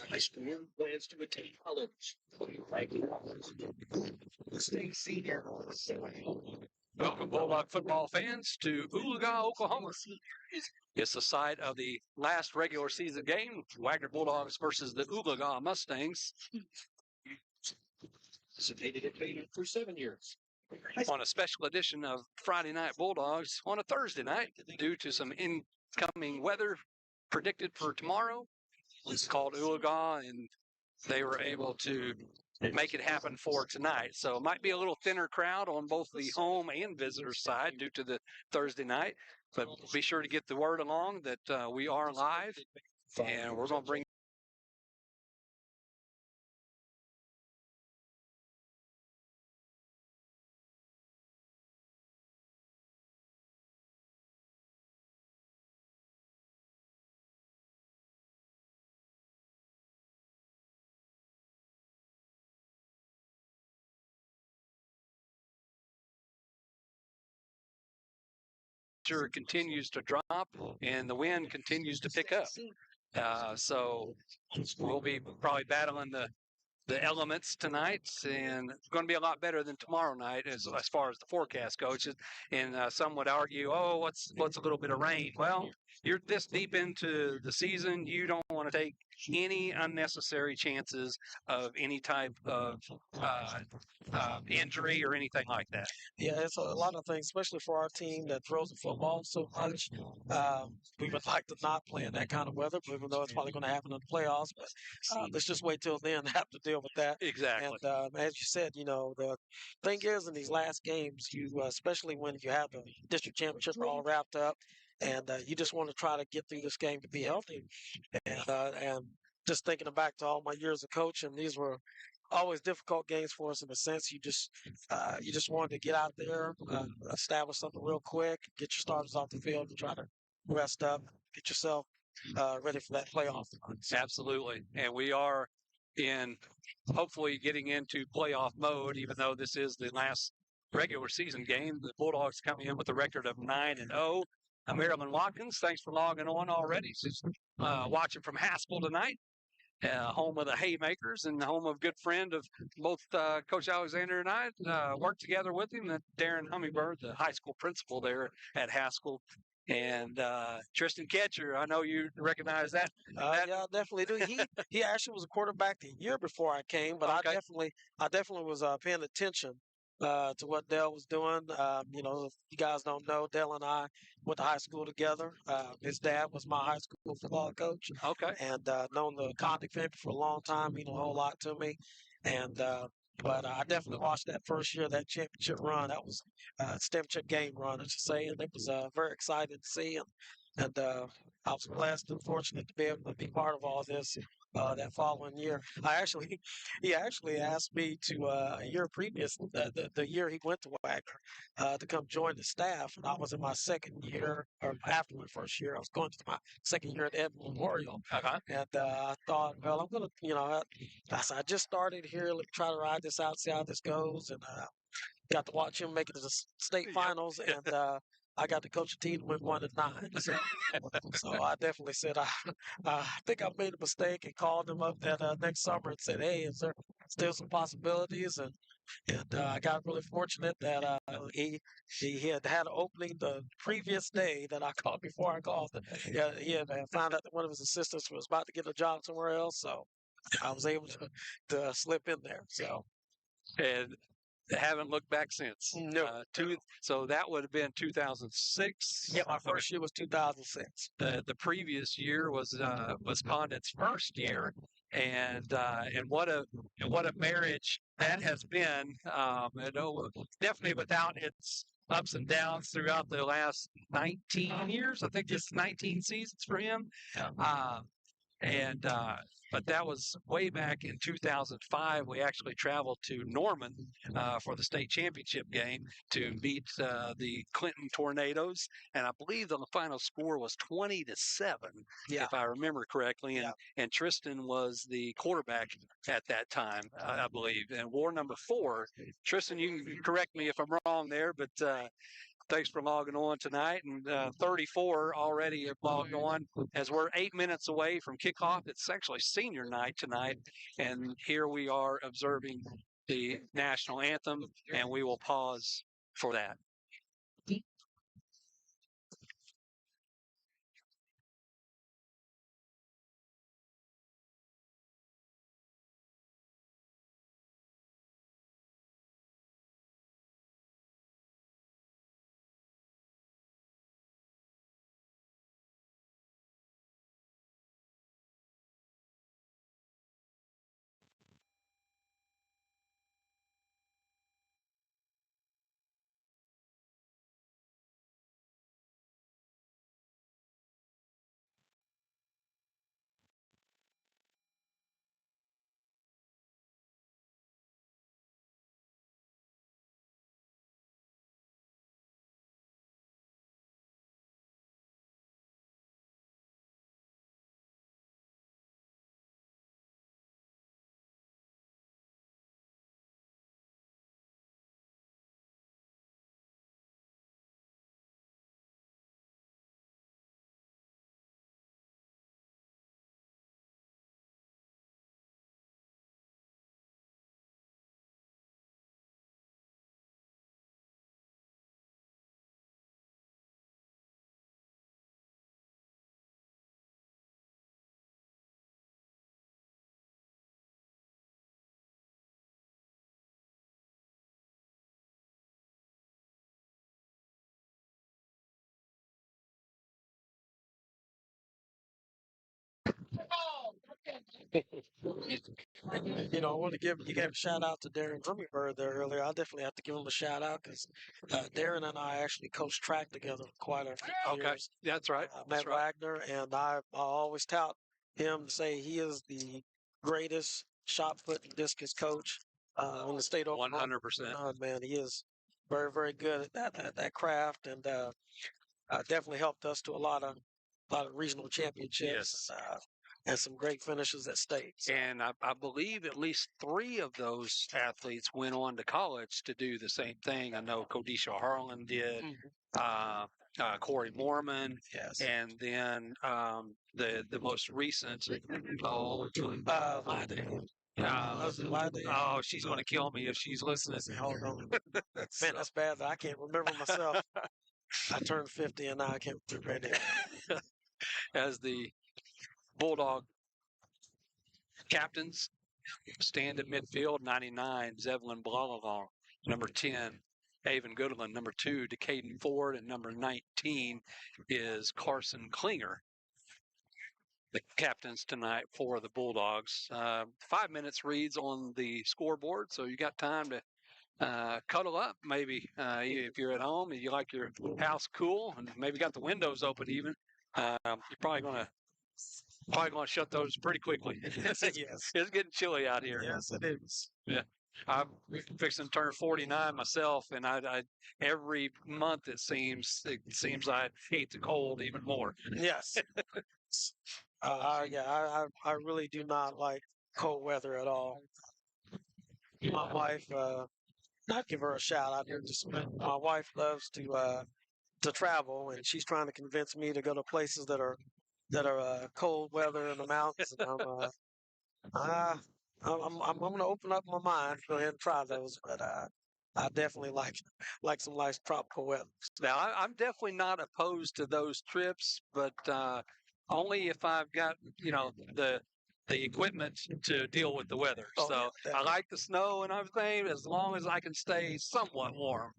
High school plans to attend college. Stay senior. Welcome, Bulldog football fans, to Oologah, Oklahoma. It's the site of the last regular season game, Wagoner Bulldogs versus the Oologah Mustangs. Participated in Vader for 7 years. On a special edition of Friday Night Bulldogs on a Thursday night, due to some incoming weather predicted for tomorrow. It's called Oologah, and they were able to make it happen for tonight. So it might be a little thinner crowd on both the home and visitor side due to the Thursday night. But be sure to get the word along that we are live, and we're going to bring continues to drop and the wind continues to pick up. So we'll be probably battling the elements tonight, and it's going to be a lot better than tomorrow night as far as the forecast goes. And some would argue, oh, what's a little bit of rain? Well, you're this deep into the season, you don't want to take any unnecessary chances of any type of injury or anything like that. Yeah, it's a lot of things, especially for our team that throws the football so much. We would like to not play in that kind of weather, even though it's probably going to happen in the playoffs. But let's just wait till then to have to deal with that. Exactly. And as you said, the thing is in these last games, especially when you have the district championship all wrapped up, and you just want to try to get through this game to be healthy. And just thinking back to all my years of coaching, these were always difficult games for us in a sense. You just wanted to get out there, establish something real quick, get your starters off the field, and try to rest up, get yourself ready for that playoff. Absolutely, and we are hopefully getting into playoff mode. Even though this is the last regular season game, the Bulldogs coming in with a record of 9-0. Marilyn Watkins, thanks for logging on already. She's watching from Haskell tonight. Home of the Haymakers and the home of a good friend of both Coach Alexander and I worked together with him, Darren Hummingbird, the high school principal there at Haskell. And Tristan Ketcher, I know you recognize that. Yeah, I definitely do. He actually was a quarterback the year before I came, but okay. I definitely was paying attention to what Dell was doing. If you guys don't know, Dell and I went to high school together. His dad was my high school football coach. Okay. And known the Condic family for a long time, mean a whole lot to me. And but I definitely watched that first year, that championship run. That was championship game run, I should say, and it was very exciting to see. And I was blessed and fortunate to be able to be part of all this that following year. He actually asked me to a year previous, the year he went to Wagner, to come join the staff. And I was in my second year, or after my first year, I was going to my second year at Edmond Memorial. Uh-huh. And I thought, well, I'm going to, I just started here. Let me try to ride this out, see how this goes. And got to watch him make it to the state finals. And I got to coach a team that went 1-9. So I definitely said, I think I made a mistake and called him up that next summer and said, hey, is there still some possibilities? And I got really fortunate that he had an opening the previous day that I called before I called. He had found out that one of his assistants was about to get a job somewhere else. So I was able to slip in there. So. And haven't looked back since. No. So that would have been 2006. Yeah, my first year was 2006. The previous year was Condit's first year, and what a marriage that has been. Definitely without its ups and downs throughout the last 19 years. I think it's 19 seasons for him. But that was way back in 2005. We actually traveled to Norman for the state championship game to beat the Clinton Tornadoes, and I believe the final score was 20-7, if I remember correctly. And Tristan was the quarterback at that time, I believe. And war number 4, Tristan, you can correct me if I'm wrong there, but Thanks for logging on tonight. And 34 already have logged on as we're 8 minutes away from kickoff. It's actually senior night tonight. And here we are observing the national anthem, and we will pause for that. I want to you gave a shout out to Darren Drummybird there earlier. I definitely have to give him a shout out because Darren and I actually coached track together for quite a few Okay, years. that's right. Matt Wagner, and I always tout him to say he is the greatest shot put and discus coach in the state of Oklahoma. 100%. Man, he is very, very good at that craft, and definitely helped us to a lot of regional championships. Yes. And some great finishes at state. So. And I believe at least 3 of those athletes went on to college to do the same thing. I know Kodisha Harlan did, Corey Mormon, yes, and then the most recent. Oh, she's going to kill me if she's listening. Hold on. Man, that's bad. I can't remember myself. I turned 50 and now I can't remember right As the Bulldog captains stand at midfield, 99, Zevlin Blalalong. Number 10, Avon Goodland. Number 2, Decaden Ford. And number 19 is Carson Klinger. The captains tonight for the Bulldogs. 5 minutes reads on the scoreboard, so you got time to cuddle up maybe if you're at home and you like your house cool and maybe got the windows open even. You're probably going to shut those pretty quickly. Yes. It's getting chilly out here. Yes, it is. Yeah. I'm fixing to turn 49 myself, and I every month it seems I hate the cold even more. Yes. I really do not like cold weather at all. My wife, not give her a shout out here. My wife loves to travel, and she's trying to convince me to go to places that are cold weather in the mountains. And I'm going to open up my mind, go ahead and try those, but I definitely like some nice tropical weather. Now, I'm definitely not opposed to those trips, but only if I've got the equipment to deal with the weather. So I like the snow and everything as long as I can stay somewhat warm,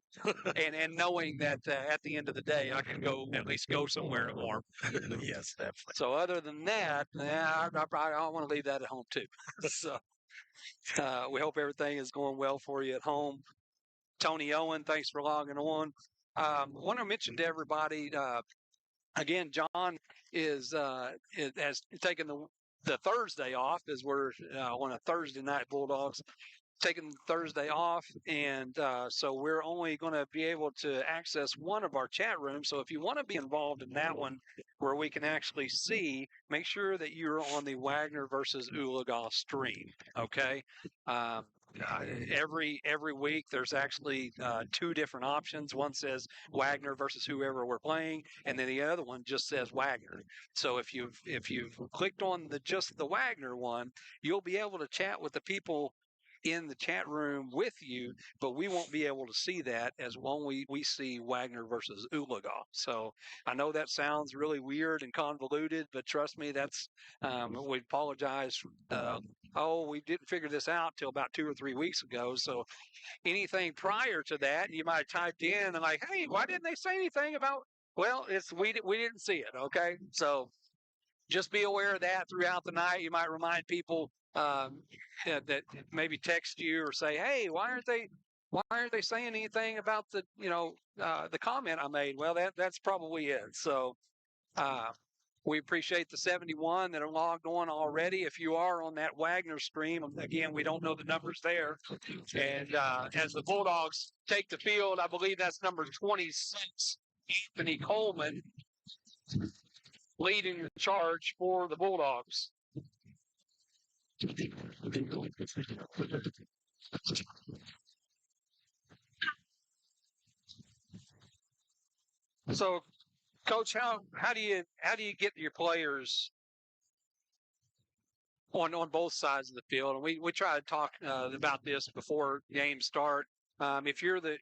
and knowing that at the end of the day I can at least go somewhere warm. Yes, definitely. So other than that, I want to leave that at home too. So we hope everything is going well for you at home. Tony Owen, thanks for logging on. I want to mention to everybody, again, John has taken the Thursday off as we're on a Thursday night Bulldogs, taking Thursday off. And so we're only going to be able to access one of our chat rooms. So if you want to be involved in that one where we can actually see, make sure that you're on the Wagoner versus Oologah stream. Okay. every week there's actually two different options. One says Wagner versus whoever we're playing, and then the other one just says Wagner. So if you've clicked on just the Wagner one, you'll be able to chat with the people in the chat room with you, but we won't be able to see that as when we see Wagner versus Oologah. So I know that sounds really weird and convoluted, but trust me, that's we apologize. We didn't figure this out till about 2 or 3 weeks ago. So anything prior to that, you might have typed in and like, hey, why didn't they say anything about? Well, we didn't see it. Okay, so just be aware of that throughout the night. You might remind people that maybe text you or say, "Hey, why aren't they saying anything about the comment I made?" Well, that's probably it. So we appreciate the 71 that are logged on already. If you are on that Wagner stream, again, we don't know the numbers there. And as the Bulldogs take the field, I believe that's number 26, Anthony Coleman, leading the charge for the Bulldogs. So, Coach, how do you get your players on both sides of the field? And we try to talk about this before games start. If you're the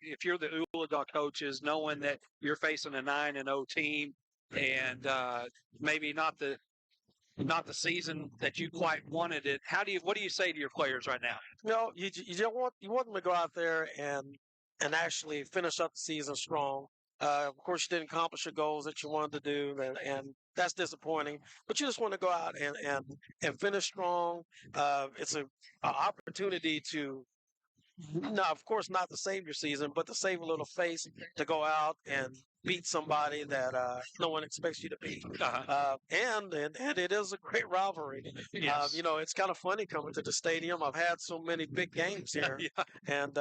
Oologah coaches, knowing that you're facing a 9-0 team and maybe not the season that you quite wanted it, what do you say to your players right now? No, you don't want them to go out there and actually finish up the season strong. Of course, you didn't accomplish your goals that you wanted to do, and that's disappointing. But you just want to go out and finish strong. It's an opportunity to, no, of course, not to save your season, but to save a little face to go out and beat somebody that no one expects you to beat. And it is a great rivalry. Yes. It's kind of funny coming to the stadium. I've had so many big games here, and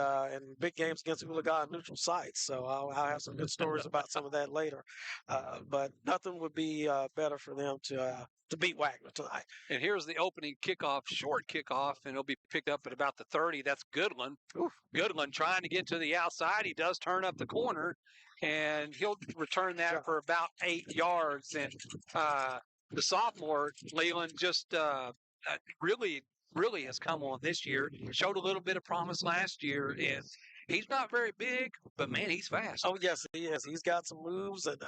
big games against Oologah on neutral sites. So I'll have some good stories about some of that later. But nothing would be better for them to beat Wagner tonight. And here's the opening kickoff, short kickoff, and it'll be picked up at about the 30. That's Goodland. Goodland trying to get to the outside. He does turn up the corner, and he'll return that for about 8 yards. And the sophomore, Leland, just really has come on this year. Showed a little bit of promise last year, and he's not very big, but man, he's fast. Oh yes, he is. He's got some moves, and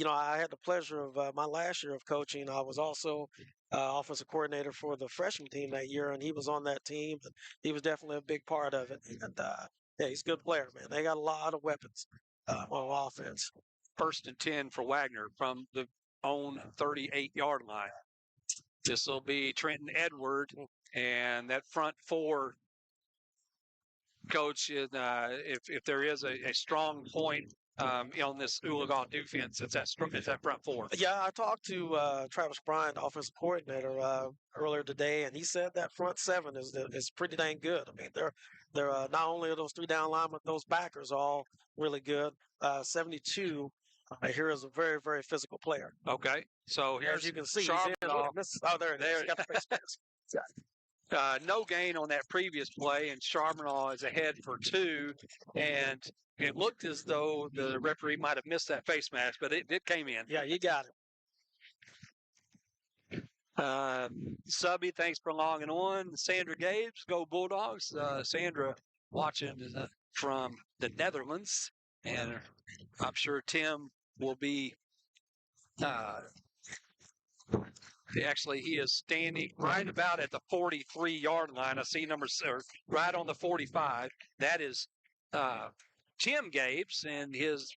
I had the pleasure of my last year of coaching. I was also offensive coordinator for the freshman team that year, and he was on that team. And he was definitely a big part of it. And yeah, he's a good player, man. They got a lot of weapons on offense. 1st and 10 for Wagner from the own 38-yard line. This will be Trenton Edward, and that front four. Coach, if there is a strong point on this Oologah defense, it's that front four. Yeah, I talked to Travis Bryant, offensive coordinator, earlier today, and he said that front seven is pretty dang good. I mean, they're not only are those three down linemen, those backers are all really good. 72 here is a very, very physical player. Okay, so here's, as you can see, there it is. He got the face mask. No gain on that previous play, and Charbonneau is ahead for 2. And it looked as though the referee might have missed that face mask, but it came in. Yeah, you got it. Subby, thanks for logging on. Sandra Gabes, go Bulldogs. Sandra watching from the Netherlands, and I'm sure Tim will be. Actually, he is standing right about at the 43-yard line. I see right on the 45. That is Tim Gabes and his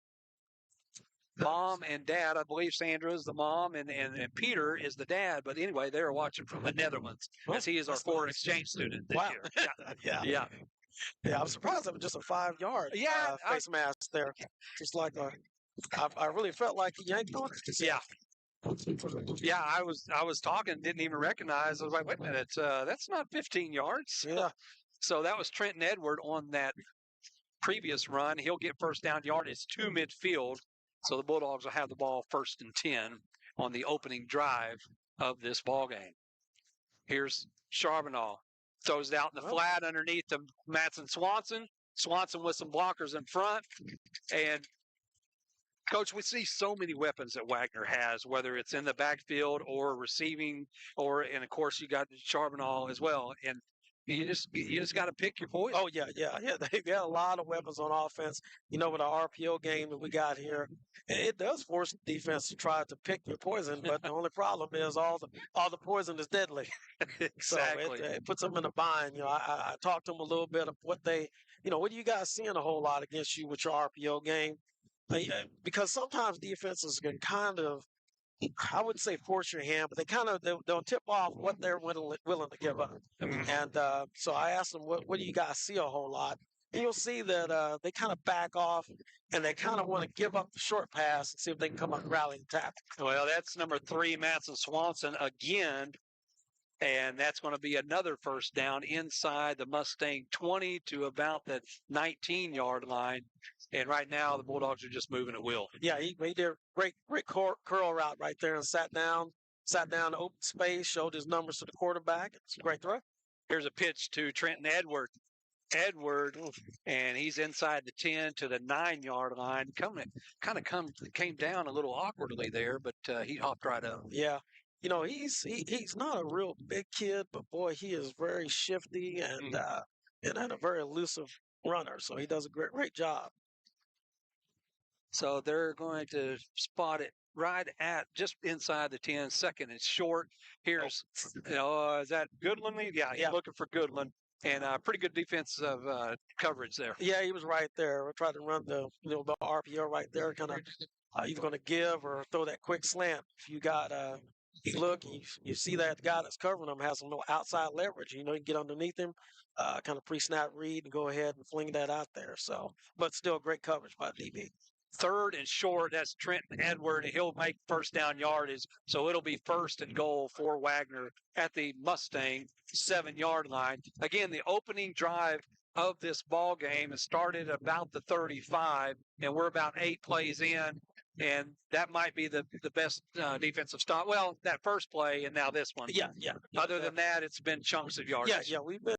mom and dad. I believe Sandra is the mom and Peter is the dad. But anyway, they are watching from the Netherlands as he is our foreign exchange student this year. Yeah. Yeah, I'm surprised it was just a 5-yard face mask there. Just like I really felt like he yanked on it. Yeah. Yeah, I was talking, didn't even recognize. I was like, wait a minute, that's not 15 yards. Yeah. So that was Trenton Edward on that previous run. He'll get first down yardage to midfield. So the Bulldogs will have the ball 1st and 10 on the opening drive of this ball game. Here's Charbonneau. throws it out in the Well. flat underneath to Matson Swanson. Swanson with some blockers in front. And, Coach, we see so many weapons that Wagner has, whether it's in the backfield or receiving, and of course you got Charbonneau as well. And you just got to pick your poison. Oh yeah. They got a lot of weapons on offense. With our RPO game that we got here, it does force the defense to try to pick your poison. But the only problem is all the poison is deadly. Exactly. So it puts them in a bind. I talked to them a little bit of what they, what are you guys seeing a whole lot against you with your RPO game? Because sometimes defenses can kind of, I wouldn't say force your hand, but they'll tip off what they're willing to give up. And so I asked them, what do you guys see a whole lot? And you'll see that they kind of back off and they kind of want to give up the short pass and see if they can come up and rally and tackle. Well, that's number 3, Matson Swanson again. And that's going to be another first down inside the Mustang 20 to about the 19-yard line. And right now, the Bulldogs are just moving at will. Yeah, he did a great curl route right there and sat down in open space, showed his numbers to the quarterback. It's a great throw. Here's a pitch to Trenton Edward. And he's inside the 10 to the 9-yard line. Came down a little awkwardly there, but he hopped right up. Yeah. He's not a real big kid, but boy, he is very shifty and a very elusive runner. So he does a great job. So they're going to spot it right at just inside the 10. Second and short. Here's, is that Goodland? Yeah, he's looking for Goodland. And pretty good defensive coverage there. Yeah, he was right there. We're trying to run the RPO right there, kind of either going to give or throw that quick slant. If you got you look, you see that guy that's covering him has some little outside leverage. You can get underneath him, kind of pre-snap read and go ahead and fling that out there. So, but still great coverage by DB. Third and short, that's Trenton Edward, and he'll make first down yardage. So it'll be first and goal for Wagner at the Mustang 7-yard line. Again, the opening drive of this ball game has started about the 35, and we're about 8 plays in. And that might be the best defensive stop. Well, that first play and now this one. Yeah. Other than that, it's been chunks of yardage. Yeah. We've been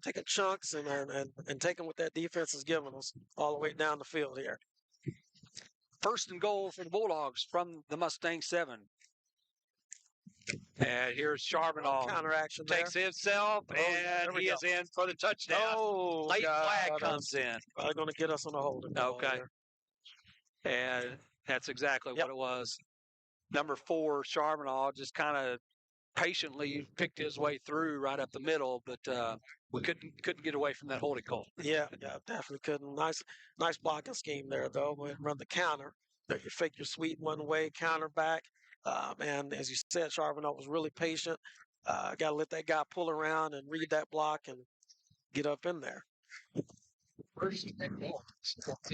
taking chunks and taking what that defense has given us all the way down the field here. First and goal for the Bulldogs from the Mustang 7. And here's Charbonneau. Counter action takes himself, and he is in for the touchdown. Late flag comes in. Probably going to get us on a holding. Okay. And that's exactly what it was. Number 4, Charbonneau just kind of patiently picked his way through right up the middle, but we couldn't get away from that holding call. Yeah, definitely couldn't. Nice blocking scheme there, though. Go ahead and run the counter. You fake your sweep one way, counter back. And as you said, Charbonneau was really patient. Got to let that guy pull around and read that block and get up in there. First and goal.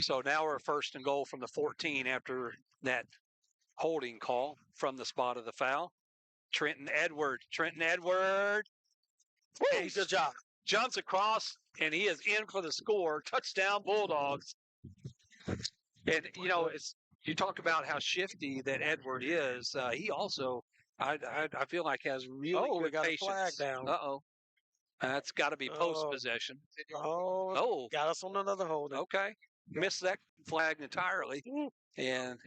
So now we're first and goal from the 14 after that holding call from the spot of the foul. Trenton Edward. Hey, good job. Jumps across, and he is in for the score. Touchdown, Bulldogs. And, you talk about how shifty that Edward is. He also, I feel like, has really good got patience. A flag down. Uh-oh. That's got to be post-possession. Got us on another holding. Okay. Missed that flag entirely. And,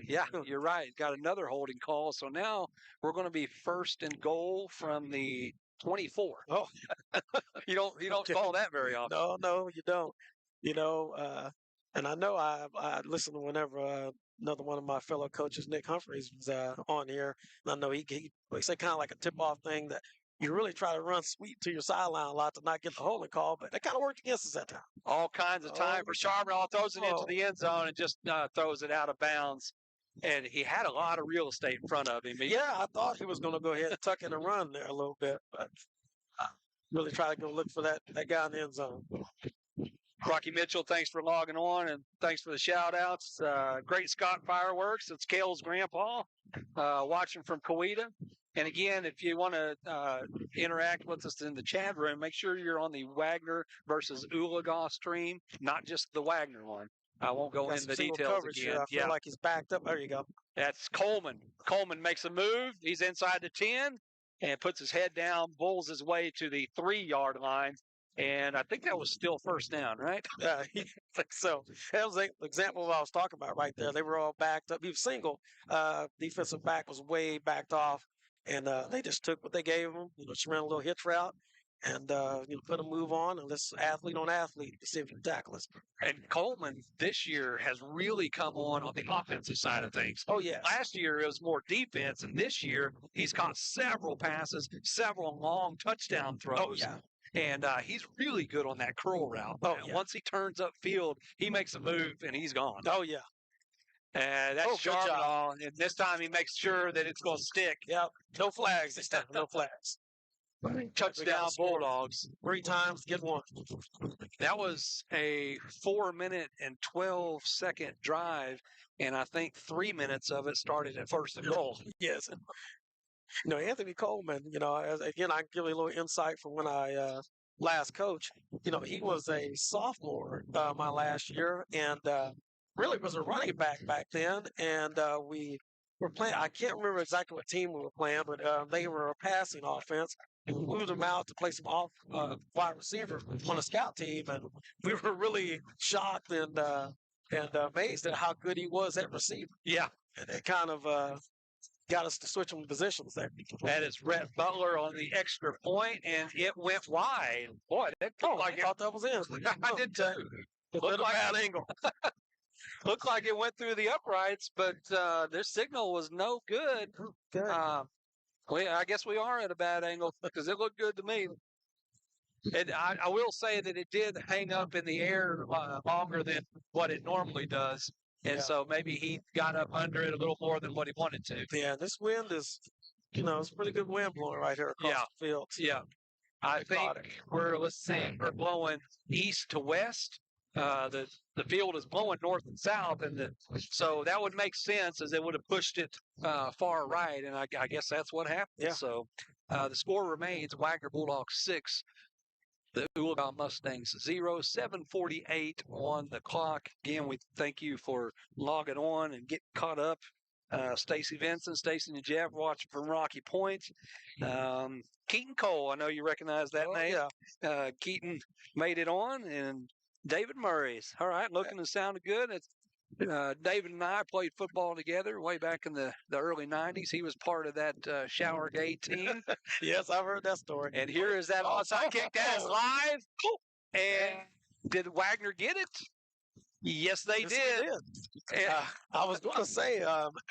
you're right. Got another holding call. So now we're going to be first and goal from the 24. Oh. You don't call that very often. No, you don't. And I know I listen to whenever another one of my fellow coaches, Nick Humphreys, was on here. And I know he said kind of like a tip-off thing that you really try to run sweet to your sideline a lot to not get the holding call, but that kind of worked against us that time. All kinds of time for Charbonneau. Throws it into the end zone and just throws it out of bounds. And he had a lot of real estate in front of him. I thought he was going to go ahead and tuck in and run there a little bit, but really try to go look for that guy in the end zone. Rocky Mitchell, thanks for logging on, and thanks for the shout-outs. Great Scott Fireworks. It's Kale's grandpa watching from Coweta. And again, if you want to interact with us in the chat room, make sure you're on the Wagner versus Oologah stream, not just the Wagner one. I won't go into the details again. Here. I feel like he's backed up. There you go. That's Coleman. Coleman makes a move. He's inside the 10, and puts his head down, bulls his way to the 3-yard line. And I think that was still first down, right? I think so. That was an example of what I was talking about right there. They were all backed up. He was single. Defensive back was way backed off, and they just took what they gave him. Just ran a little hitch route, and put a move on, and let's athlete on athlete to see if you can tackle us. And Coleman this year has really come on the offensive side of things. Oh, yes. Last year it was more defense, and this year he's caught several passes, several long touchdown throws. Oh, yeah. And he's really good on that curl route. Oh, yeah. Once he turns upfield, he makes a move, and he's gone. Oh, yeah. And that's sharp and all. And this time he makes sure that it's going to stick. Yep. No flags this time. No flags. Touchdown Bulldogs. 3 times, get 1. That was a 4-minute and 12-second drive, and I think 3 minutes of it started at first and goal. Yes. Anthony Coleman, again, I can give you a little insight from when I last coached. He was a sophomore my last year, and really was a running back then. And we were playing, I can't remember exactly what team we were playing, but they were a passing offense. And we moved him out to play some wide receiver on a scout team, and we were really shocked and amazed at how good he was at receiver. Yeah. And it kind of got us to switch them positions there. That is Rhett Butler on the extra point, and it went wide. Boy, that looked like I thought that was in. I did too. Looked like an angle. Looked like it went through the uprights, but their signal was no good. I guess we are at a bad angle because it looked good to me. I will say that it did hang up in the air longer than what it normally does. And so maybe he got up under it a little more than what he wanted to. Yeah, this wind is, it's a pretty good wind blowing right here across the field. Yeah. I think we're blowing east to west. The field is blowing north and south, and so that would make sense as they would have pushed it far right, and I guess that's what happened. Yeah. So the score remains Wagoner Bulldogs 6, the Oologah Mustangs 0, 7:48 on the clock. Again, we thank you for logging on and getting caught up. Stacy Vincent, Stacy and Jeff watching from Rocky Point. Keaton Cole, I know you recognize that name. Yeah. Keaton made it on, and David Murray's. All right, looking and sounding good. David and I played football together way back in the early 90s. He was part of that Showergate team. Yes, I've heard that story. And here is that onside kick. That is live. And did Wagoner get it? Yes, they did. I was going to say,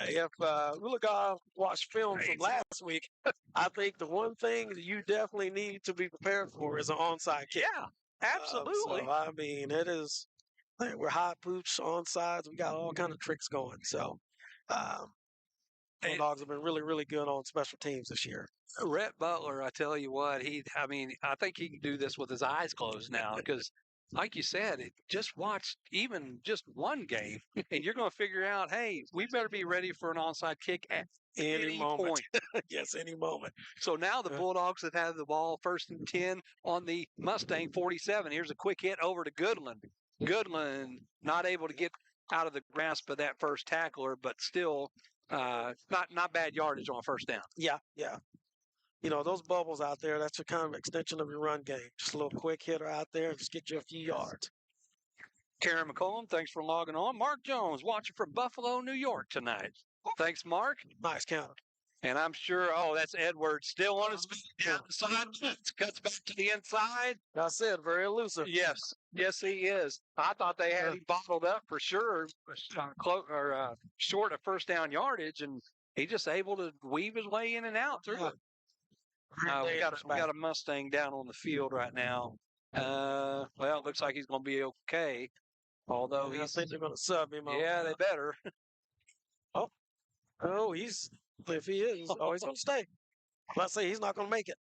if Oologah watched film from last week, I think the one thing that you definitely need to be prepared for is an onside kick. Yeah, absolutely. It is. We're high poops, onsides. We got all kind of tricks going. So, Bulldogs have been really, really good on special teams this year. Rhett Butler, I tell you what, I think he can do this with his eyes closed now because, like you said, just watch even just one game, and you're going to figure out, hey, we better be ready for an onside kick at any moment. point. Yes, any moment. So now the Bulldogs have had the ball 1st and 10 on the Mustang 47. Here's a quick hit over to Goodland. Goodland not able to get out of the grasp of that first tackler, but still not bad yardage on first down. Yeah. Those bubbles out there, that's a kind of extension of your run game. Just a little quick hitter out there, just get you a few yards. Karen McCollum, thanks for logging on. Mark Jones watching from Buffalo, New York tonight. Thanks, Mark. Nice counter. And I'm sure, that's Edwards still on his feet down the side. Cuts back to the inside. I said, very elusive. Yes, he is. I thought they had him bottled up for sure, short of first down yardage, and he just able to weave his way in and out through it. We got a Mustang down on the field right now. It looks like he's going to be okay. Although I think they're going to sub him. Yeah, they better. If he is, he's going to stay. Let's say he's not going to make it.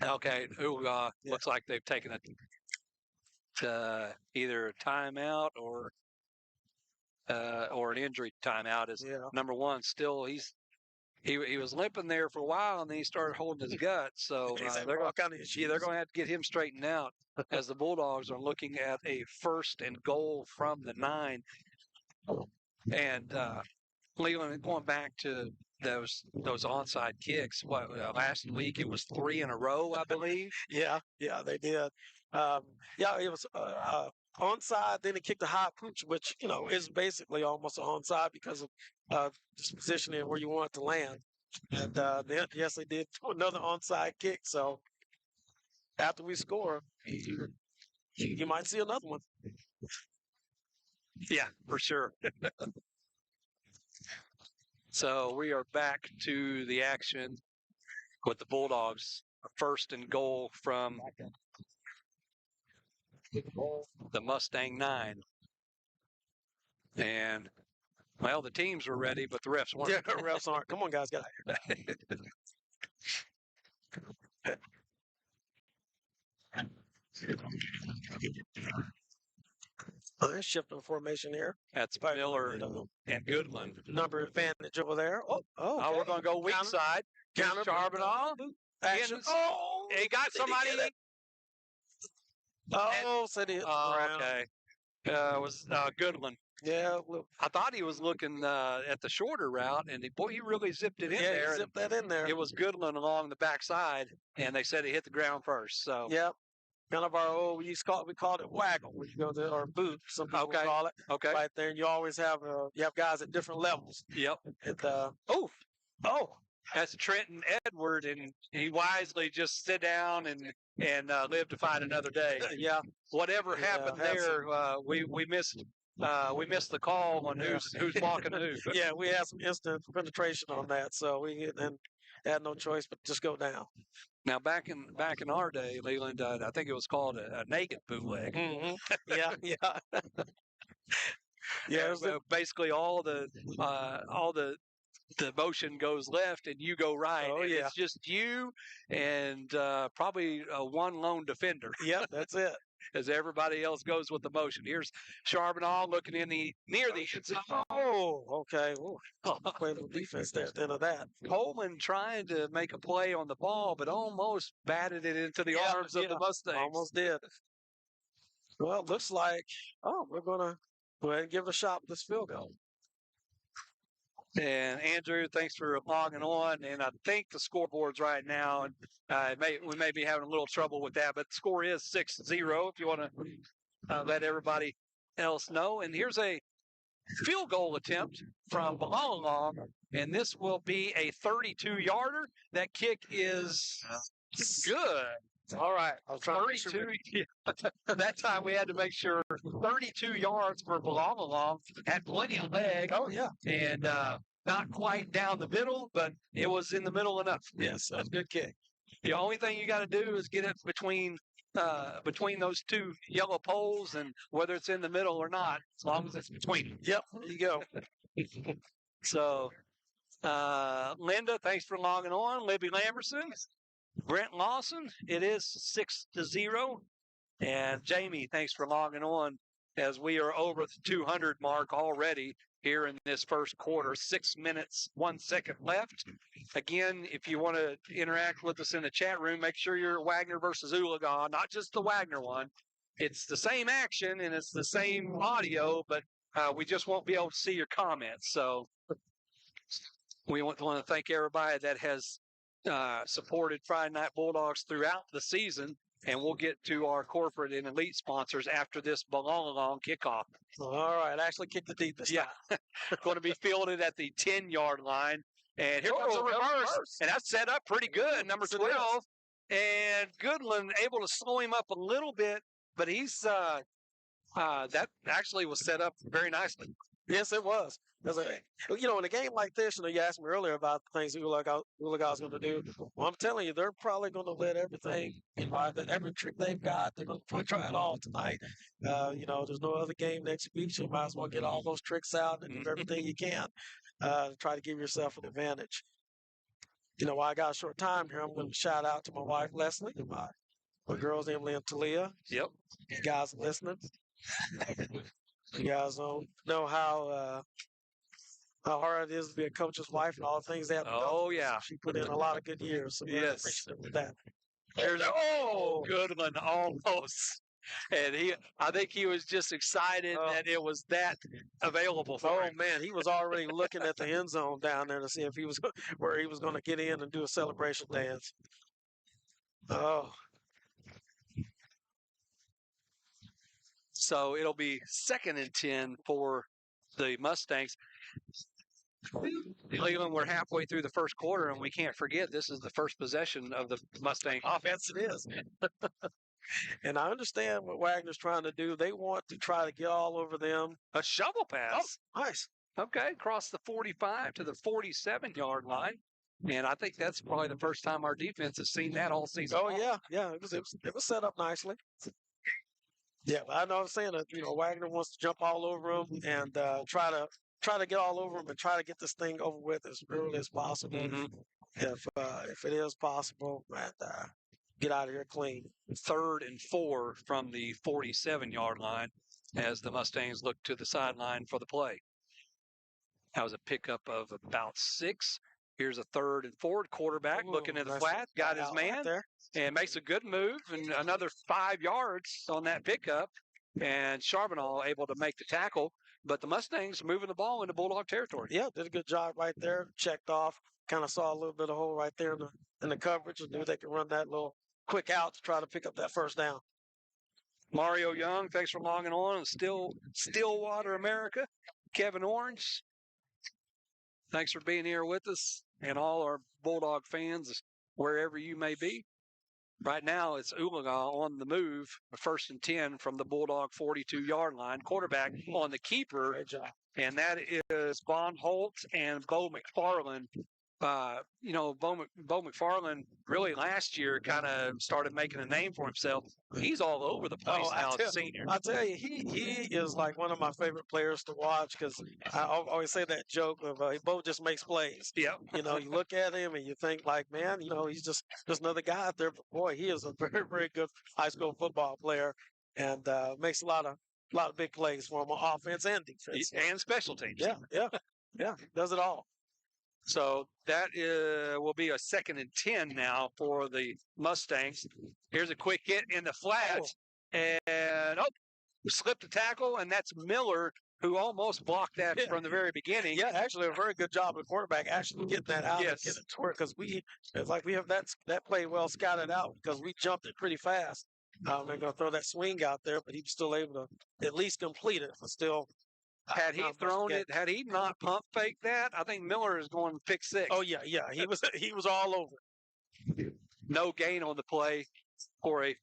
Okay, looks like they've taken it to either a timeout or an injury timeout. Is number one still he was limping there for a while, and then he started holding his gut. So they're going to have to get him straightened out as the Bulldogs are looking at a 1st and goal from the 9. And Leland going back to those onside kicks. What last week it was 3 in a row, I believe. Yeah, they did. Yeah, it was onside. Then he kicked a high pooch, which is basically almost an onside because of just positioning where you want it to land. And then yes, they did another onside kick. So after we score, you might see another one. Yeah, for sure. So we are back to the action with the Bulldogs. First and goal from the Mustang 9. And, well, the teams were ready, but the refs weren't. Yeah, refs aren't. Come on, guys, get out here. Oh, they're shifting formation here. That's Miller and Goodland. Number advantage over there. Oh, okay. We're going to go weak side. Counter. Charbonneau. Action. Oh, he got somebody. Oh, said he hit the ground. Okay. It was Goodland. Yeah. I thought he was looking at the shorter route, and he really zipped it in there. He zipped that in there. It was Goodland along the backside, and they said he hit the ground first. So. Yep. Kind of our old, we called it waggle when you go to, or boot, some people call it. Okay. Right there, and you always have guys at different levels. Yep. And, that's Trenton Edward, and he wisely just sit down and live to fight another day. Yeah. Whatever happened there, we missed the call on who's walking who. Yeah, we had some instant penetration on that, so we had no choice but just go down. Now back in our day, Leland, I think it was called a naked bootleg. Mm-hmm. Yeah. Yeah. Basically, all the motion goes left and you go right. Oh, yeah. It's just you and probably one lone defender. Yep, that's it. As everybody else goes with the motion. Here's Charbonneau looking near the. Oh, okay. Play a little defense there at the end of that. Coleman trying to make a play on the ball, but almost batted it into the arms of the Mustangs. Almost did. Well, it looks like, we're going to go ahead and give it a shot with this field goal. And Andrew, thanks for logging on. And I think the scoreboard's right now, and we may be having a little trouble with that, but the score is 6-0 if you want to let everybody else know. And here's a field goal attempt from Oologah, and this will be a 32-yarder. That kick is good. All right. I was trying 32. That time we had to make sure 32 yards for Oologah, had plenty of leg. Oh, yeah. And not quite down the middle, but it was in the middle enough. Yes, that's a good kick. The only thing you got to do is get it between those two yellow poles, and whether it's in the middle or not, as long as it's between them. Yep, there you go. So, Linda, thanks for logging on. Libby Lamberson, Brent Lawson, it is 6-0. And Jamie, thanks for logging on as we are over the 200 mark already here in this first quarter. 6 minutes, 1 second left. Again, if you want to interact with us in the chat room, make sure you're Wagoner versus Oologah, not just the Wagoner one. It's the same action and it's the same audio, but we just won't be able to see your comments. So we want to thank everybody that has supported Friday Night Bulldogs throughout the season, and we'll get to our corporate and elite sponsors after this Oologah kickoff. All right, actually kick the deepest. Yeah, going to be fielded at the 10-yard line, and here comes a reverse, and that's set up pretty good. Number 12, and Goodland able to slow him up a little bit, but he's that actually was set up very nicely. Yes, it was. In a game like this, you asked me earlier about the things Oologah's going to do. Well, I'm telling you, they're probably going to let everything, every trick they've got, they're going to try it all tonight. There's no other game next week, so you might as well get all those tricks out and do everything you can to try to give yourself an advantage. While I got a short time here, I'm going to shout out to my wife, Leslie, and my girls, Emily and Talia. Yep. You guys are listening. You guys don't know how hard it is to be a coach's wife and all the things they have to do. Oh, yeah. She put in a lot of good years. So yes. With that. There's Goodland almost And I think he was just excited that it was that available for Oh him. man, he was already looking at the end zone down there to see if he was where he was going to get in and do a celebration dance. Oh, So it'll be 2nd and 10 for the Mustangs. Cleveland, we're halfway through the first quarter, and we can't forget this is the first possession of the Mustang offense. it is. And I understand what Wagner's trying to do. They want to try to get all over them. A shovel pass. Oh, nice. Okay, across the 45 to the 47-yard line. And I think that's probably the first time our defense has seen that all season. Oh yeah. It was set up nicely. Yeah, I know. I'm saying that Wagner wants to jump all over them and try to get all over them and try to get this thing over with as early as possible, if it is possible, and get out of here clean. 3rd and 4 from the 47-yard line as the Mustangs look to the sideline for the play. That was a pickup of about 6. Here's a 3rd and 4. Quarterback looking at the flat, got his man, there, and makes a good move, and another 5 yards on that pickup. And Charbonneau able to make the tackle, but the Mustangs moving the ball into Bulldog territory. Yeah, did a good job right there. Checked off. Kind of saw a little bit of hole right there in the coverage, and knew they could run that little quick out to try to pick up that first down. Mario Young, thanks for logging on. Stillwater, America. Kevin Orange, thanks for being here with us, and all our Bulldog fans, wherever you may be. Right now, it's Oologah on the move, 1st and 10 from the Bulldog 42-yard line. Quarterback on the keeper, Great job. and that is Von Holt and Bo McFarland. Bo McFarland really last year kind of started making a name for himself. He's all over the place now as a senior. I tell you, he is like one of my favorite players to watch because I always say that joke of Bo just makes plays. Yep. You look at him and you think like, man, he's just another guy out there. But boy, he is a very, very good high school football player and makes a lot of big plays for him on offense and defense. And special teams. Yeah, does it all. So that will be a 2nd and 10 now for the Mustangs. Here's a quick hit in the flat. And slipped the tackle, and that's Miller, who almost blocked that from the very beginning. Yeah, actually a very good job of the quarterback actually getting that out and getting it to work because we have that play well scouted out because we jumped it pretty fast. They're going to throw that swing out there, but he was still able to at least complete it, but still. Had he thrown it, had he not pump faked that, I think Miller is going to pick 6. Oh yeah, he was all over. No gain on the play for a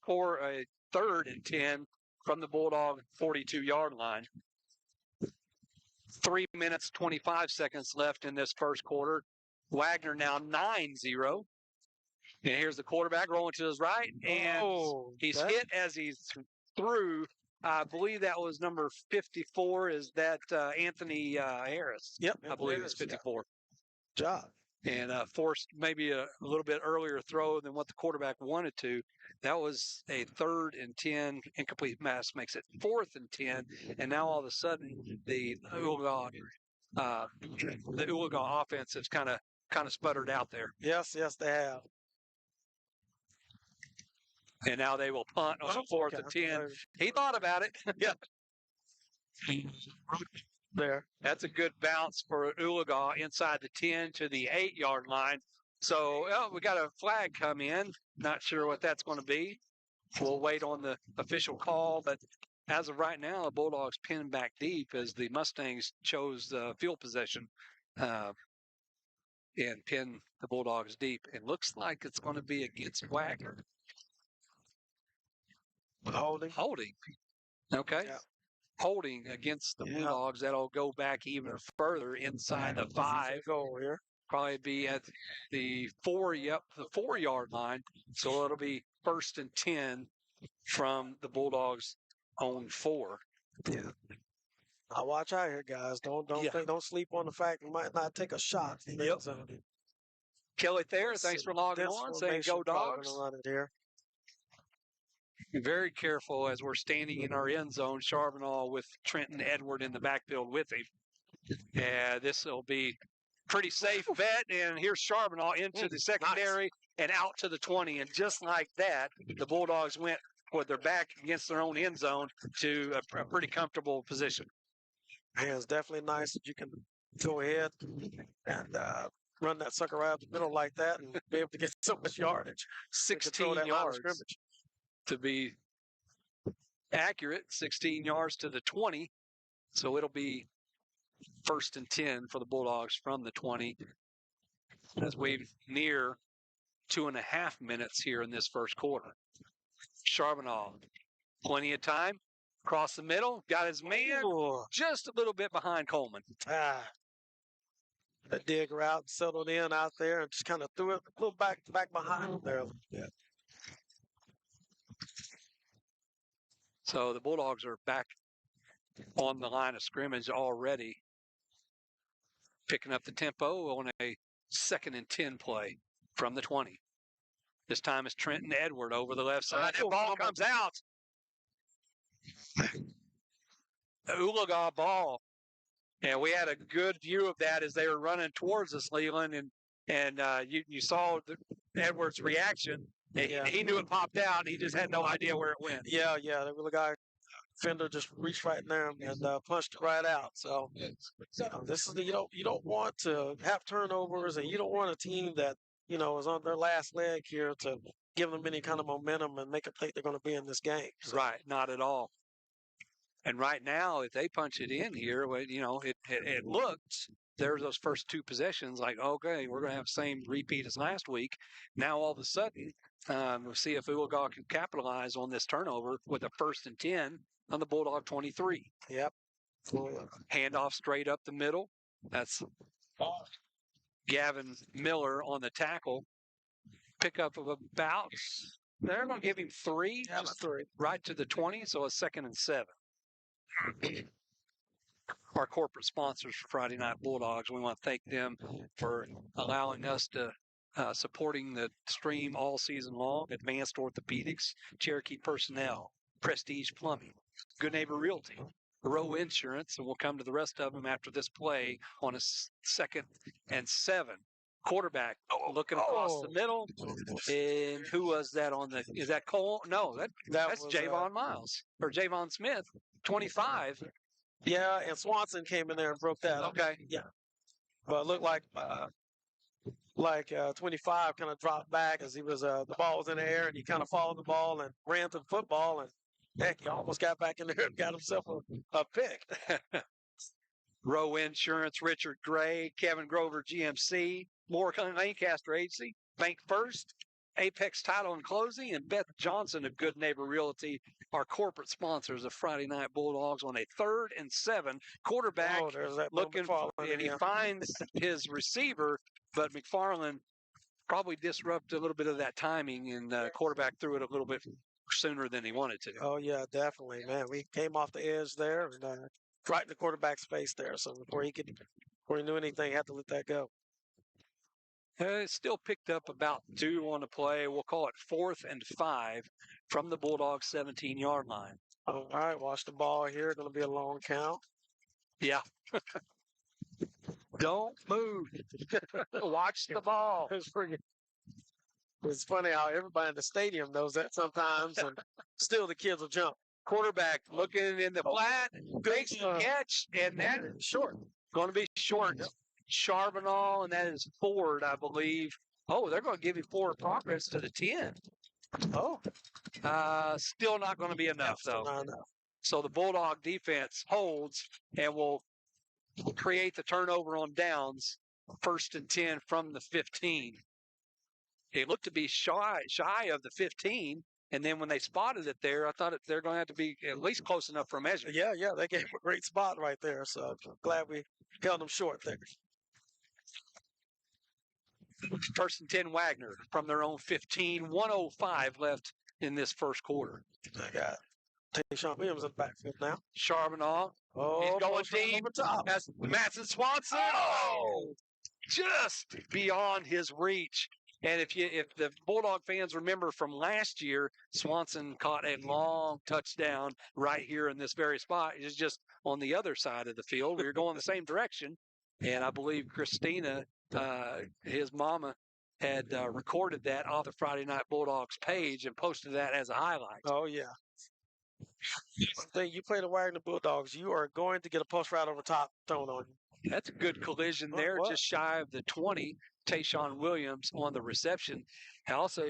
3rd and 10 from the Bulldog 42-yard line. 3 minutes, 25 seconds left in this first quarter. Wagner now 9-0. And here's the quarterback rolling to his right, and he's hit as he threw. I believe that was number 54. Is that Anthony Harris? Yep. I believe it's 54. Yeah. Job. And forced maybe a little bit earlier throw than what the quarterback wanted to. That was a 3rd and 10. Incomplete pass makes it 4th and 10. And now all of a sudden the Oologah offense has kind of sputtered out there. Yes, they have. And now they will punt on 4th and 10. He thought about it. Yeah. There. That's a good bounce for Oologah inside the 10 to the 8-yard line. So we got a flag come in. Not sure what that's going to be. We'll wait on the official call. But as of right now, the Bulldogs pinned back deep as the Mustangs chose field possession and pinned the Bulldogs deep. It looks like it's going to be against Wagner. Holding. Okay. Yeah. Holding against the Bulldogs. That'll go back even further inside the 5. Goal here. Probably be at the 4-yard line. So it'll be 1st and 10 from the Bulldogs' own 4. Yeah. Now watch out here, guys. Don't sleep on the fact you might not take a shot. Yep. Kelly Thayer, thanks for logging on. Saying go Dogs. Run it here. Be very careful as we're standing in our end zone. Charbonneau with Trenton Edward in the backfield with him. Yeah, this will be pretty safe bet. And here's Charbonneau into the secondary and out to the 20. And just like that, the Bulldogs went with their back against their own end zone to a pretty comfortable position. Man, it's definitely nice that you can go ahead and run that sucker right up the middle like that and be able to get so much yardage. 16 yards to be accurate, 16 yards to the 20. So it'll be 1st and 10 for the Bulldogs from the 20 as we near 2.5 minutes here in this first quarter. Charbonneau, plenty of time, across the middle, got his man just a little bit behind Coleman. The dig route settled in out there and just kind of threw it a little back behind him there. Yeah. So the Bulldogs are back on the line of scrimmage already, picking up the tempo on a 2nd and 10 play from the 20. This time it's Trenton Edward over the left side. The ball comes out. The Oologah ball. And we had a good view of that as they were running towards us, Leland, and you saw Edwards' reaction. He knew it popped out. He just had no idea where it went. Yeah. The Oologah defender just reached right in there and punched it right out. So this is you don't want to have turnovers, and you don't want a team that is on their last leg here to give them any kind of momentum and make them think they're going to be in this game. So. Right, not at all. And right now, if they punch it in here, it looks, there's those first 2 possessions like, okay, we're going to have the same repeat as last week. Now, all of a sudden, we'll see if Oologah can capitalize on this turnover with a 1st and 10 on the Bulldog 23. Yep. Handoff straight up the middle. That's Gavin Miller on the tackle. Pickup of about, they're going to give him 3. Yeah, 3. Right to the 20, so a 2nd and 7. Our corporate sponsors for Friday Night Bulldogs, we want to thank them for allowing us to supporting the stream all season long. Advanced Orthopedics, Cherokee Personnel, Prestige Plumbing, Good Neighbor Realty, Row Insurance, and we'll come to the rest of them after this play on a 2nd and 7. Quarterback looking across the middle. And who was that on the? Is that Cole? No, that's Javon Miles or Javon Smith, 25. Yeah, and Swanson came in there and broke that. Okay. Yeah. But it looked like 25 kind of dropped back as he was the ball was in the air and he kind of followed the ball and ran to the football and heck, he almost got back in there and got himself a pick. Row Insurance, Richard Gray, Kevin Grover, GMC, Moore Lancaster Agency, Bank First, Apex Title and Closing, and Beth Johnson of Good Neighbor Realty, our corporate sponsors of Friday Night Bulldogs on a 3rd and 7. Quarterback looking for, and he finds his receiver, but McFarland probably disrupted a little bit of that timing, and quarterback threw it a little bit sooner than he wanted to. Oh, yeah, definitely, man. We came off the edge there and right in the quarterback's face there. So before he knew anything, he had to let that go. It still picked up about 2 on the play. We'll call it 4th and 5 from the Bulldogs 17-yard line. All right, watch the ball here. Going to be a long count. Yeah. Don't move. Watch the ball. It's funny how everybody in the stadium knows that sometimes, and still the kids will jump. Quarterback looking in the flat, makes the catch, and that is short. Going to be short. Yep. Charbonneau, and that is Ford, I believe. Oh, they're going to give you forward progress to the 10. Oh. Still not going to be enough, though. Not enough. So the Bulldog defense holds and will create the turnover on downs, 1st and 10 from the 15. It looked to be shy of the 15, and then when they spotted it there, I thought they're going to have to be at least close enough for a measure. Yeah, they gave a great spot right there, so I'm glad we held them short there. 1st and 10 Wagner from their own 15, 1:05 left in this first quarter. I got Tayshawn Williams in the backfield now. Charbonneau. He's going deep. That's Matson Swanson. Oh! Just beyond his reach. And if the Bulldog fans remember from last year, Swanson caught a long touchdown right here in this very spot. It's just on the other side of the field. We were going the same direction. And I believe Christina, his mama, had recorded that off the Friday Night Bulldogs page and posted that as a highlight. Oh, yeah. One thing, you play the Wagoner Bulldogs, you are going to get a post right over top thrown on you. That's a good collision there, What? just shy of the 20. Tayshawn Williams on the reception. Also,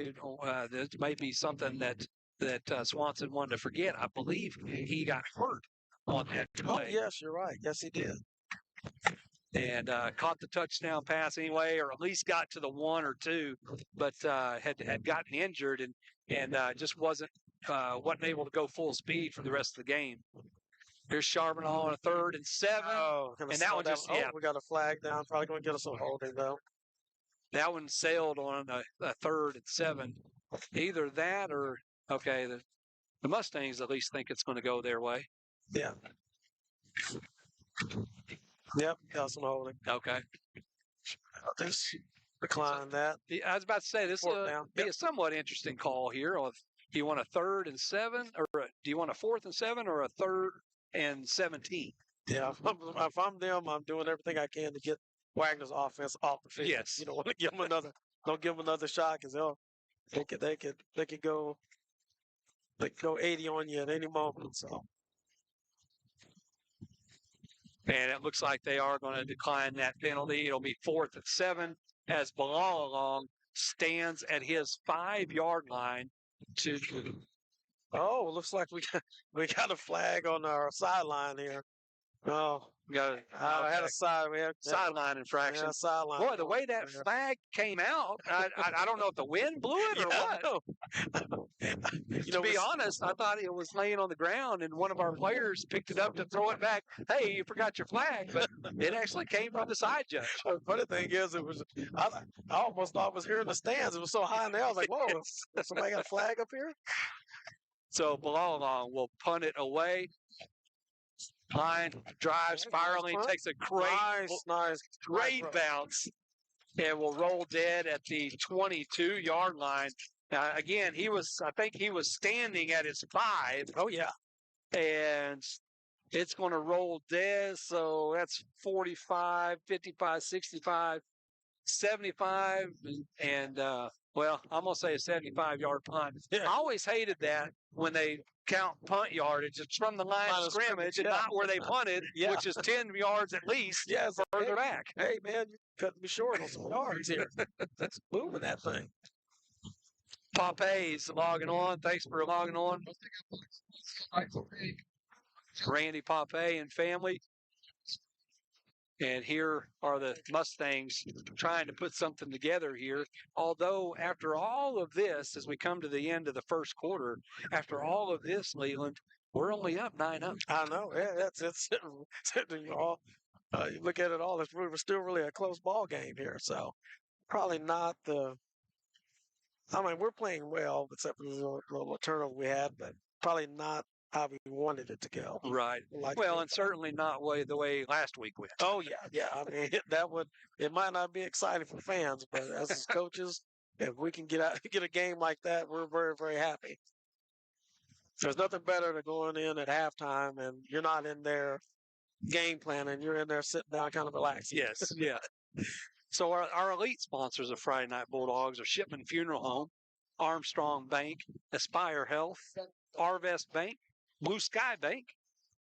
this may be something that Swanson wanted to forget. I believe he got hurt on that Oh, play. yes, you're right. Yes, he did. And caught the touchdown pass anyway, or at least got to the 1 or 2, but had gotten injured and just wasn't able to go full speed for the rest of the game. Here's Charbonneau on a 3rd and 7. Oh, and that one just, we got a flag down. Probably going to get us a holding, though. That one sailed on a 3rd and 7. Either that or, okay, the Mustangs at least think it's going to go their way. Yeah. Yep, got some holding. Okay. Just decline that. I was about to say, this will Down. be a somewhat interesting call here. Do you want a 3rd and 7, or do you want a 4th and 7, or a 3rd and 17? Yeah, if I'm them, I'm doing everything I can to get Wagner's offense off the field. Yes. You don't want to give them don't give them another shot because they could go 80 on you at any moment. So. And it looks like they are going to decline that penalty. It'll be 4th and 7 as Bilal stands at his 5-yard line to. Oh, looks like we got a flag on our sideline here. Oh, We got I had a sideline infraction. Yeah, sideline. Boy, the way that flag came out, I don't know if the wind blew it or what. To be honest, I thought it was laying on the ground, and one of our players picked it up to throw it back. Hey, you forgot your flag, but it actually came from the side judge. The funny thing is, I almost thought I was here in the stands. It was so high in there. I was like, whoa, somebody got a flag up here? So Bilal will punt it away. Line drives, spiraling, takes a great bounce, and will roll dead at the 22-yard line. Now, again, I think he was standing at his 5. Oh, yeah. And it's going to roll dead, so that's 45, 55, 65, 75, and well, I'm going to say a 75-yard punt. Yeah. I always hated that when they count punt yardage. It's from the line of scrimmage and not where they punted, which is 10 yards at least further back. Hey, man, you cut me short on some yards here. That's moving that thing. Pape's logging on. Thanks for logging on. Randy Pape and family. And here are the Mustangs trying to put something together here. Although after all of this, as we come to the end of the first quarter, after all of this, Leland, we're only up 9-0. I know. Yeah, that's you look at it all, we're still really a close ball game here. So probably not we're playing well, except for the little turnover we had, but probably not how we wanted it to go. Right. And certainly not the way last week went. Oh, yeah. I mean, it might not be exciting for fans, but as coaches, if we can get a game like that, we're very, very happy. There's nothing better than going in at halftime and you're not in there game planning. You're in there sitting down, kind of relaxing. Yes, yeah. So our elite sponsors of Friday Night Bulldogs are Shipman Funeral Home, Armstrong Bank, Aspire Health, Arvest Bank, Blue Sky Bank,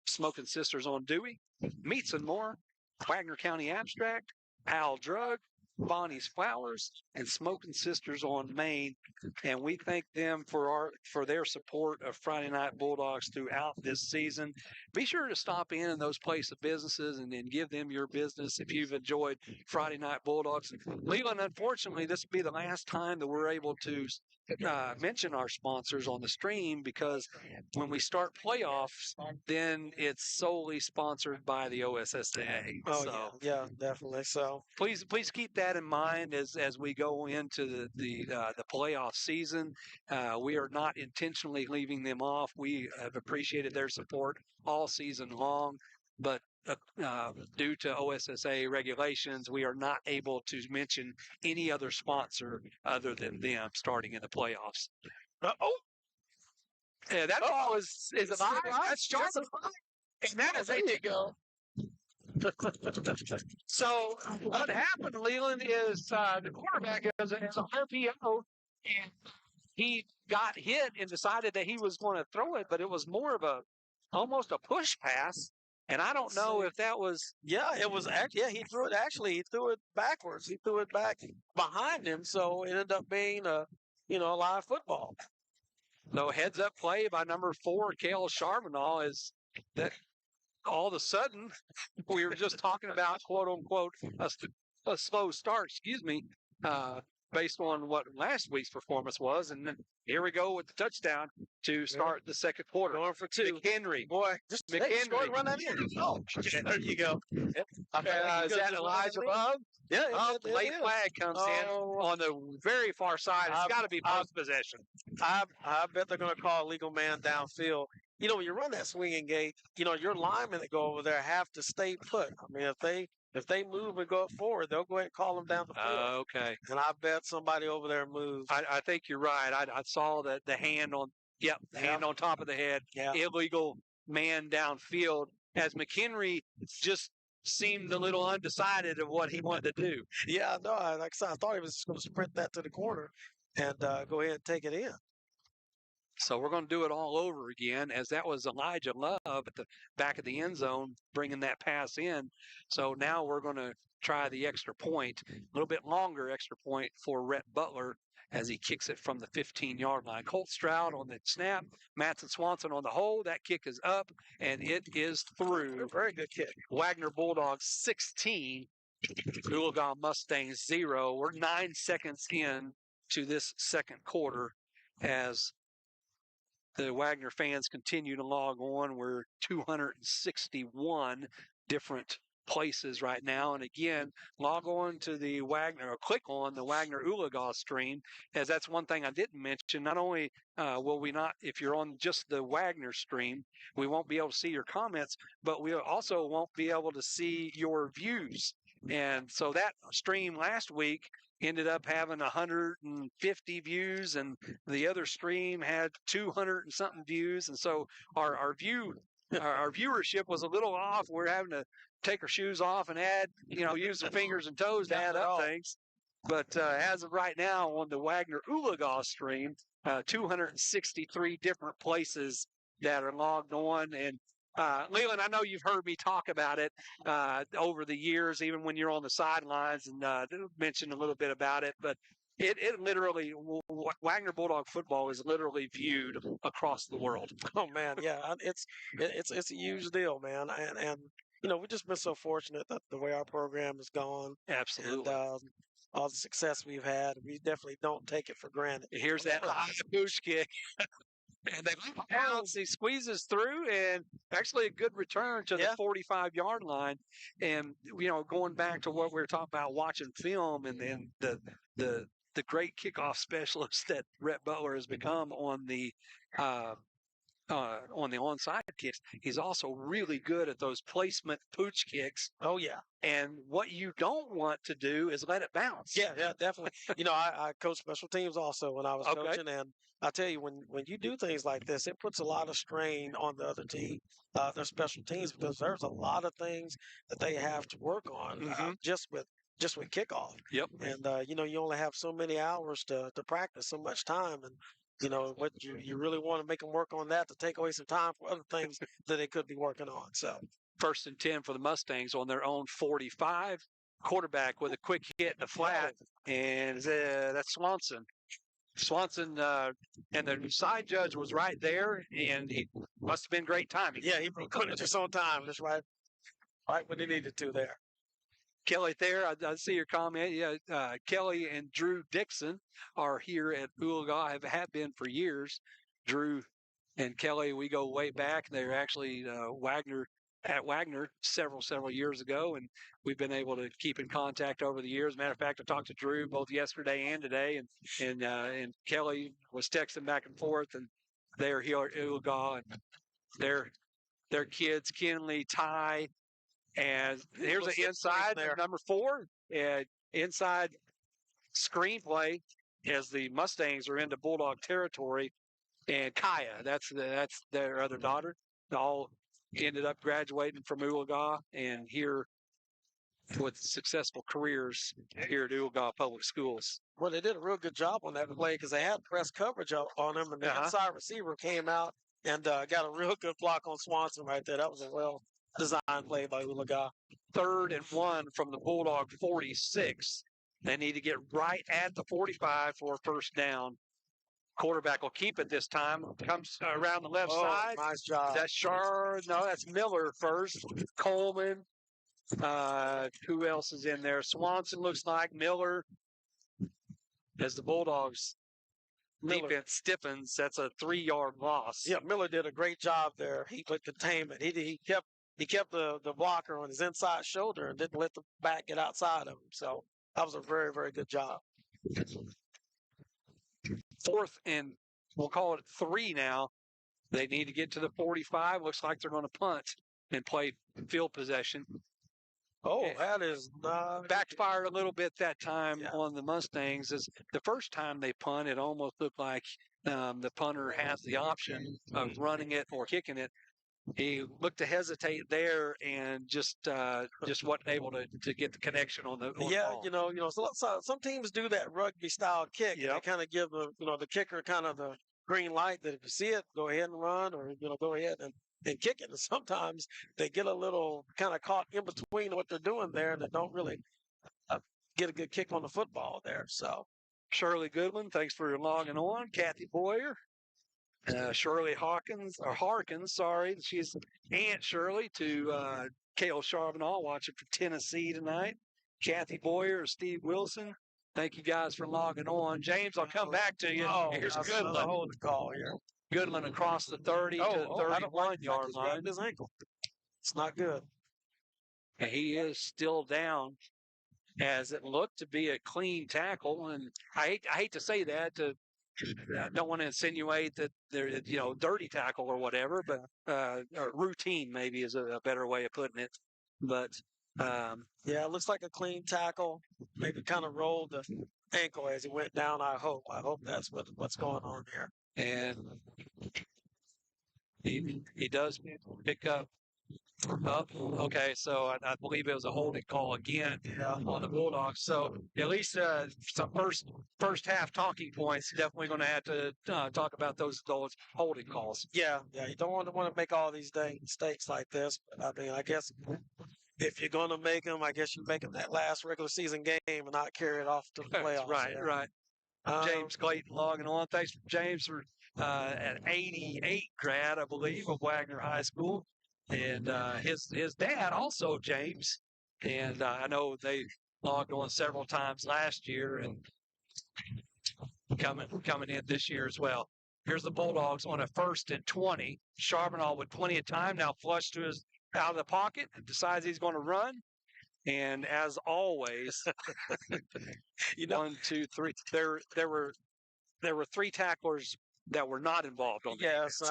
Smoking Sisters on Dewey, Meats and More, Wagner County Abstract, Al Drug, Bonnie's Flowers, and Smoking Sisters on Main. And we thank them for their support of Friday Night Bulldogs throughout this season. Be sure to stop in those places of businesses and then give them your business if you've enjoyed Friday Night Bulldogs. Leland, unfortunately, this will be the last time that we're able to mention our sponsors on the stream, because when we start playoffs, then it's solely sponsored by the OSSAA. Oh, yeah, definitely. So please keep that in mind as we go into the playoff season. We are not intentionally leaving them off. We have appreciated their support all season long, but due to OSSA regulations, we are not able to mention any other sponsor other than them starting in the playoffs. Yeah, that ball is a high. That's sharp. And that is there you go. So what happened, Leland, is the quarterback is a RPO, and he got hit and decided that he was going to throw it, but it was more of almost a push pass. And I don't know if that was. Yeah, it was actually. Yeah, he threw it. Actually, he threw it backwards. He threw it back behind him, so it ended up being a live football. No heads up play by number 4, Kale Charbonneau, is that all of a sudden we were just talking about quote unquote a slow start, based on what last week's performance was. And then here we go with the touchdown to start the second quarter. Going for 2. McHenry. Boy, just McHenry. run that in. Oh, there you go. Yep. Is that Elijah Love? Yeah. Late flag comes in on the very far side. It's got to be post possession. I bet they're going to call a legal man downfield. When you run that swinging gate, your linemen that go over there have to stay put. I mean, if they move and go up forward, they'll go ahead and call them down the field. Okay. And I bet somebody over there moves. I think you're right. I saw the hand on hand on top of the head. Yeah. Illegal man downfield as McHenry just seemed a little undecided of what he wanted to do. Yeah, no, like I said, I thought he was just going to sprint that to the corner and go ahead and take it in. So we're going to do it all over again, as that was Elijah Love at the back of the end zone bringing that pass in. So now we're going to try the extra point, a little bit longer extra point for Rhett Butler as he kicks it from the 15-yard line. Colt Stroud on the snap, Mattson Swanson on the hold. That kick is up, and it is through. Very good kick. Wagoner Bulldogs 16, Oologah Mustangs 0. We're 9 seconds in to this second quarter as the Wagoner fans continue to log on. We're 261 different places right now. And again, log on to the Wagoner, or click on the Wagoner Oologah stream, as that's one thing I didn't mention. Not only will we not, if you're on just the Wagoner stream, we won't be able to see your comments, but we also won't be able to see your views. And so that stream last week ended up having 150 views, and the other stream had 200 and something views. And so our viewership was a little off. We're having to take our shoes off and use our fingers and toes to add up things. But as of right now on the Wagoner Oologah stream, 263 different places that are logged on. And Leland, I know you've heard me talk about it over the years, even when you're on the sidelines, and mentioned a little bit about it. But it literally, Wagoner Bulldog football is literally viewed across the world. Oh man, yeah, it's a huge deal, man, and we've just been so fortunate that the way our program has gone, Absolutely. and all the success we've had, we definitely don't take it for granted. Here's that high boosh kick. And they bounce, he squeezes through, and actually a good return to the 45-yard line. And going back to what we were talking about, watching film, and then the great kickoff specialist that Rhett Butler has become on the onside kicks. He's also really good at those placement pooch kicks. Oh yeah. And what you don't want to do is let it bounce. Yeah, definitely. I coach special teams also when I was coaching, and I tell you, when you do things like this, it puts a lot of strain on the other team, their special teams, because there's a lot of things that they have to work on just with kickoff. Yep. And you only have so many hours to practice, so much time, and what you really want to make them work on that to take away some time for other things that they could be working on. So 1st and 10 for the Mustangs on their own 45. Quarterback with a quick hit in the flat, and that's Swanson. Swanson and the side judge was right there, and he must have been great timing. Yeah, he put it just on time, just right when he needed to there. Kelly Thayer, I see your comment. Yeah, Kelly and Drew Dixon are here at Oologah, have been for years. Drew and Kelly, we go way back. They're actually Wagoner several years ago, and we've been able to keep in contact over the years. Matter of fact, I talked to Drew both yesterday and today, and Kelly was texting back and forth, and they're here at Oologah, and their kids, Kinley, Ty. And here's an inside number 4, inside screenplay as the Mustangs are into Bulldog territory. And Kaya, that's their other daughter. All ended up graduating from Oologah and here with successful careers here at Oologah Public Schools. Well, they did a real good job on that play because they had press coverage on him, and the inside receiver came out and got a real good block on Swanson right there. That was a well-designed play by Oologah. 3rd and 1 from the Bulldog 46. They need to get right at the 45 for a first down. Quarterback will keep it this time. Comes around the left side. Nice job. That's No, that's Miller first. Coleman. Who else is in there? Swanson looks like Miller. As the Bulldogs defense stiffens, that's a 3-yard loss. Yeah, Miller did a great job there. He could contain it. He kept the blocker on his inside shoulder and didn't let the back get outside of him. So that was a very, very good job. 4th and we'll call it 3 now. They need to get to the 45. Looks like they're going to punt and play field possession. Oh, that is backfired a little bit that time on the Mustangs. As the first time they punt, it almost looked like the punter has the option of running it or kicking it. He looked to hesitate there and just wasn't able to get the connection on the ball. So some teams do that rugby style kick. They kind of give the kicker kind of the green light that if you see it, go ahead and run, or go ahead and kick it. And sometimes they get a little kind of caught in between what they're doing there, and they don't really get a good kick on the football there. So Shirley Goodwin, thanks for logging on. Kathy Boyer. Shirley Harkins, she's Aunt Shirley to Cale Charbonneau watching for Tennessee tonight. Kathy Boyer, Steve Wilson, thank you guys for logging on. James, I'll come back to you. Here's Goodwin. Hold the call here. Goodwin across the 30 to 31-yard line. His ankle. It's not good. And he is still down, as it looked to be a clean tackle. And I hate to say that I don't want to insinuate that they're, dirty tackle or whatever, but or routine maybe is a better way of putting it. But it looks like a clean tackle. Maybe kind of rolled the ankle as he went down. I hope that's what's going on here. And he does pick up. Okay, so I believe it was a holding call again on the Bulldogs. So at least some first half talking points. Definitely going to have to talk about those holding calls. Yeah, you don't want to make all these mistakes like this. But I mean, I guess if you're going to make them, I guess you make them that last regular season game and not carry it off to the playoffs. Right. James Clayton logging on. Thanks, James, for an 88 grad, I believe, of Wagoner High School. And his dad also, James. And I know they logged on several times last year and coming in this year as well. Here's the Bulldogs on a 1st and 20. Charbonneau with plenty of time, now flush to his out of the pocket, decides he's going to run. And as always, 1, 2, 3. There were 3 tacklers that were not involved on Yes, in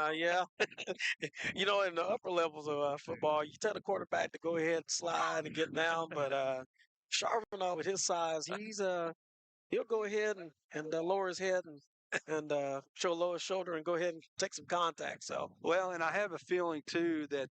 the upper levels of football, you tell the quarterback to go ahead and slide and get down, but Charbonneau with his size, he'll go ahead and lower his head and lower his shoulder and go ahead and take some contact. So and I have a feeling too that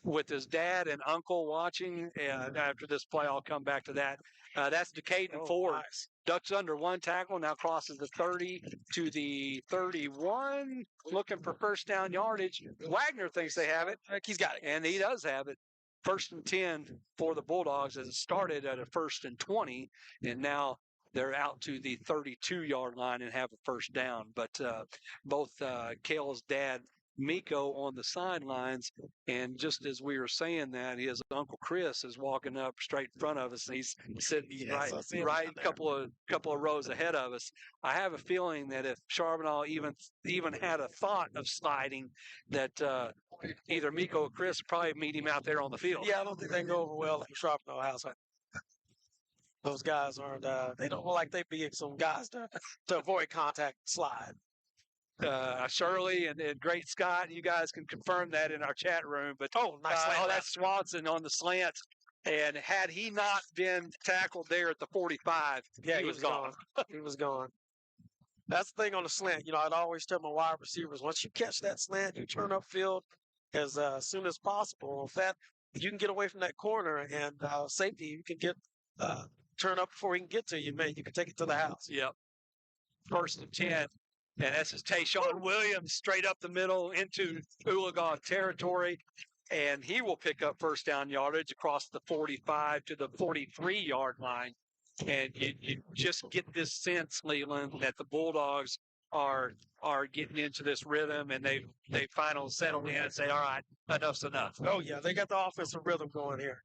with his dad and uncle watching, and after this play, I'll come back to that. That's Decaden Ford. Nice. Ducks under 1 tackle, now crosses the 30 to the 31, looking for first down yardage. Wagner thinks they have it. He's got it. And he does have it. 1st and 10 for the Bulldogs, as it started at a 1st and 20, and now they're out to the 32-yard line and have a first down. But both Cale's dad, Miko, on the sidelines, and just as we were saying that, his Uncle Chris is walking up straight in front of us, and he's sitting right a couple of rows ahead of us. I have a feeling that if Charbonneau even had a thought of sliding, that either Miko or Chris would probably meet him out there on the field. Yeah, I don't think they go over well at Charbonneau house. Those guys aren't. They don't look like they'd be some guys to avoid contact and slide. Shirley and Great Scott, you guys can confirm that in our chat room. But nice slant. That's Swanson on the slant. And had he not been tackled there at the 45, he was gone. He was gone. That's the thing on the slant. I'd always tell my wide receivers, once you catch that slant, you turn upfield, as soon as possible. If you can get away from that corner and safety, you can get turn up before he can get to you, man. You can take it to the house. Yep. 1st and 10. And this is Tayshawn Williams straight up the middle into Oologah territory. And he will pick up first down yardage across the 45 to the 43-yard line. And you just get this sense, Leland, that the Bulldogs are getting into this rhythm, and they finally settle in and say, all right, enough's enough. Oh, yeah, they got the offensive rhythm going here.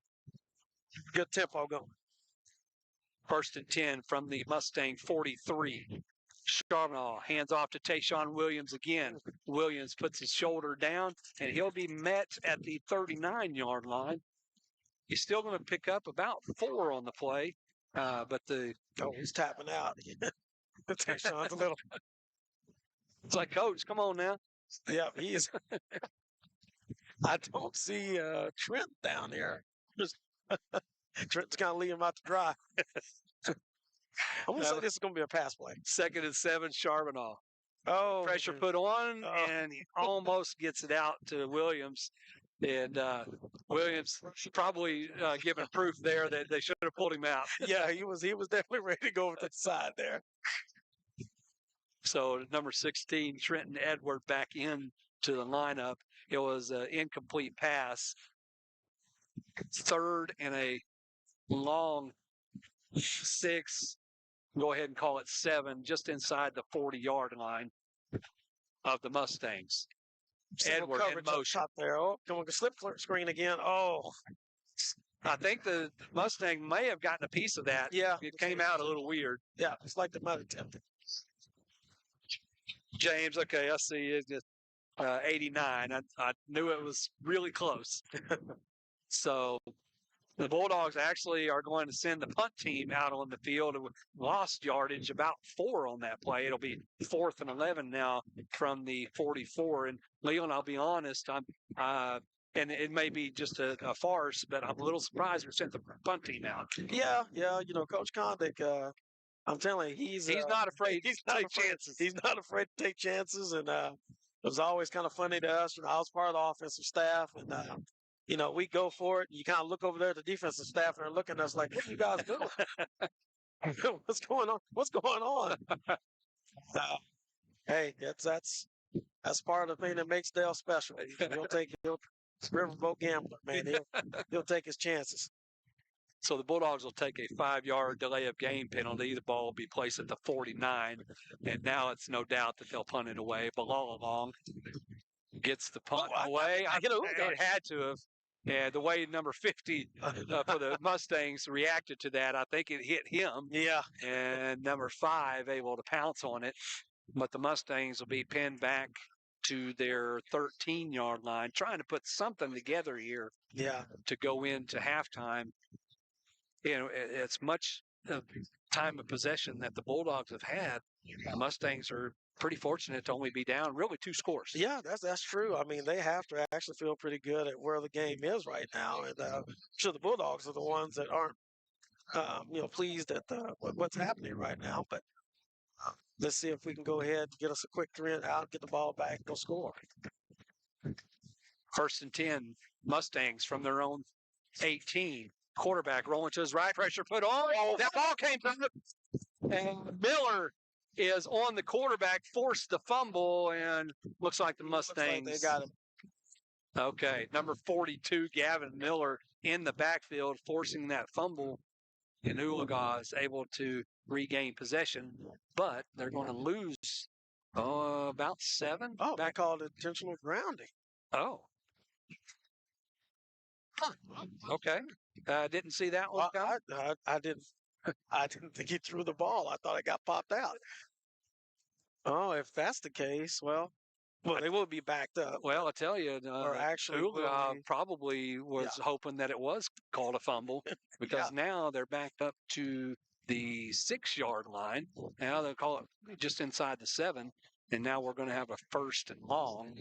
Good tempo going. 1st and 10 from the Mustang 43. Charbonneau hands off to Tayshawn Williams again. Williams puts his shoulder down, and he'll be met at the 39-yard line. He's still going to pick up about 4 on the play, but he's tapping out. Tayshawn's a little. It's like, Coach, come on now. Yeah, he is. I don't see Trent down there. Trent's kind of leaving him out to dry. I'm going to say this is going to be a pass play. 2nd and 7, Charbonneau. Oh. Pressure put on, and he almost gets it out to Williams. And Williams probably giving proof there that they should have pulled him out. Yeah, he was definitely ready to go over to the side there. So number 16, Trenton Edward, back in to the lineup. It was an incomplete pass. 3rd and a long 6. Go ahead and call it 7, just inside the 40-yard line of the Mustangs. Edward in motion. Top there. Oh, come on, slip screen again. Oh. I think the Mustang may have gotten a piece of that. Yeah. It came out a little weird. Yeah, it's like they might have attempted. James, okay, I see. It's just 89. I knew it was really close. So the Bulldogs actually are going to send the punt team out on the field with lost yardage, about 4 on that play. It'll be 4th and 11 now from the 44. And Leon, I'll be honest, and it may be just a farce, but I'm a little surprised they sent the punt team out. Yeah. Coach Condick, I'm telling you, he's not afraid to take chances. He's not afraid to take chances, and it was always kind of funny to us. I was part of the offensive staff, and we go for it. And you kind of look over there at the defensive staff, and they're looking at us like, "What are you guys doing? What's going on? What's going on?" Hey, that's part of the thing that makes Dale special. He'll riverboat gambler, man. He'll take his chances. So the Bulldogs will take a 5-yard delay of game penalty. The ball will be placed at the 49. And now it's no doubt that they'll punt it away. Ballalong gets the punt away. It had to have. And the way number 50 for the Mustangs reacted to that, I think it hit him. Yeah. And number 5 able to pounce on it. But the Mustangs will be pinned back to their 13-yard line, trying to put something together here to go into halftime. It's much time of possession that the Bulldogs have had. The Mustangs are pretty fortunate to only be down really 2 scores. Yeah, that's true. I mean, they have to actually feel pretty good at where the game is right now. And I'm sure the Bulldogs are the ones that aren't, pleased at what's happening right now. But let's see if we can go ahead and get us a quick 3 and out, get the ball back, go score. 1st and 10, Mustangs from their own 18. Quarterback rolling to his right, pressure put on. Oh, that ball came through. And Miller is on the quarterback, forced the fumble, and looks like the Mustangs. Like they got him. Okay, number 42, Gavin Miller in the backfield, forcing that fumble. And Oologah is able to regain possession, but they're going to lose about 7. Oh, they called it intentional grounding. Oh. Huh. Okay. Didn't see that one. I didn't. I didn't think he threw the ball. I thought it got popped out. Oh, if that's the case, well, they will be backed up. Well, I tell you, Oologah probably was hoping that it was called a fumble because now they're backed up to the 6-yard line. Now they'll call it just inside the 7, and now we're going to have a 1st and long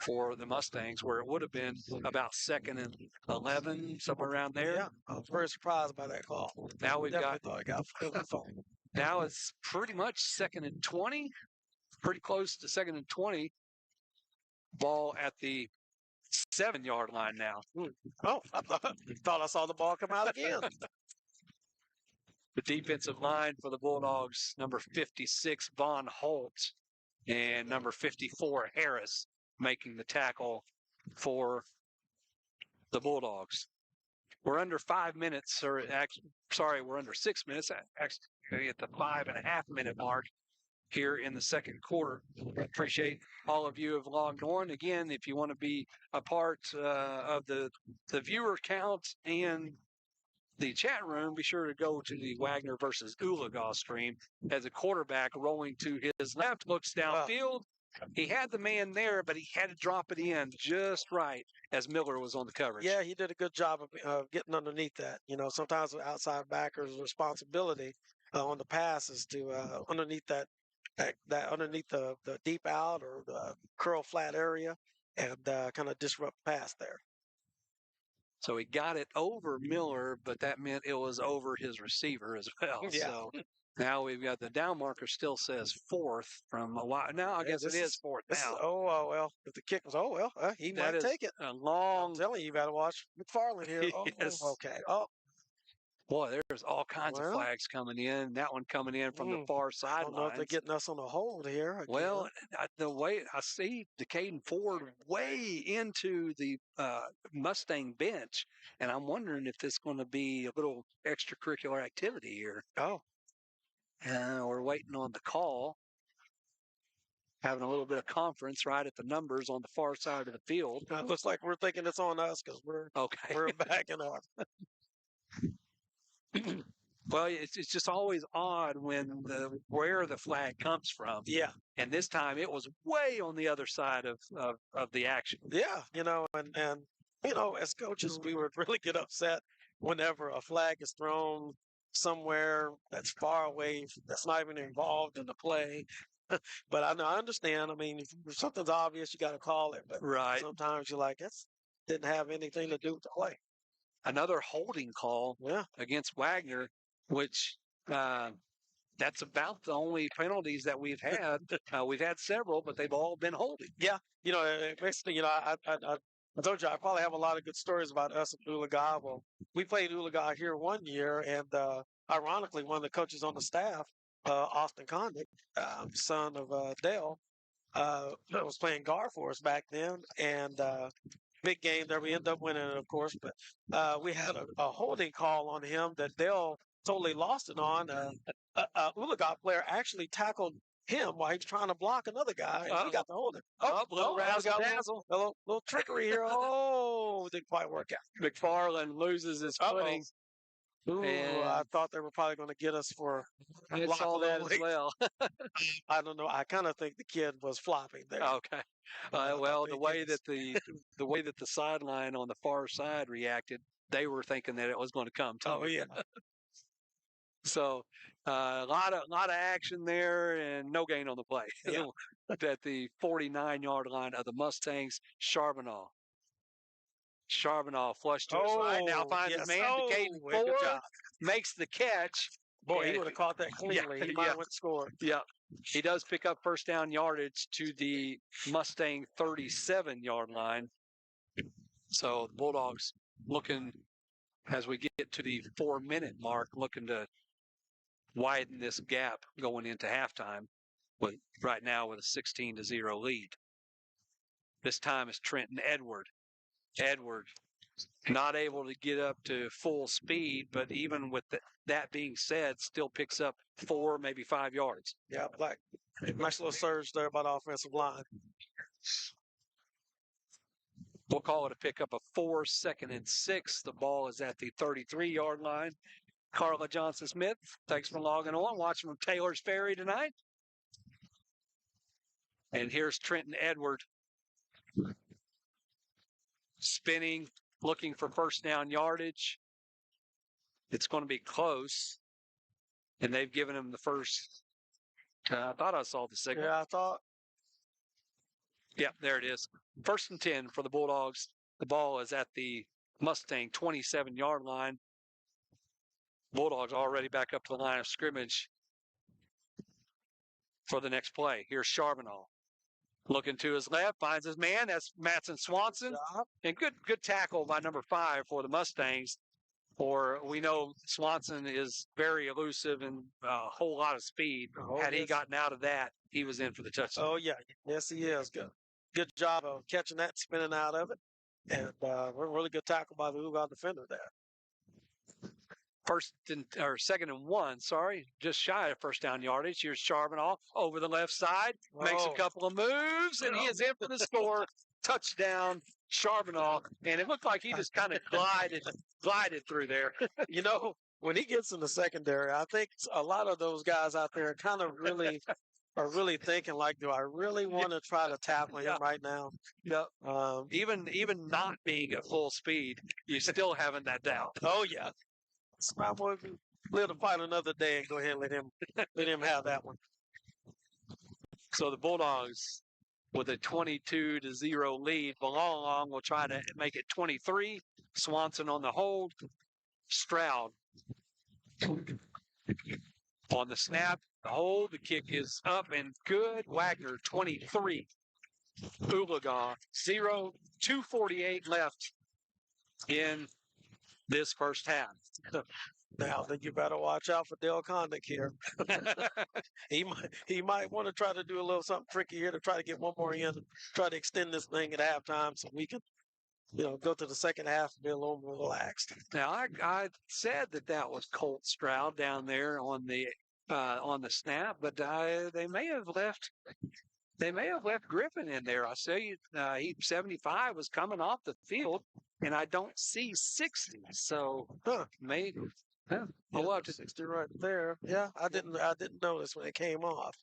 for the Mustangs, where it would have been about 2nd and 11, somewhere around there. Yeah, I was very surprised by that call. Now we've got. Thought I got Now it's pretty much 2nd and 20, pretty close to 2nd and 20. Ball at the 7-yard line now. Oh, I thought I saw the ball come out again. The defensive line for the Bulldogs, number 56, Von Holt, and number 54, Harris, making the tackle for the Bulldogs. We're under 5 minutes, or actually, sorry, we're under 6 minutes. Actually, at the 5.5-minute mark here in the second quarter. Appreciate all of you who have logged on. Again, if you want to be a part of the viewer count and the chat room, be sure to go to the Wagoner versus Oologah stream as a quarterback rolling to his left, looks downfield. He had the man there, but he had to drop it in just right as Miller was on the coverage. Yeah, he did a good job of getting underneath that. You know, sometimes the outside backer's responsibility on the pass is to underneath that underneath the deep out or the curl flat area and kind of disrupt the pass there. So he got it over Miller, but that meant it was over his receiver as well. Yeah. So now we've got the down marker still says 4th from a while. Now I guess it is 4th now. Well, if the kick was, he That might is take it. a long. I'm telling you, got to watch McFarland here. Yes. Okay. Oh, boy, there's all kinds of flags coming in. That one coming in from the far sidelines. I don't know if they're getting us on a hold here. Again. Well, the way I see Decaden Ford way into the Mustang bench, and I'm wondering if this is going to be a little extracurricular activity here. Oh. We're waiting on the call. Having a little bit of conference right at the numbers on the far side of the field. It looks like we're thinking it's on us because we're backing up. Well, it's just always odd when where the flag comes from. Yeah. And this time it was way on the other side of the action. Yeah, and as coaches, we would really get upset whenever a flag is thrown somewhere that's far away, that's not even involved in the play. But I understand. I mean, if something's obvious, you got to call it. But sometimes you're like, that didn't have anything to do with the play. Another holding call against Wagoner, which that's about the only penalties that we've had. We've had several, but they've all been holding. Yeah, basically, I told you I probably have a lot of good stories about us at Oologah. Well, we played Oologah here one year, and ironically, one of the coaches on the staff, Austin Condick, son of Dale, was playing guard for us back then, and big game there. We ended up winning it, of course, but we had a holding call on him that Dale totally lost it on. Oologah player actually tackled him while he was trying to block another guy, and he got the holding. Little trickery here. Oh, didn't quite work out. McFarland loses his footing. Ooh, I thought they were probably going to get us for all that as well. I don't know. I kind of think the kid was flopping there. Okay. Well, the way that the sideline on the far side reacted, they were thinking that it was going to come. Oh yeah. So a lot of action there and no gain on the play. Yeah. At the 49-yard line of the Mustangs, Charbonneau flushed to his right. Now finds his man. Decaden Ford makes the catch. Boy, he would have caught that cleanly. He might have went and scored. Yeah. He does pick up first down yardage to the Mustang 37-yard line. So the Bulldogs looking, as we get to the 4-minute mark, looking to widen this gap going into halftime right now with a 16-0 lead. This time is Trenton Edward. Edward not able to get up to full speed, but even with that being said, still picks up 4, maybe 5 yards. Yeah, nice little surge there by the offensive line. We'll call it a pickup of 4, 2nd and 6. The ball is at the 33-yard line. Carla Johnson-Smith, thanks for logging on, watching from Taylor's Ferry tonight. And here's Trenton Edward spinning, looking for first down yardage. It's going to be close. And they've given him the first. I thought I saw the signal. Yeah, I thought. Yeah, there it is. 1st and 10 for the Bulldogs. The ball is at the Mustang 27-yard line. Bulldogs already back up to the line of scrimmage for the next play. Here's Charbonneau. Looking to his left, finds his man. That's Matson Swanson. Job. And good tackle by number 5 for the Mustangs. For we know Swanson is very elusive and a whole lot of speed. Oh, Had he yes. gotten out of that, he was in for the touchdown. Oh, yeah. Yes, he is. Good job of catching that, spinning out of it. And really good tackle by the Oologah defender there. Second and 1, just shy of first down yardage. Here's Charbonneau over the left side, makes a couple of moves, and he is in for the score. Touchdown, Charbonneau, and it looked like he just kind of glided through there. You know, when he gets in the secondary, I think a lot of those guys out there kind of really are really thinking like, do I really want to try to tackle him right now? Yep. Even not being at full speed, you still having that doubt. Oh yeah. My boy, live to fight another day and go ahead and let him have that one. So the Bulldogs, with a 22-0 lead, Belong will try to make it 23. Swanson on the hold. Stroud on the snap. The hold. The kick is up and good. Wagoner 23. Oologah 0. 2:48 left in this first half. Now, I think you better watch out for Dale Connick here. He might want to try to do a little something tricky here to try to get one more in, try to extend this thing at halftime so we can, go to the second half and be a little more relaxed. Now, I said that was Colt Stroud down there on the snap, but they may have left. They may have left Griffin in there. I say he 75 was coming off the field, and I don't see 60. So maybe. Yeah, We'll have to 60 right there. Yeah, I didn't notice when it came off.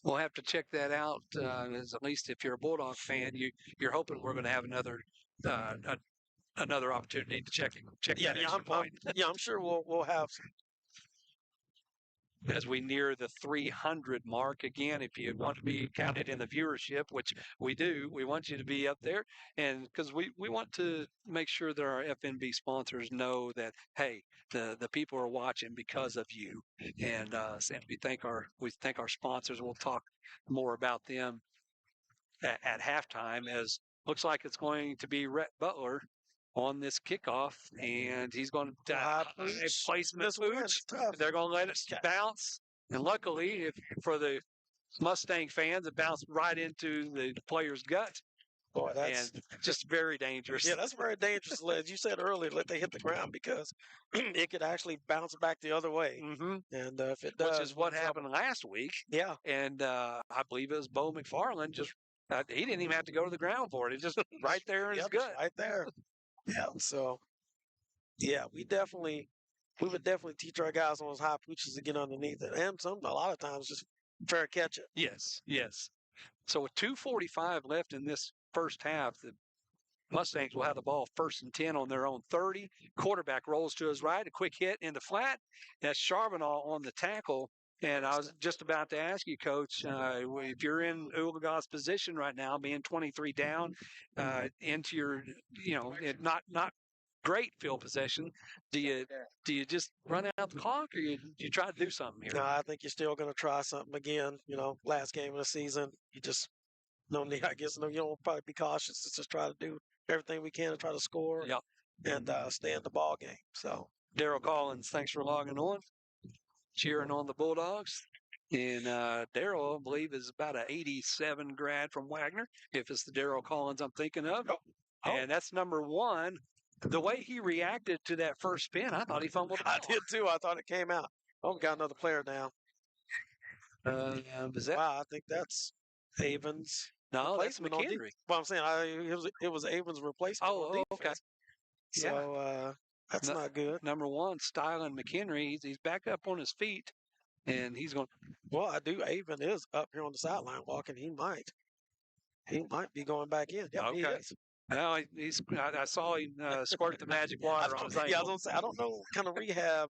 We'll have to check that out. As at least if you're a Bulldog fan, you're hoping we're going to have another opportunity to check. I'm sure we'll have some. As we near the 300 mark again, if you want to be counted in the viewership, which we do, we want you to be up there, and because we want to make sure that our FNB sponsors know that, hey, the people are watching because of you, and we thank our sponsors. We'll talk more about them at halftime, as looks like it's going to be Rhett Butler on this kickoff, and he's going to placement pooch. They're going to let it bounce, and luckily, for the Mustang fans, it bounced right into the player's gut. Boy, that's and just very dangerous. Yeah, that's very dangerous. As you said earlier, let they hit the ground because it could actually bounce back the other way. Mm-hmm. And if it does, which is what happened last week. Yeah, and I believe it was Bo McFarland. Just he didn't even have to go to the ground for it. It just right there in his gut, right there. Yeah, so yeah, we would definitely teach our guys on those high pooches to get underneath it, and a lot of times just fair catch it. Yes. So with 2:45 left in this first half, the Mustangs will have the ball 1st and 10 on their own 30. Quarterback rolls to his right, a quick hit in the flat. That's Charbonneau on the tackle. And I was just about to ask you, Coach, if you're in Oologah's position right now, being 23 down, into your, not great field possession, do you just run out the clock, or you try to do something here? No, I think you're still going to try something again. Last game of the season, you just no need. I guess you'll probably be cautious. Just try to do everything we can to try to score. Yep. And stay in the ball game. So, Daryl Collins, thanks for logging on. Cheering on the Bulldogs. And Daryl, I believe, is about an 87 grad from Wagoner, if it's the Daryl Collins I'm thinking of. Oh. And that's number 1. The way he reacted to that first spin, I thought he fumbled. I did too. I thought it came out. Oh, we got another player down. Is that? Wow, I think that's Avens. No, that's McHenry. Well, I'm saying it was Avens' replacement. Oh, okay. So that's not good. Number 1, Styling McHenry. He's back up on his feet, and he's going. Well, I do. Avon is up here on the sideline walking. He might be going back in. Yep, okay. He is. No, I saw him squirt the magic water on his ankle. Yeah, I was gonna say, I don't know what kind of rehab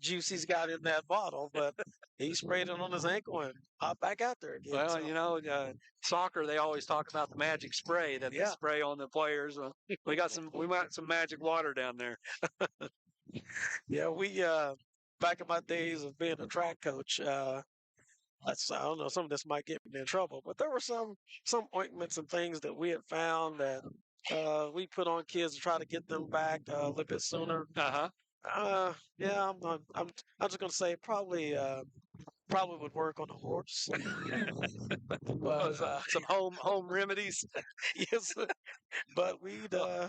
juice he's got in that bottle, but he sprayed it on his ankle and popped back out there again. Well, soccer, they always talk about the magic spray that they spray on the players. We got some magic water down there. Yeah, we back in my days of being a track coach, I don't know. Some of this might get me in trouble, but there were some ointments and things that we had found that we put on kids to try to get them back a little bit sooner. Yeah, I'm just gonna say probably would work on a horse. Oh, But some home remedies. yes, but I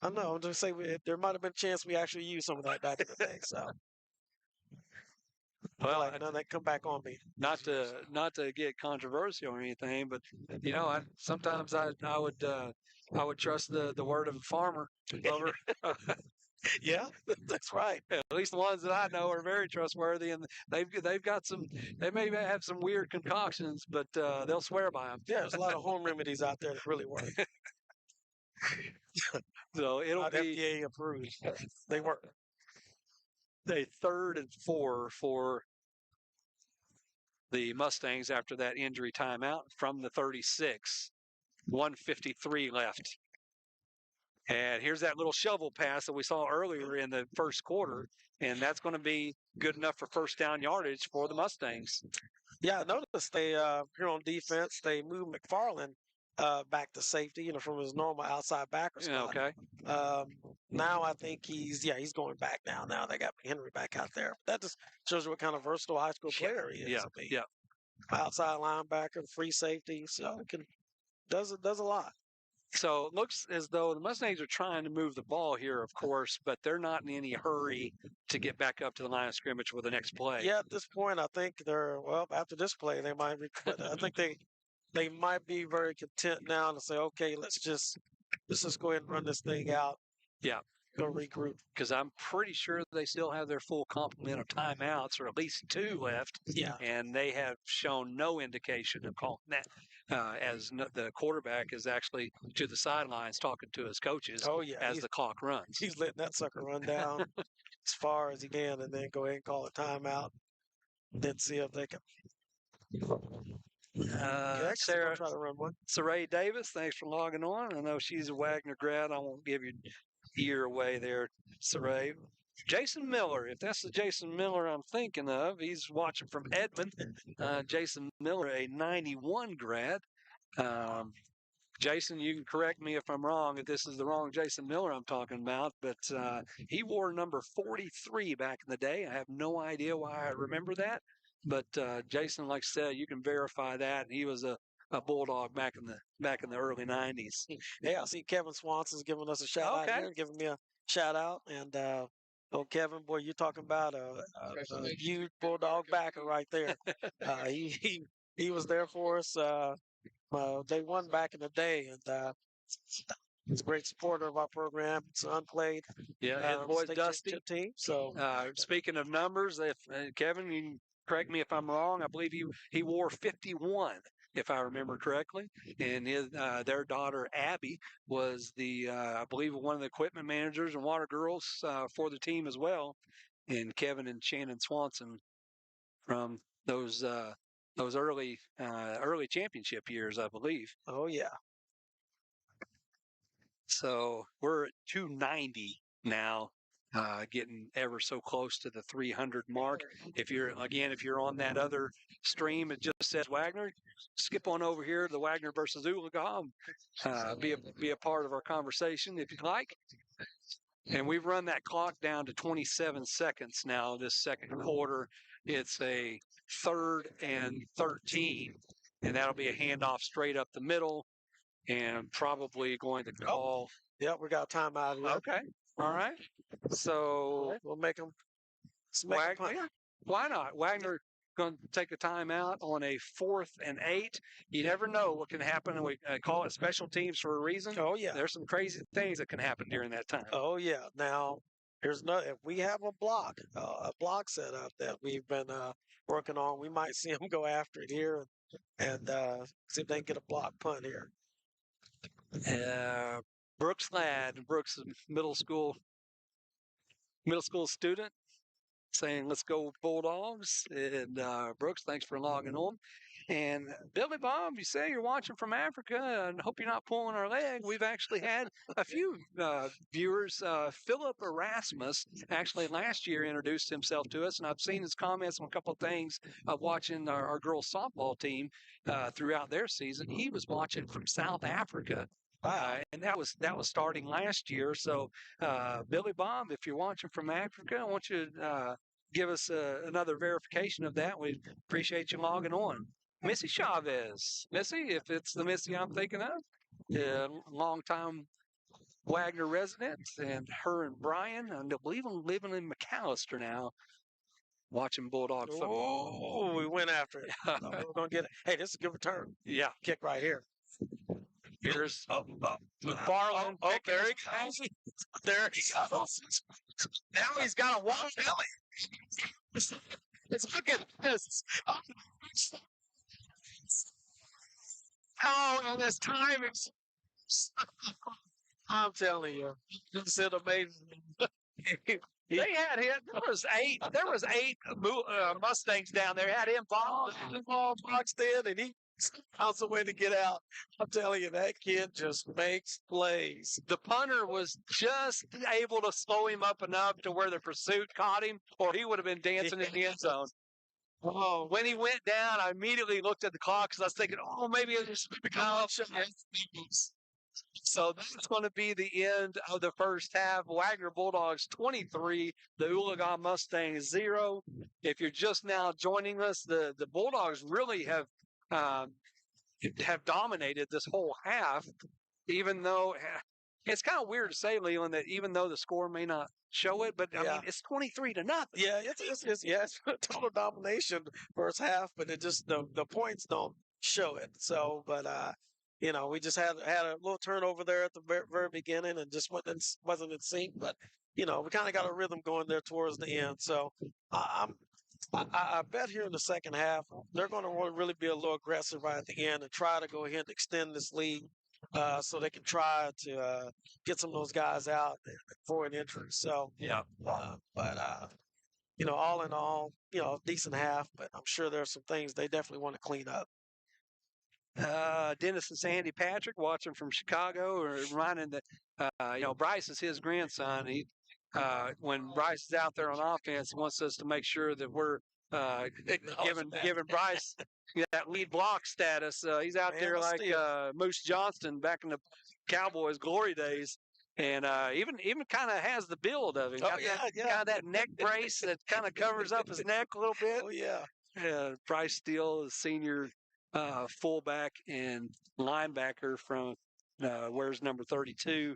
don't know. I'm just saying there might have been a chance we actually used some of that back in the day. So Well, like none of that come back on me. not to get controversial or anything, but sometimes I would trust the word of a farmer over. Yeah, that's right. At least the ones that I know are very trustworthy, and they've got some. They may have some weird concoctions, but they'll swear by them. Yeah, there's a lot of home remedies out there that really work. So it'll Not be FDA approved. They work. a 3rd and 4 for the Mustangs after that injury timeout from the 36. 1:53 left. And here's that little shovel pass that we saw earlier in the first quarter, and that's going to be good enough for first down yardage for the Mustangs. Yeah, I noticed they here on defense they moved McFarland back to safety, from his normal outside backer spot. Okay. Now I think he's going back now. Now they got Henry back out there. That just shows you what kind of versatile high school player he is. Yeah. Outside linebacker, free safety, so does a lot. So it looks as though the Mustangs are trying to move the ball here, of course, but they're not in any hurry to get back up to the line of scrimmage with the next play. Yeah, at this point, I think after this play, they might I think they might be very content now to say, okay, let's just go ahead and run this thing out. Yeah. Go regroup. Because I'm pretty sure they still have their full complement of timeouts, or at least 2 left. Yeah. And they have shown no indication of calling that. The quarterback is actually to the sidelines talking to his coaches as the clock runs. He's letting that sucker run down as far as he can and then go ahead and call a timeout. Then see if they can. Sarah, try to run one. Saray Davis, thanks for logging on. I know she's a Wagoner grad. I won't give you ear away there, Saray. Jason Miller, if that's the Jason Miller I'm thinking of, he's watching from Edmond. Jason Miller, a 91 grad. Jason, you can correct me if I'm wrong, if this is the wrong Jason Miller I'm talking about, but he wore number 43 back in the day. I have no idea why I remember that, but Jason, like I said, you can verify that. He was a Bulldog back in the early 90s. Hey, I see Kevin Swanson's giving us a shout out here, giving me a shout out, and Kevin, boy, you're talking about a huge Bulldog backer right there. He was there for us. They won back in the day, and he's a great supporter of our program. It's unplayed. Yeah, his boy Dusty team. So, speaking of numbers, if Kevin, you can correct me if I'm wrong. I believe he wore 51, if I remember correctly, and their daughter Abby was I believe one of the equipment managers and water girls for the team as well. And Kevin and Shannon Swanson from those early championship years, I believe. Oh yeah. So we're at 290 now, getting ever so close to the 300 mark. If you're on that other stream, it just says Wagoner. Skip on over here to the Wagoner versus Oologah. Be a part of our conversation if you'd like. And we've run that clock down to 27 seconds now. This second quarter, it's a 3rd and 13, and that'll be a handoff straight up the middle. And probably going to call. Yeah, we got a timeout here. Okay. All right. So we'll make them. Wagner. Why not? Wagner going to take a timeout on a 4th and 8. You never know what can happen. And we call it special teams for a reason. Oh yeah. There's some crazy things that can happen during that time. Oh yeah. Now if we have a block set up that we've been working on, we might see them go after it here and see if they can get a block punt here. Brooks Ladd, Brooks middle school student, saying let's go Bulldogs. And Brooks, thanks for logging on. And Billy Bob, you say you're watching from Africa and hope you're not pulling our leg. We've actually had a few viewers. Philip Erasmus actually last year introduced himself to us, and I've seen his comments on a couple of things of watching our girls softball team throughout their season. He was watching from South Africa. And that was starting last year. So, Billy Bob, if you're watching from Africa, I want you to give us another verification of that. We appreciate you logging on. Missy Chavez. Missy, if it's the Missy I'm thinking of, longtime Wagner resident, and her and Brian, and I believe I'm living in McAllister now, watching Bulldog football. Oh, we went after it. We're going to get it. Hey, this is a good return. Yeah. Kick right here. Here's McFarland. Oh, there he goes. There he goes. Now he's got a walk belly. It's look at this. Oh, and this time it's. I'm telling you, this is amazing. They had him. There was eight Mustangs down there. Had him ball boxed in, and he found some way to get out. I'm telling you, that kid just makes plays. The punter was just able to slow him up enough to where the pursuit caught him, or he would have been dancing in the end zone. Oh, when he went down, I immediately looked at the clock because I was thinking, oh, maybe it'll just become So that's going to be the end of the first half. Wagoner Bulldogs 23, the Oologah Mustangs 0. If you're just now joining us, the Bulldogs really have dominated this whole half, even though it's kind of weird to say, Leland, that even though the score may not show it, but I mean, it's 23-0. Yeah, it's total domination first half, but it just the points don't show it. So, but you know, we just had a little turnover there at the very beginning, and just wasn't in sync. But you know, we kind of got a rhythm going there towards the end. So, I bet here in the second half they're going to really be a little aggressive right at the end and try to go ahead and extend this lead. So they can try to get some of those guys out for an injury. So yeah, but you know, all in all, you know, decent half. But I'm sure there's some things they definitely want to clean up. Dennis and Sandy Patrick watching from Chicago, or reminding that you know, Bryce is his grandson. He when Bryce is out there on offense, he wants us to make sure that we're giving Bryce that lead block status. He's out there like Moose Johnston back in the Cowboys glory days, and even kind of has the build of him. Got kind of that neck brace that kind of covers up his neck a little bit. Oh yeah. Bryce Steele, the senior fullback and linebacker from wears number 32.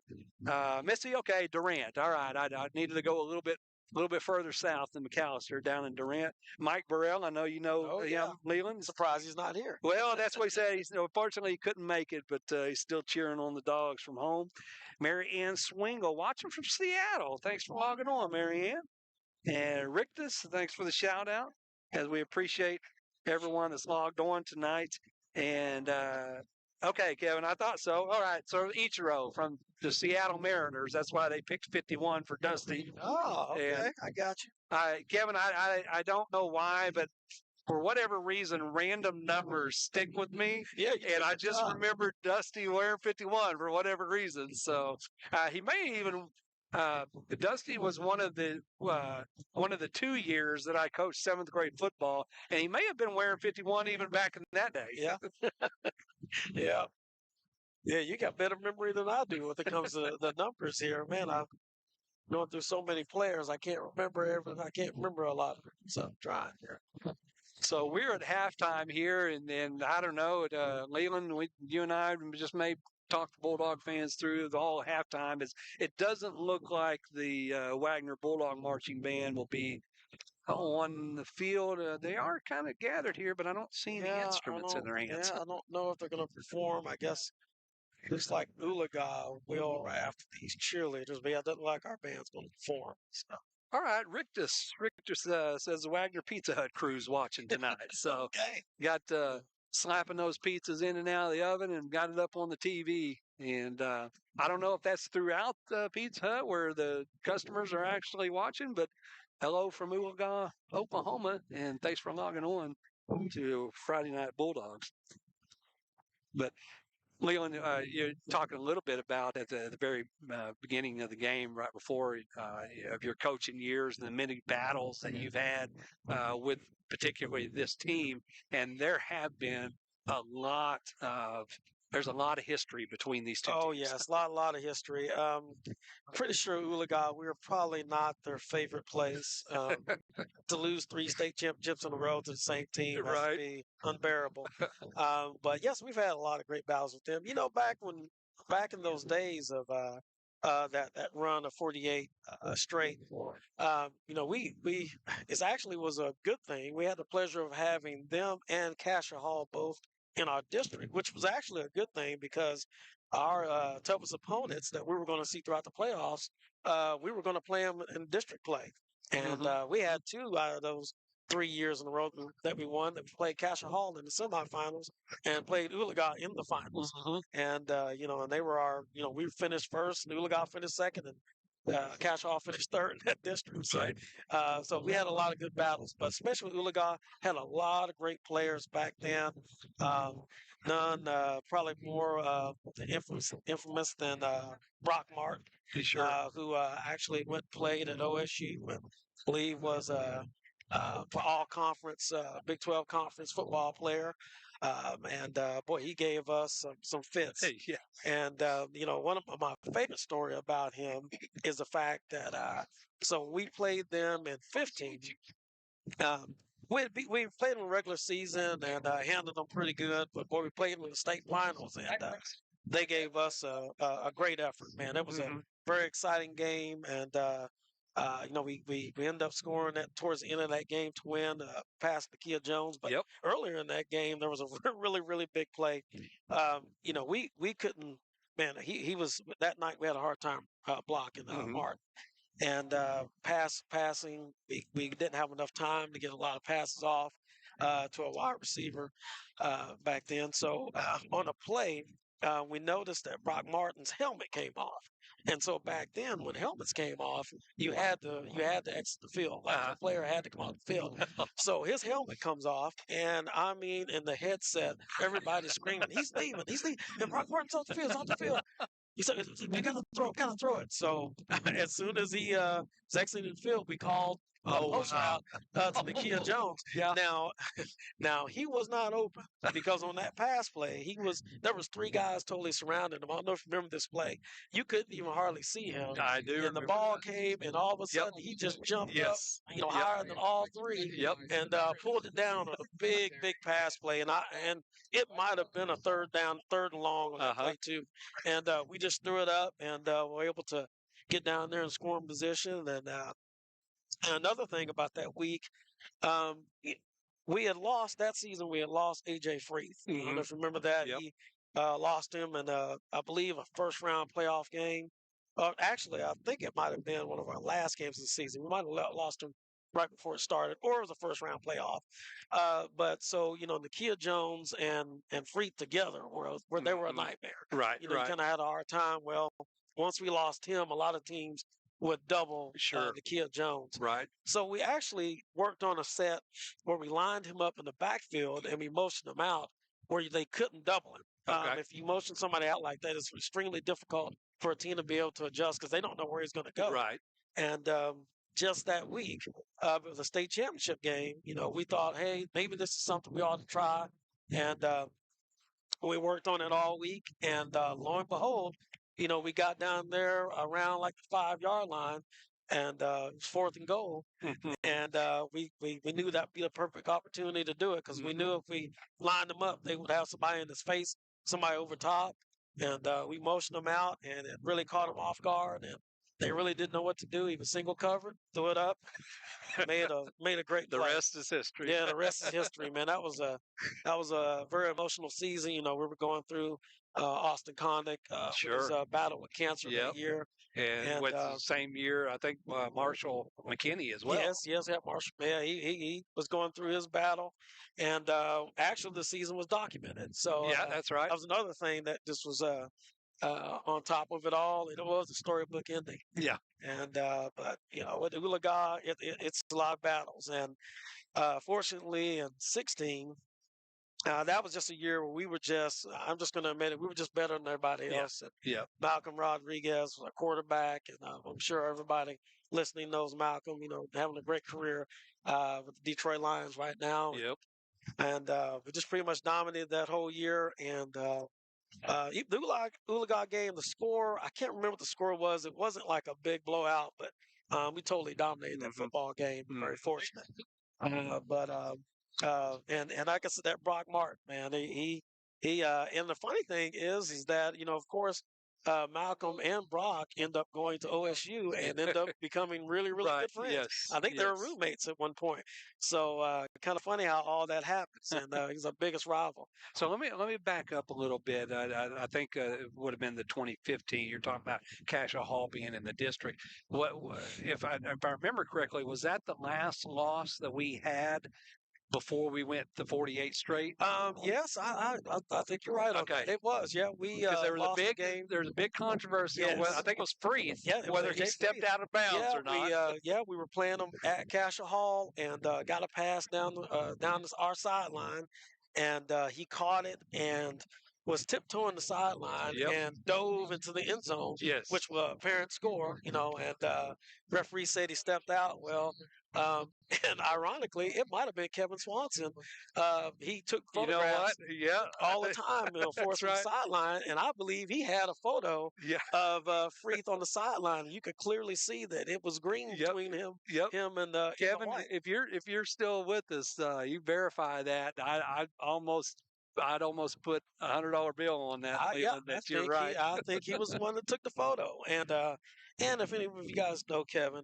Missy, okay, Durant. All right, I needed to go a little bit further south than McAllister, down in Durant. Mike Burrell, I know you know him, Leland. Surprised he's not here. Well, that's what he said. Unfortunately, he couldn't make it, but he's still cheering on the Dogs from home. Mary Ann Swingle, watching from Seattle. Thanks for logging on, Mary Ann. And Rictus, thanks for the shout out, as we appreciate everyone that's logged on tonight. And okay, Kevin, I thought so. All right, so Ichiro from the Seattle Mariners. That's why they picked 51 for Dusty. Oh, okay, and I got you. Kevin, I don't know why, but for whatever reason, random numbers stick with me. Yeah, and I just remembered Dusty wearing 51 for whatever reason. So he may even. Dusty was one of the 2 years that I coached 7th grade football, and he may have been wearing 51 even back in that day. Yeah. Yeah. Yeah, you got better memory than I do when it comes to the numbers here. Man, I'm going through so many players, I can't remember I can't remember a lot of them, so I'm trying here. So we're at halftime here, and I don't know, Leland, you and I just may talk to Bulldog fans through the whole halftime. It doesn't look like the Wagoner Bulldog marching band will be on the field. They are kind of gathered here, but I don't see any instruments in their hands. Yeah, I don't know if they're going to perform. I guess looks like Oologah will right after these cheerleaders, but yeah, it doesn't look like our band's going to perform. So. All right, Rictus says the Wagner Pizza Hut crew's watching tonight. So got slapping those pizzas in and out of the oven and got it up on the TV. And I don't know if that's throughout Pizza Hut where the customers are actually watching, but hello from Oologah, Oklahoma, and thanks for logging on. to Friday Night Bulldogs. But Leland, you're talking a little bit about at the very beginning of the game, right before of your coaching years, and the many battles that you've had with particularly this team, and there have been a lot of there's a lot of history between these two Oh teams. yes, lot of history. Pretty sure Oologah, we were probably not their favorite place. To lose 3 state championships in a row to the same team, that would be unbearable. But yes, we've had a lot of great battles with them. You know, back in those days of that run of 48 straight, you know, we it actually was a good thing. We had the pleasure of having them and Casher Hall both in our district, which was actually a good thing because our toughest opponents that we were going to see throughout the playoffs, we were going to play them in district play. And we had 2 out of those 3 years in a row that we won. That we played Casher Hall in the semifinals and played Oologah in the finals. And you know, and they were our, you know, we finished first, and Oologah finished second, and Casher Hall finished third in that district. So, so we had a lot of good battles, but especially Oologah had a lot of great players back then. None probably more infamous than Brock Martin, who actually went and played at OSU, and I believe was for all conference, Big 12 conference football player. And boy, he gave us some fits. Yeah. And you know, one of my favorite story about him is the fact that so we played them in 15. We played them in regular season and handled them pretty good, but boy, we played them in the state finals, and they gave us a great effort, man. It was a very exciting game, and you know, we ended up scoring that towards the end of that game to win past Nakia Jones. But earlier in that game, there was a really big play. You know, we couldn't. Man, he was that night. We had a hard time blocking Martin. And passing, we didn't have enough time to get a lot of passes off to a wide receiver back then. So on a play, we noticed that Brock Martin's helmet came off. And so back then, when helmets came off, you had to exit the field. Like the player had to come off the field. So his helmet comes off, and I mean, in the headset, everybody's screaming, "He's leaving! He's leaving! And Brock Martin's off the field! He's off the field!" He said, "You gotta throw it." So as soon as he exiting the field, we called motion out to Nakia Jones. Now he was not open because on that pass play, there was 3 guys totally surrounding him. I don't know if you remember this play. You couldn't even hardly see him. I do. And the ball came, and all of a sudden he just jumped up, you know, higher than all 3. And pulled it down on a big pass play. And it might have been a third and long on that play too. And we just threw it up, and were able to get down there and score in position. And another thing about that week, we had lost that season. We had lost AJ Freeth. I don't know if you remember that. He lost him in, I believe, a first-round playoff game. Actually, I think it might have been one of our last games of the season. We might have lost him right before it started, or it was a first-round playoff. But so, you know, Nakia Jones and Freeth together were they were a nightmare. Right. You know, you kind of had a hard time. Well, once we lost him, a lot of teams would double Nakia Jones. Right. So we actually worked on a set where we lined him up in the backfield and we motioned him out where they couldn't double him. If you motion somebody out like that, it's extremely difficult for a team to be able to adjust because they don't know where he's going to go. Right. And just that week, it was a state championship game. You know, we thought, hey, maybe this is something we ought to try. And we worked on it all week. And lo and behold, you know, we got down there around like the 5-yard line, and it was 4th and goal. And we knew that would be the perfect opportunity to do it because we knew if we lined them up, they would have somebody in his face, somebody over top. And we motioned them out, and it really caught them off guard. And they really didn't know what to do. He was single covered, threw it up, made a great play. The rest is history. Yeah, the rest is history, man. That was a very emotional season. You know, we were going through Austin Connick, his battle with cancer that year. And with the same year, I think Marshall McKinney as well. Yes, Marshall. Yeah, he was going through his battle, and actually the season was documented. So that's right. That was another thing that just was on top of it all. It was a storybook ending. Yeah. And but with the Oologah, it's a lot of battles. And fortunately, in 16, that was just a year where we were just, I'm just going to admit it, we were just better than everybody else. And Yeah. Malcolm Rodriguez was a quarterback, and I'm sure everybody listening knows Malcolm, having a great career with the Detroit Lions right now. Yep. And we just pretty much dominated that whole year. And the Oologah game, the score, I can't remember what the score was. It wasn't like a big blowout, but we totally dominated that football game. Very fortunate. And like I said, that Brock Martin, man, he and the funny thing is that, of course, Malcolm and Brock end up going to OSU and end up becoming really, really good friends. Yes. I think they were roommates at one point. So kind of funny how all that happens. And he's our biggest rival. So let me back up a little bit. I think it would have been the 2015. You're talking about Cassia Hall being in the district. If I remember correctly, was that the last loss that we had before we went to 48 straight? Yes, I think you're right. Okay, it was. Yeah, we because there was lost a big the game. There was a big controversy on whether, I think it was Freeth, whether he stepped out of bounds or not. We were playing them at Cassia Hall and got a pass down our sideline, and he caught it and was tiptoeing the sideline and dove into the end zone, which was a apparent score, and referee said he stepped out. Well, and ironically, it might have been Kevin Swanson. He took photographs all the time for us on the sideline, and I believe he had a photo of Freeth on the sideline. You could clearly see that it was green between him and Kevin. If you're still with us, you verify that. I'd almost put $100 bill on that. You're right. I think he was the one that took the photo. And if any of you guys know Kevin,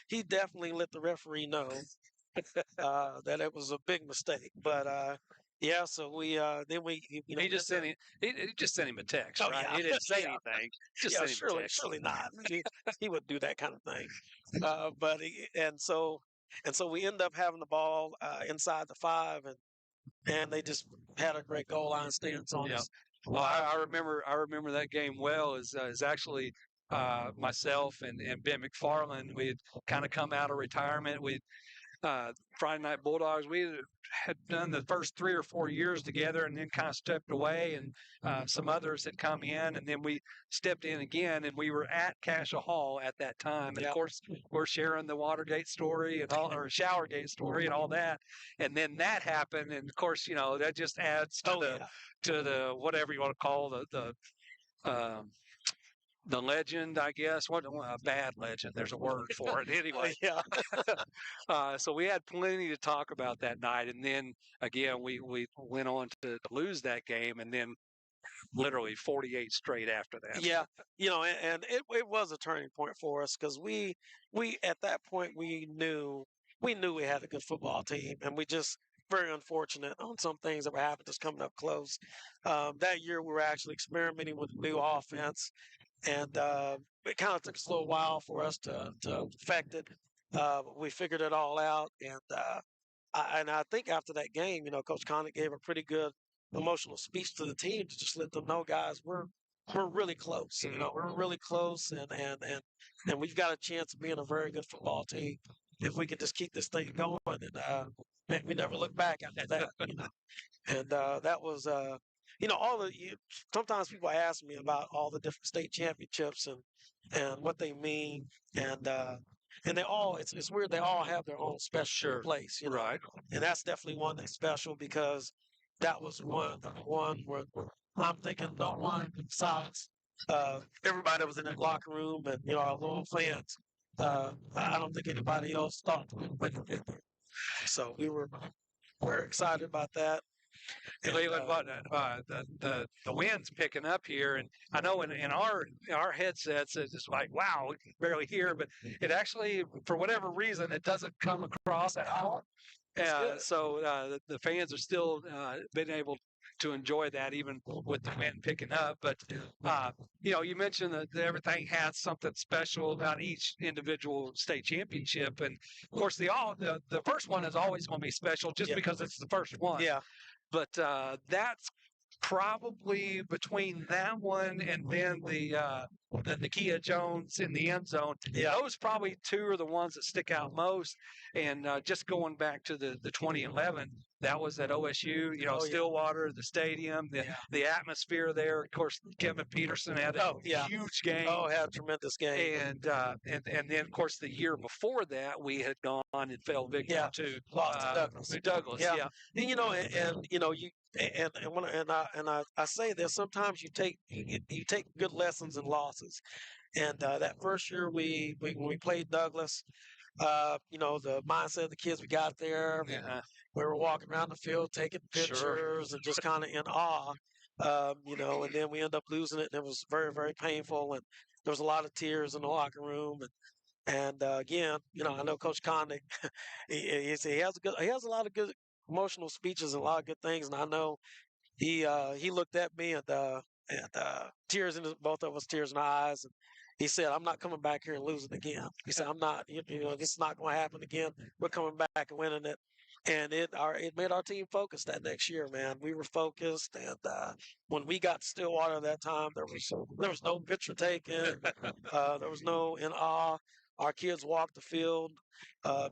he definitely let the referee know that it was a big mistake. But so we he just sent him. He just sent him a text, right? Yeah. He didn't say anything. Just sent him a text. Surely not. He wouldn't do that kind of thing. So we end up having the ball inside the 5, and they just had a great goal line stance on us. Well, I remember that game well. Is actually myself and Ben McFarland. We had kind of come out of retirement. We Friday Night Bulldogs. We had done the first 3 or 4 years together, and then kind of stepped away. And some others had come in, and then we stepped in again. And we were at Cassia Hall at that time. And of course, we're sharing the Watergate story and all, or Showergate story and all that. And then that happened, and of course, that just adds to the whatever you want to call the legend, I guess. What a bad legend. There's a word for it anyway. So we had plenty to talk about that night, and then again we went on to lose that game, and then literally 48 straight after that. And it was a turning point for us because we at that point we knew we had a good football team, and we just very unfortunate on some things that were happening just coming up close. That year we were actually experimenting with a new offense. And it kind of took us a little while for us to perfect it. We figured it all out, and I think after that game, Coach Connick gave a pretty good emotional speech to the team to just let them know, guys, we're really close. We're really close, and we've got a chance of being a very good football team if we can just keep this thing going. And we never look back after that. And that was. Sometimes people ask me about all the different state championships and what they mean, and they all it's weird, they all have their own special place, Right. And that's definitely one that's special because that was one where I'm thinking no one besides everybody that was in that locker room and our little fans. I don't think anybody else thought we could get there. So we're excited about that. Cleveland, the wind's picking up here, and I know in our headsets it's just like, wow, we can barely hear, but it actually, for whatever reason, it doesn't come across at all. So the fans are still been able to enjoy that even with the wind picking up. But you mentioned that everything has something special about each individual state championship, and of course the first one is always going to be special just because it's the first one. Yeah. But that's probably between that one and then the Kia Jones in the end zone. Yeah. Those probably two are the ones that stick out most. And just going back to the 2011, that was at OSU, you know, Oh, yeah. Stillwater, the stadium, the atmosphere there. Of course, Kevin Peterson had a huge game. Oh, had a tremendous game. And then, of course, the year before that, we had gone and fell victim to lost to Douglas. Douglas, And you know, and you know, I say this, sometimes you take good lessons and losses. And that first year when we played Douglas, you know, the mindset of the kids we got there, we were walking around the field taking pictures and just kind of in awe. You know, and then we ended up losing it, and it was very, very painful, and there was a lot of tears in the locker room, and again, you know, I know Coach Connick, he has a lot of good emotional speeches and a lot of good things, and I know he looked at me and tears in both of us, tears in our eyes, and he said, "I'm not coming back here and losing again." He said, "I'm not, you know, this is not going to happen again. We're coming back and winning it." And it made our team focused that next year, man. We were focused, and when we got to Stillwater that time, there was no picture taken, there was no in awe. Our kids walked the field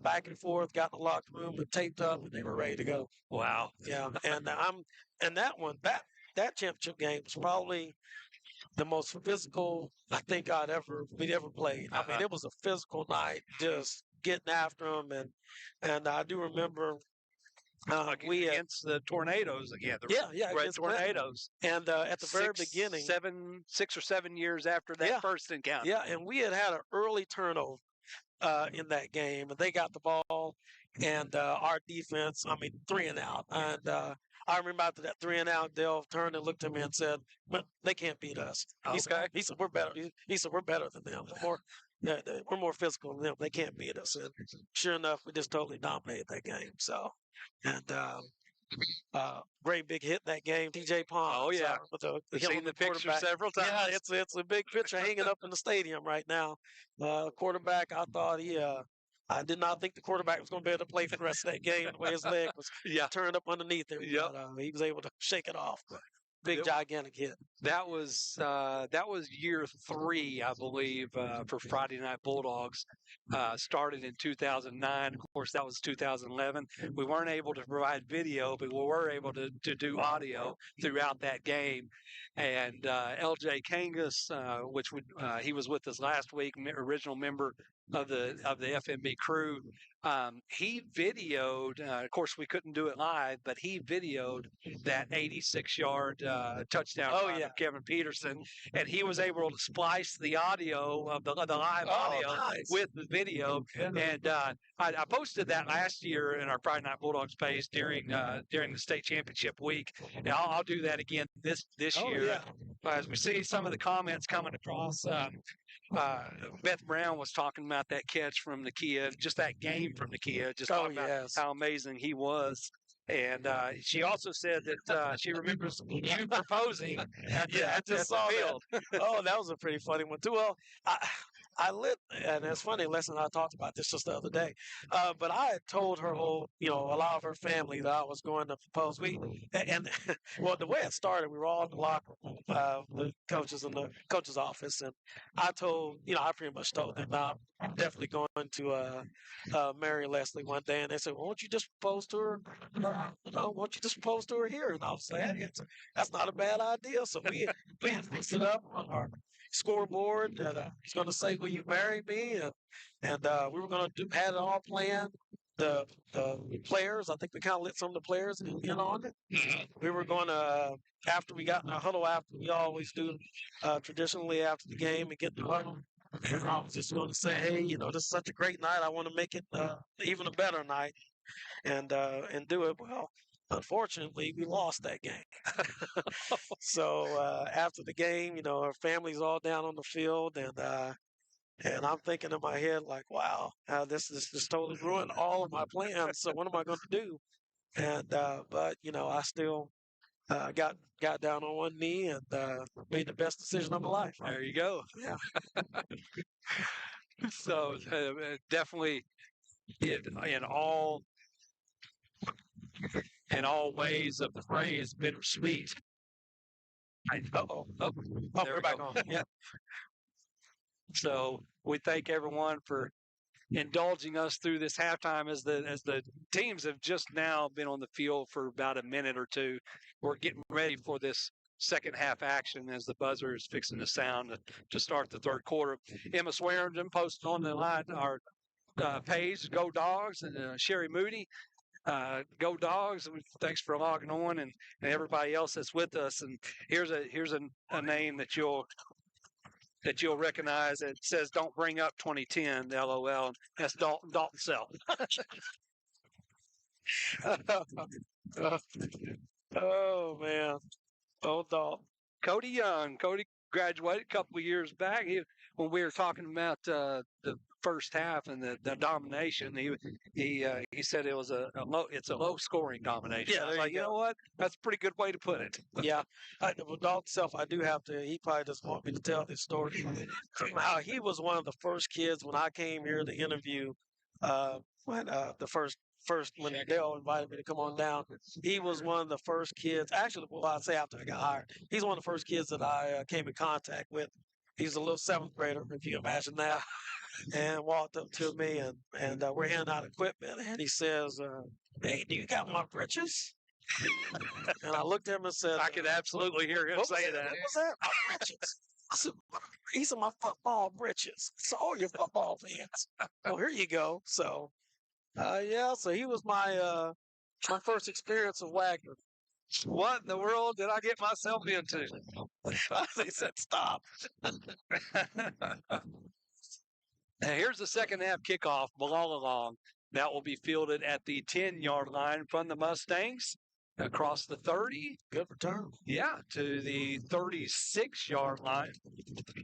back and forth, got in the locker room, and taped up, and they were ready to go. Wow. Yeah, and that one, that championship game was probably the most physical I think we'd ever played. I mean, it was a physical night, just getting after them, and I do remember we against the Tornadoes again. Against Tornadoes. And at the very beginning, 6 or 7 years after that first encounter. Yeah, and we had an early turnover in that game, and they got the ball, and our defense, I mean, 3 and out, and I remember after that 3 and out, Dale turned and looked at me and said, "They can't beat us." He said, "We're better." He said, "We're better than them. We're more physical than them. They can't beat us." And sure enough, we just totally dominated that game. So, and great big hit in that game, TJ Pond. Oh yeah, I've seen the picture several times. Yeah, it's a big picture hanging up in the stadium right now. Quarterback, I thought I did not think the quarterback was going to be able to play for the rest of that game. The way his leg was turned up underneath him, but he was able to shake it off. Big, gigantic hit. That was year 3, I believe, for Friday Night Bulldogs. Started in 2009. Of course, that was 2011. We weren't able to provide video, but we were able to do audio throughout that game. And LJ Kangas, he was with us last week, original member of the FMB crew. He videoed. Of course, we couldn't do it live, but he videoed that 86-yard touchdown run of Kevin Peterson, and he was able to splice the audio of the live audio with the video. And I posted that last year in our Friday Night Bulldogs page during the state championship week. And I'll do that again this year. As we see some of the comments coming across. Beth Brown was talking about that catch from the Kia, just that game from the Kia, just talking about how amazing he was. And she also said that she remembers you proposing at the field. That was a pretty funny one too. Well, and it's funny, Les and I talked about this just the other day. But I had told her a lot of her family that I was going to propose. Well, the way it started, we were all in the locker room, the coaches in the coach's office, and I pretty much told them I'm definitely going to marry Leslie one day, and they said, "Well, why don't you just propose to her? Why don't you just propose to her here?" And I was saying, "That's not a bad idea." So we fixed it up on our scoreboard that he's going to say, "Will you marry me?" And we were going to had it all planned. The players, I think we kind of let some of the players in on it. We were going to, after we got in our huddle, after we always do traditionally after the game and get the huddle, and I was just going to say, "Hey, this is such a great night. I want to make it even a better night and do it." Well, unfortunately, we lost that game. So after the game, our family's all down on the field, and I'm thinking in my head like, "Wow, this totally ruined all of my plans. So what am I going to do?" And but I still got down on one knee and made the best decision of my life. There you go. Yeah. So definitely in all ways of the phrase, bittersweet. Uh-oh. Oh, Oh, there we're we back go. on. Yeah. So we thank everyone for indulging us through this halftime as the teams have just now been on the field for about a minute or two. We're getting ready for this second half action as the buzzer is fixing to sound to start the third quarter. Emma Swearingen posted on the line our page, Go Dogs, and Sherry Moody. Go Dogs! Thanks for logging on, and everybody else that's with us. And here's a name that you'll recognize. It says, "Don't bring up 2010." LOL. That's Dalton Self. Oh, man. Oh, dog. Cody Young. Cody graduated a couple of years back. When we were talking about the first half and the domination, he said it was a low scoring domination. Yeah, I was there like, you you go. know what? That's a pretty good way to put it. Yeah. With Dalton Self, I do have to, he probably doesn't want me to tell this story. How he was one of the first kids when I came here to interview, when the first when Dale invited me to come on down. He was one of the first kids. Actually, well, I'd say after I got hired, he's one of the first kids that I came in contact with. He's a little seventh grader, if you imagine that, and walked up to me and we're handing out equipment, and he says, "Hey, do you got my britches?" And I looked at him and said, I could absolutely hear him say that. What was that? My britches. I said, "These are my football britches. It's all your football fans." Oh, here you go. So, yeah. So he was my first experience of Wagner. What in the world did I get myself into? They said, "Stop." Now, here's the second half kickoff, Oologah. That will be fielded at the 10-yard line from the Mustangs across the 30. Good return. Yeah, to the 36-yard line.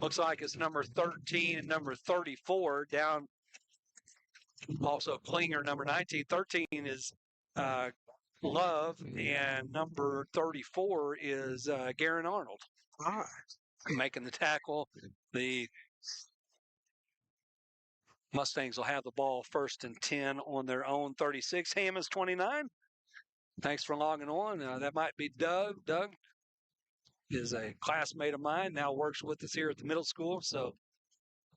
Looks like it's number 13 and number 34 down. Also, Klinger, number 19. 13 is Love, and number 34 is Garen Arnold. All right. Making the tackle. The Mustangs will have the ball 1st and 10 on their own 36. Hammond's 29. Thanks for logging on. That might be Doug. Doug is a classmate of mine, now works with us here at the middle school. So,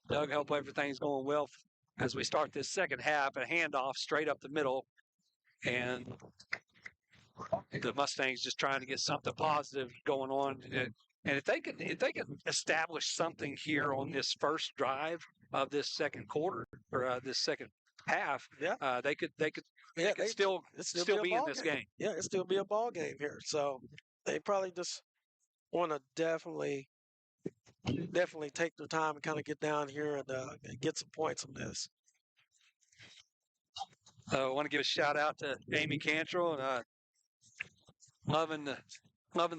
Doug, hope everything's going well as we start this second half. A handoff straight up the middle. And the Mustangs just trying to get something positive going on. And if they can establish something here on this first drive of this second quarter or this second half, Yeah. they could still be in this game. Yeah, it still be a ball game here. So they probably just want to definitely take their time and kind of get down here and get some points on this. I want to give a shout out to Amy Cantrell and loving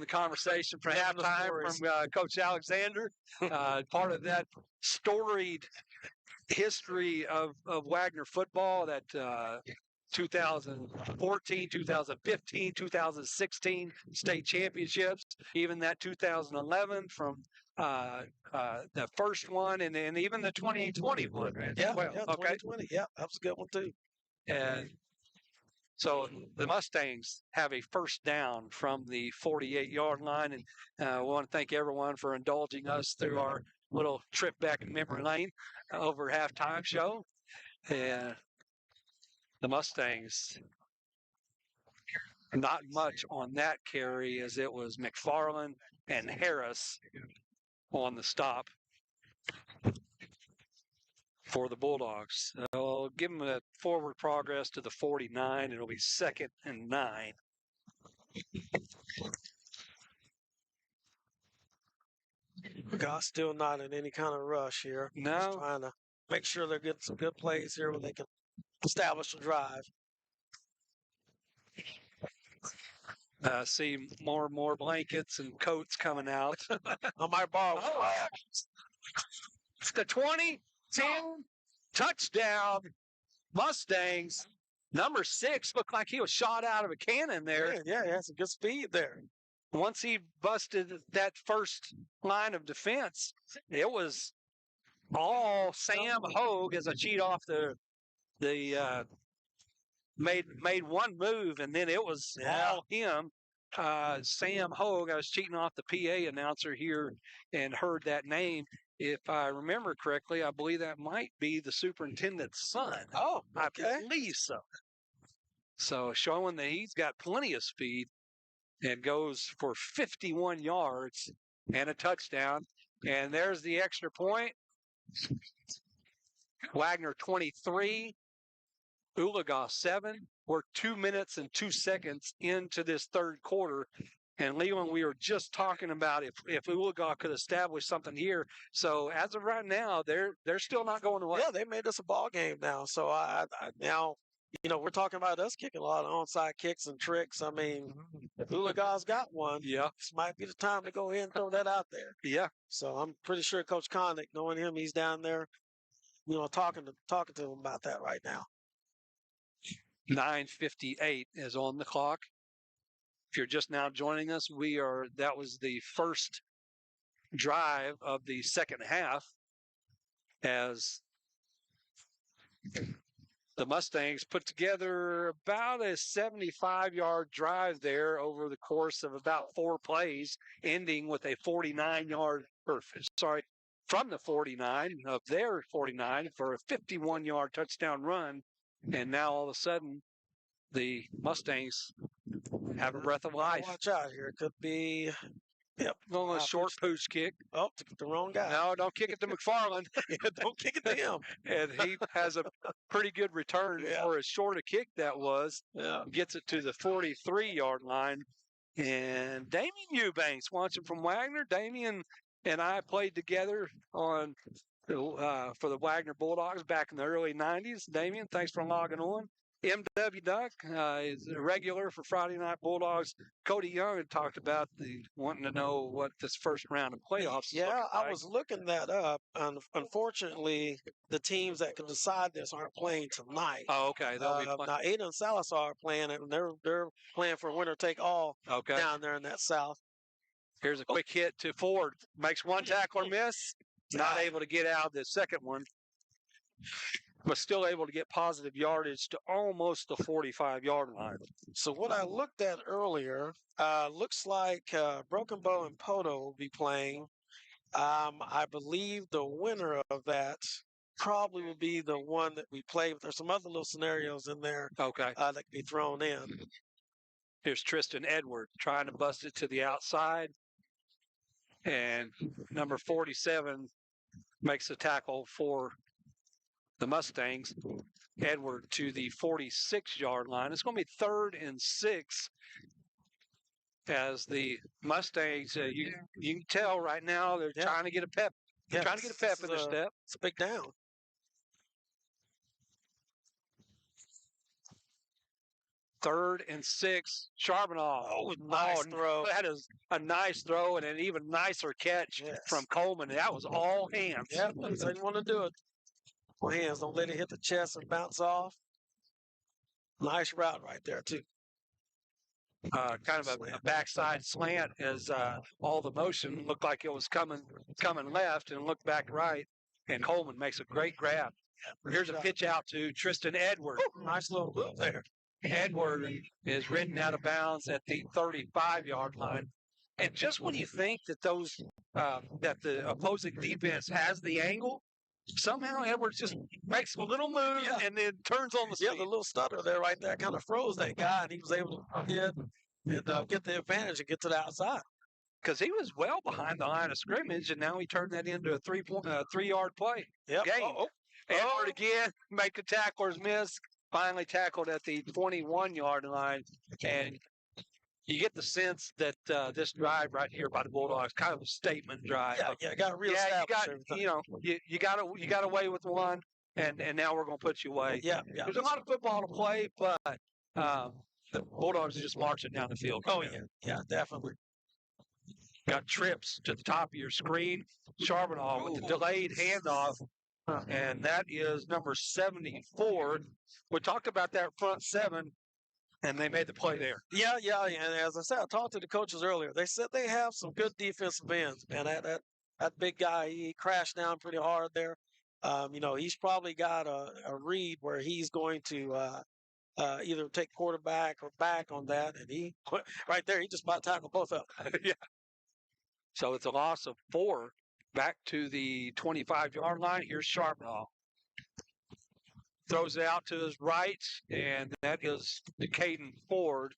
the conversation for halftime from Coach Alexander. Part of that storied history of Wagner football, that 2014, 2015, 2016 state championships, even that 2011 from the first one, and even the 2020 one. Yeah, well, yeah, okay. 2020. Yeah, that was a good one too. And so the Mustangs have a first down from the 48-yard line, and I want to thank everyone for indulging us through our little trip back in memory lane over halftime show. And the Mustangs, not much on that carry, as it was McFarland and Harris on the stop for the Bulldogs. I'll give them a forward progress to the 49. It'll be 2nd and 9. God's still not in any kind of rush here. No. Just trying to make sure they're getting some good plays here where they can establish a drive. See more and more blankets and coats coming out. On my ball. The 20, 10, touchdown, Mustangs. Number 6 looked like he was shot out of a cannon there. Yeah, he has some good speed there. Once he busted that first line of defense, it was all Sam Hogue as a cheat off the made one move, and then it was all him Sam Hogue. I was cheating off the PA announcer here and heard that name. If I remember correctly, I believe that might be the superintendent's son. Oh, okay. I believe so. So showing that he's got plenty of speed and goes for 51 yards and a touchdown. And there's the extra point. Wagoner 23, Oologah 7. We're 2 minutes and 2 seconds into this third quarter. And Leland, we were just talking about if Oologah could establish something here. So as of right now, they're still not going away. Yeah, they made us a ball game now. So I now, we're talking about us kicking a lot of onside kicks and tricks. I mean, if Oologah's got one, Yeah. this might be the time to go ahead and throw that out there. Yeah. So I'm pretty sure Coach Connick, knowing him, he's down there, talking to him about that right now. 9:58 is on the clock. If you're just now joining us, that was the first drive of the second half as the Mustangs put together about a 75-yard drive there over the course of about 4 plays, ending with a 49-yard, from the 49 of their 49 for a 51-yard touchdown run. And now all of a sudden, the Mustangs have a breath of life. Watch out here. It could be, On a short pooch kick. Oh, the wrong guy. No, don't kick it to McFarland. Don't kick it to him. And he has a pretty good return for as short a kick that was. Yeah. Gets it to the 43-yard line. And Damian Eubanks, watching from Wagoner. Damian and I played together for the Wagoner Bulldogs back in the early 90s. Damian, thanks for logging on. M.W. Duck is a regular for Friday Night Bulldogs. Cody Young had talked about wanting to know what this first round of playoffs is looking like. I was looking that up. Unfortunately, the teams that can decide this aren't playing tonight. Oh, okay. They'll be playing. Now, Ada and Salazar are playing it, and they're playing for winner take all down there in that South. Here's a quick hit to Ford. Makes one tackler miss. Not able to get out the second one, but still able to get positive yardage to almost the 45-yard line. So what I looked at earlier, looks like Broken Bow and Poto will be playing. I believe the winner of that probably will be the one that we play. But there's some other little scenarios in there that can be thrown in. Here's Tristan Edward trying to bust it to the outside. And number 47 makes a tackle for the Mustangs. Edward to the 46-yard line. It's going to be 3rd and 6 as the Mustangs, you can tell right now they're trying to get a pep. They're trying to get a pep in their step. It's a big down. Third and 6, Charbonneau. Oh, nice throw. That is a nice throw and an even nicer catch from Coleman. That was all hands. Yep, so you want to do it. Hands, don't let it hit the chest and bounce off. Nice route right there, too. Kind of a backside slant as all the motion looked like it was coming left and looked back right. And Coleman makes a great grab. Here's a pitch out to Tristan Edward. Ooh, nice little move there. Edward is ridden out of bounds at the 35-yard line. And just when you think that that the opposing defense has the angle, somehow Edwards just makes a little move and then turns on the speed. Yeah, the little stutter there right there kind of froze that guy, and he was able to get the advantage and get to the outside. Because he was well behind the line of scrimmage, and now he turned that into a 3-yard play. Yep. Game. Edward again, make the tacklers miss. Finally tackled at the 21-yard line, and you get the sense that this drive right here by the Bulldogs kind of a statement drive. Got to reestablish everything. You got away with one, and now we're going to put you away. Yeah. There's a lot of football to play, but the Bulldogs are just marching down the field. Yeah, definitely. Got trips to the top of your screen. Charbonneau with the delayed handoff. And that is number 74. We talked about that front seven, and they made the play there. Yeah. And as I said, I talked to the coaches earlier. They said they have some good defensive ends. Man, that big guy, he crashed down pretty hard there. He's probably got a read where he's going to either take quarterback or back on that, and he right there, he just about tackled both of them. Yeah. So it's a loss of 4 back to the 25-yard line. Here's Charbonneau. Throws it out to his right, and that is the Caden Ford.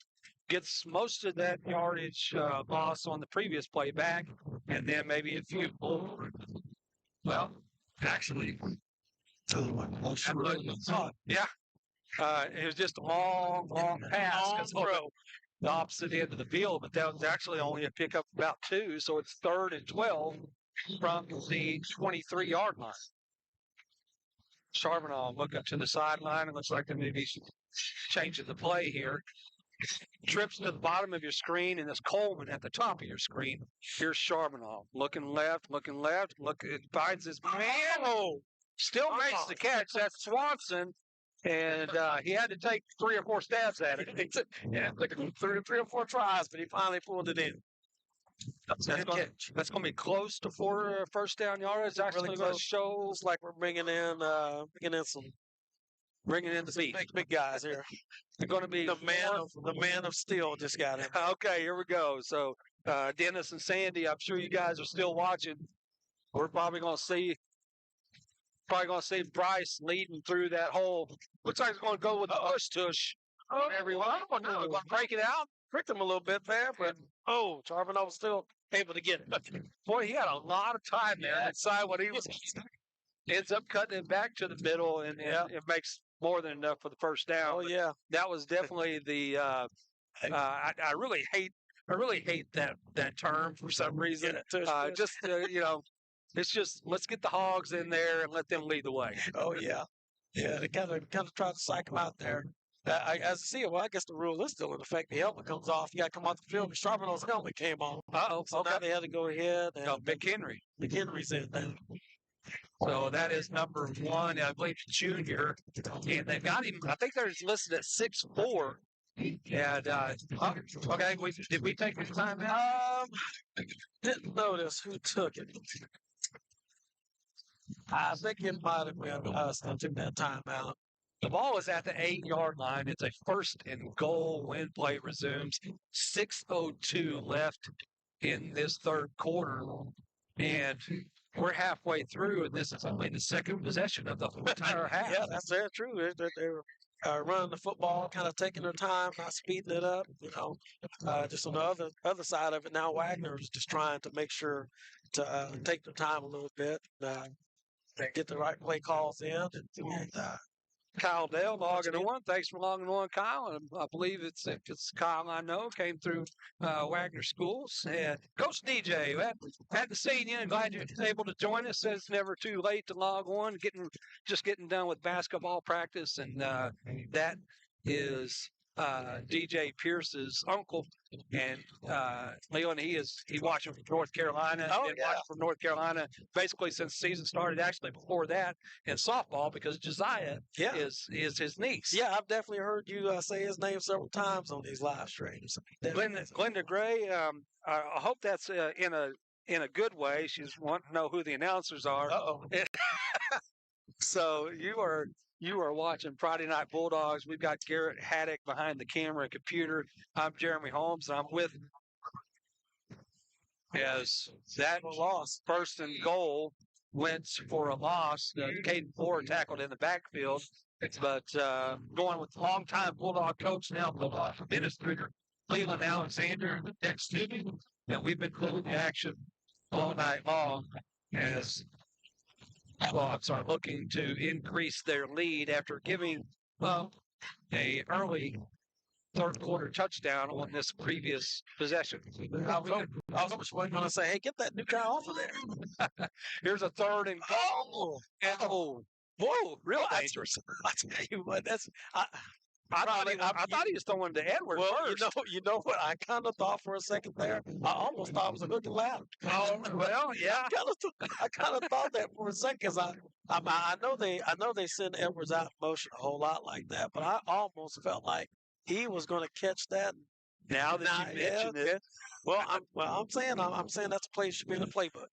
Gets most of that yardage loss on the previous play back, and then maybe a few more. Well, actually, yeah. It was just a long pass. The opposite end of the field, but that was actually only a pickup of about 2, so it's 3rd and 12 from the 23-yard line. Charbonneau look up to the sideline. It looks like they may be changing the play here. Trips to the bottom of your screen, and it's Coleman at the top of your screen. Here's Charbonneau looking left, finds his man. Oh, still makes the catch. That's Swanson. And he had to take 3 or 4 stabs at it. Yeah, like 3 or 4 tries, but he finally pulled it in. That's going to be close to 4 first down yards. It's actually Really going to show like we're bringing in the big guys here. They're going to be the man of steel just got him. Okay, here we go. So Dennis and Sandy, I'm sure you guys are still watching. We're probably going to see Bryce leading through that hole. Looks like he's going to go with the tush. Everyone, going to break it out. Pricked him a little bit there, but Charbonneau was still able to get it. Boy, he had a lot of time there to decide what he was. Ends up cutting it back to the middle, and it makes more than enough for the first down. Oh yeah, that was definitely the. I really hate that term for some reason. It's just let's get the Hogs in there and let them lead the way. Oh yeah, they kind of tried to psych him out there. As I see it, well, I guess the rule is still in effect. The helmet comes off. You got to come off the field. Charbonneau's helmet came on. So now they had to go ahead. And McHenry. McHenry's in there. So that is number 1, I believe, junior. And they've got him, I think they're listed at 6'4". And, okay, did we take his time out? Didn't notice who took it. I think it might have been us that took that time out. The ball is at the 8-yard line. It's a 1st and goal when play resumes. 6:02 left in this 3rd quarter. And we're halfway through, and this is only the 2nd possession of the entire half. Yeah, that's very true. They're running the football, kind of taking their time, not speeding it up. Just on the other side of it now, Wagner's just trying to make sure to take their time a little bit, get the right play calls in, and Kyle Dale logging on. Thanks for logging on, Kyle. And I believe it's Kyle I know came through Wagner Schools. And Coach DJ, had to see you and glad you're able to join us. Says it's never too late to log on. Just getting done with basketball practice, and that is DJ Pierce's uncle. And Leland, he watching from North Carolina. Oh, been watching from North Carolina basically since the season started. Actually, before that in softball, because Josiah is his niece. Yeah, I've definitely heard you say his name several times on these live streams. Glenda Gray. I hope that's in a good way. She's wanting to know who the announcers are. So you are watching Friday Night Bulldogs. We've got Garrett Haddock behind the camera and computer. I'm Jeremy Holmes, and I'm with as that loss, 1st and goal, went for a loss. Caden Ford tackled in the backfield, but going with longtime Bulldog coach, now Bulldog administrator, Leland Alexander, next to me. And we've been pulling the action all night long as Bulldogs are looking to increase their lead after giving a early 3rd quarter touchdown on this previous possession. I was going to say, hey, get that new guy off of there. Here's a 3rd and goal. Whoa, real dangerous. I tell you what, I thought he was throwing to Edwards first. You know what? I kind of thought for a second there. I almost thought it was a hook and ladder. Oh well, yeah. I kind of thought that for a second, because I know they send Edwards out in motion a whole lot like that, but I almost felt like he was going to catch that. Now that you mention it, I'm saying that's a play should be in the playbook.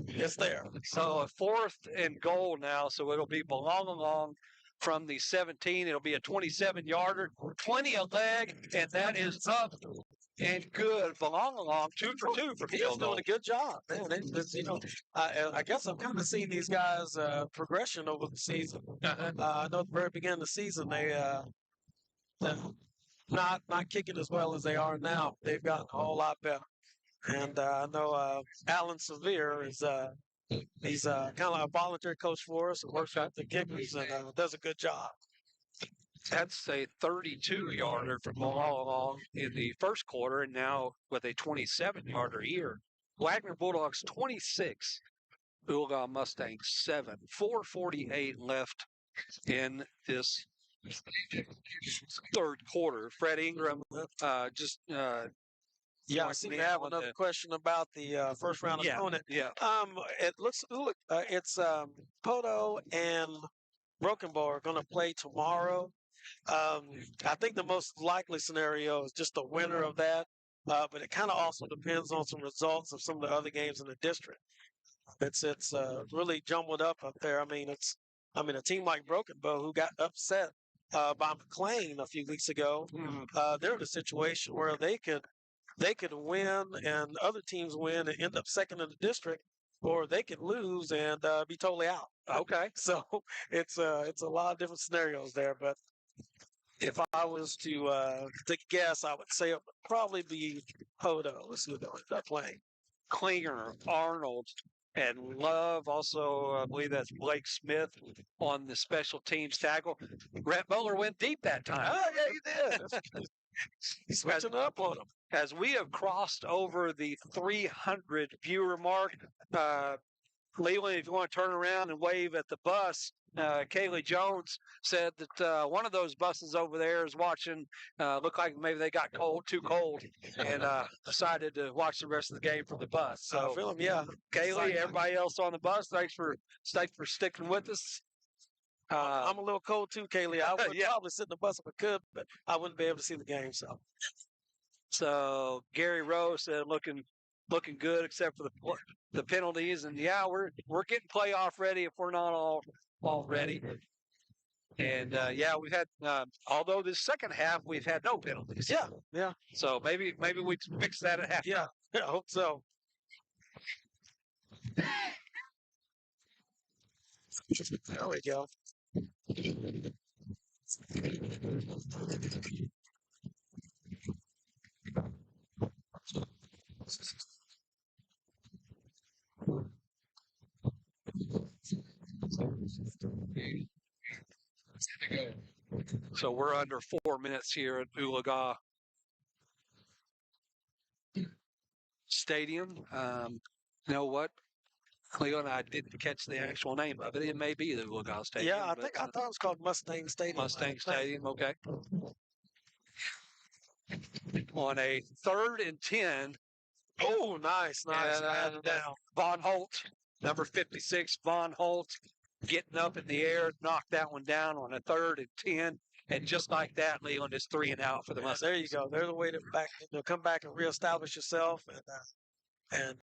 It's there. So a 4th and goal now, so it'll be belong along from the 17. It'll be a 27-yarder, plenty of leg, and that is up and good. Belong along 2 for 2 for He's field doing goal. a good job, man. I guess I'm kind of seeing these guys' progression over the season. I know at the very beginning of the season they're not kicking as well as they are now. They've gotten a whole lot better. And I know Alan Severe is he's kind of like a volunteer coach for us and works with the kickers and does a good job. That's a 32-yarder from all along in the first quarter, and now with a 27-yarder here. Wagoner Bulldogs 26, Oologah Mustangs 7. 4:48 left in this third quarter. Fred Ingram just Yeah, I see you have another question about the first round opponent. Yeah. It looks it's Poto and Broken Bow are going to play tomorrow. I think the most likely scenario is just the winner of that, but it kind of also depends on some results of some of the other games in the district. It's really jumbled up there. I mean, a team like Broken Bow who got upset by McLean a few weeks ago. They're in a situation where they could win and other teams win and end up second in the district, or they could lose and be totally out. Okay. So it's a lot of different scenarios there. But if I was to guess, I would say it would probably be Hodo is who they'll end up playing. Klinger, Arnold, and Love. Also, I believe that's Blake Smith on the special teams tackle. Rhett Bowler went deep that time. Oh, yeah, he did. He's switching up on them. As we have crossed over the 300 viewer mark, Leland, if you want to turn around and wave at the bus, Kaylee Jones said that one of those buses over there is watching, looked like maybe they got too cold, and decided to watch the rest of the game from the bus. So, yeah. Kaylee, everybody else on the bus, thanks for sticking with us. I'm a little cold too, Kaylee. I would probably sit in the bus if I could, but I wouldn't be able to see the game. So Gary Rose said looking good except for the penalties, and we're getting playoff ready if we're not all ready. And we've had although this second half we've had no penalties. Yeah. So maybe we can fix that at half. Yeah, I hope so. There we go. So we're under 4 minutes here at Oologah Stadium. You know what? Cleveland, I didn't catch the actual name of it. It may be the Oologah Stadium. Yeah, I thought it was called Mustang Stadium. Mustang Stadium, okay. On a 3rd and 10. Oh, nice. And, Down. Von Holt, number 56, Von Holt, getting up in the air, knocked that one down on a 3rd and 10. And just like that, Leland is 3 and out for the Mustangs. There you go. There's a way to come back and reestablish yourself and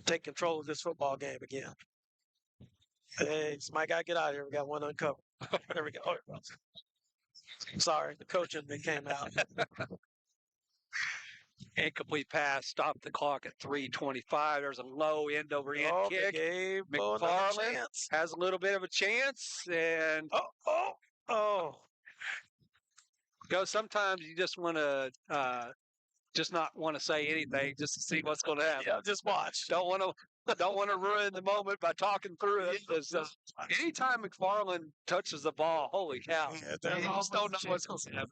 take control of this football game again. Hey, somebody got to get out of here. We got one uncovered. There we go. Oh, sorry, the coach in me came out. Incomplete pass, stopped the clock at 3:25. There's a low end-over-end kick. McFarland has a little bit of a chance, and sometimes you just want to just not want to say anything, just to see what's going to happen. Yeah, just watch. Don't want to ruin the moment by talking through it. Anytime McFarland touches the ball, holy cow! You just don't know what's going to happen.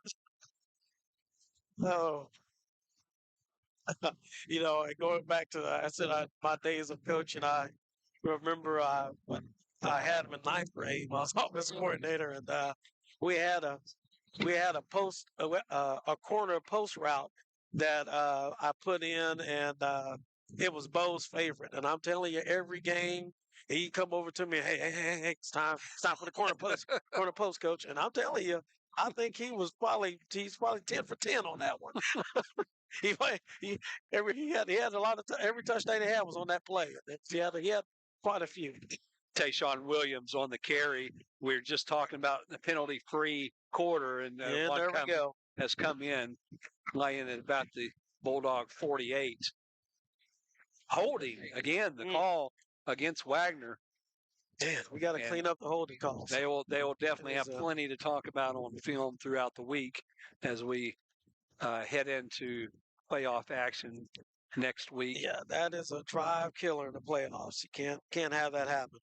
No. Going back to my days of coaching, I remember when I had him in 9th grade. I was offensive coordinator, and we had a corner post route that I put in, and it was Bo's favorite. And I'm telling you, every game he'd come over to me, hey, it's time for the corner post, coach. And I'm telling you, I think he's probably 10 for 10 on that one. He had a lot of every touchdown he had was on that play. He had quite a few. Tayshawn Williams on the carry. We're just talking about the penalty-free quarter, and And one there we go. has come in, laying at about the Bulldog 48. Holding, again, the call against Wagoner. Man, we got to clean up the holding calls. They will definitely have It is, plenty to talk about on film throughout the week as we head into playoff action next week. Yeah, that is a drive killer in the playoffs. You can't have that happen.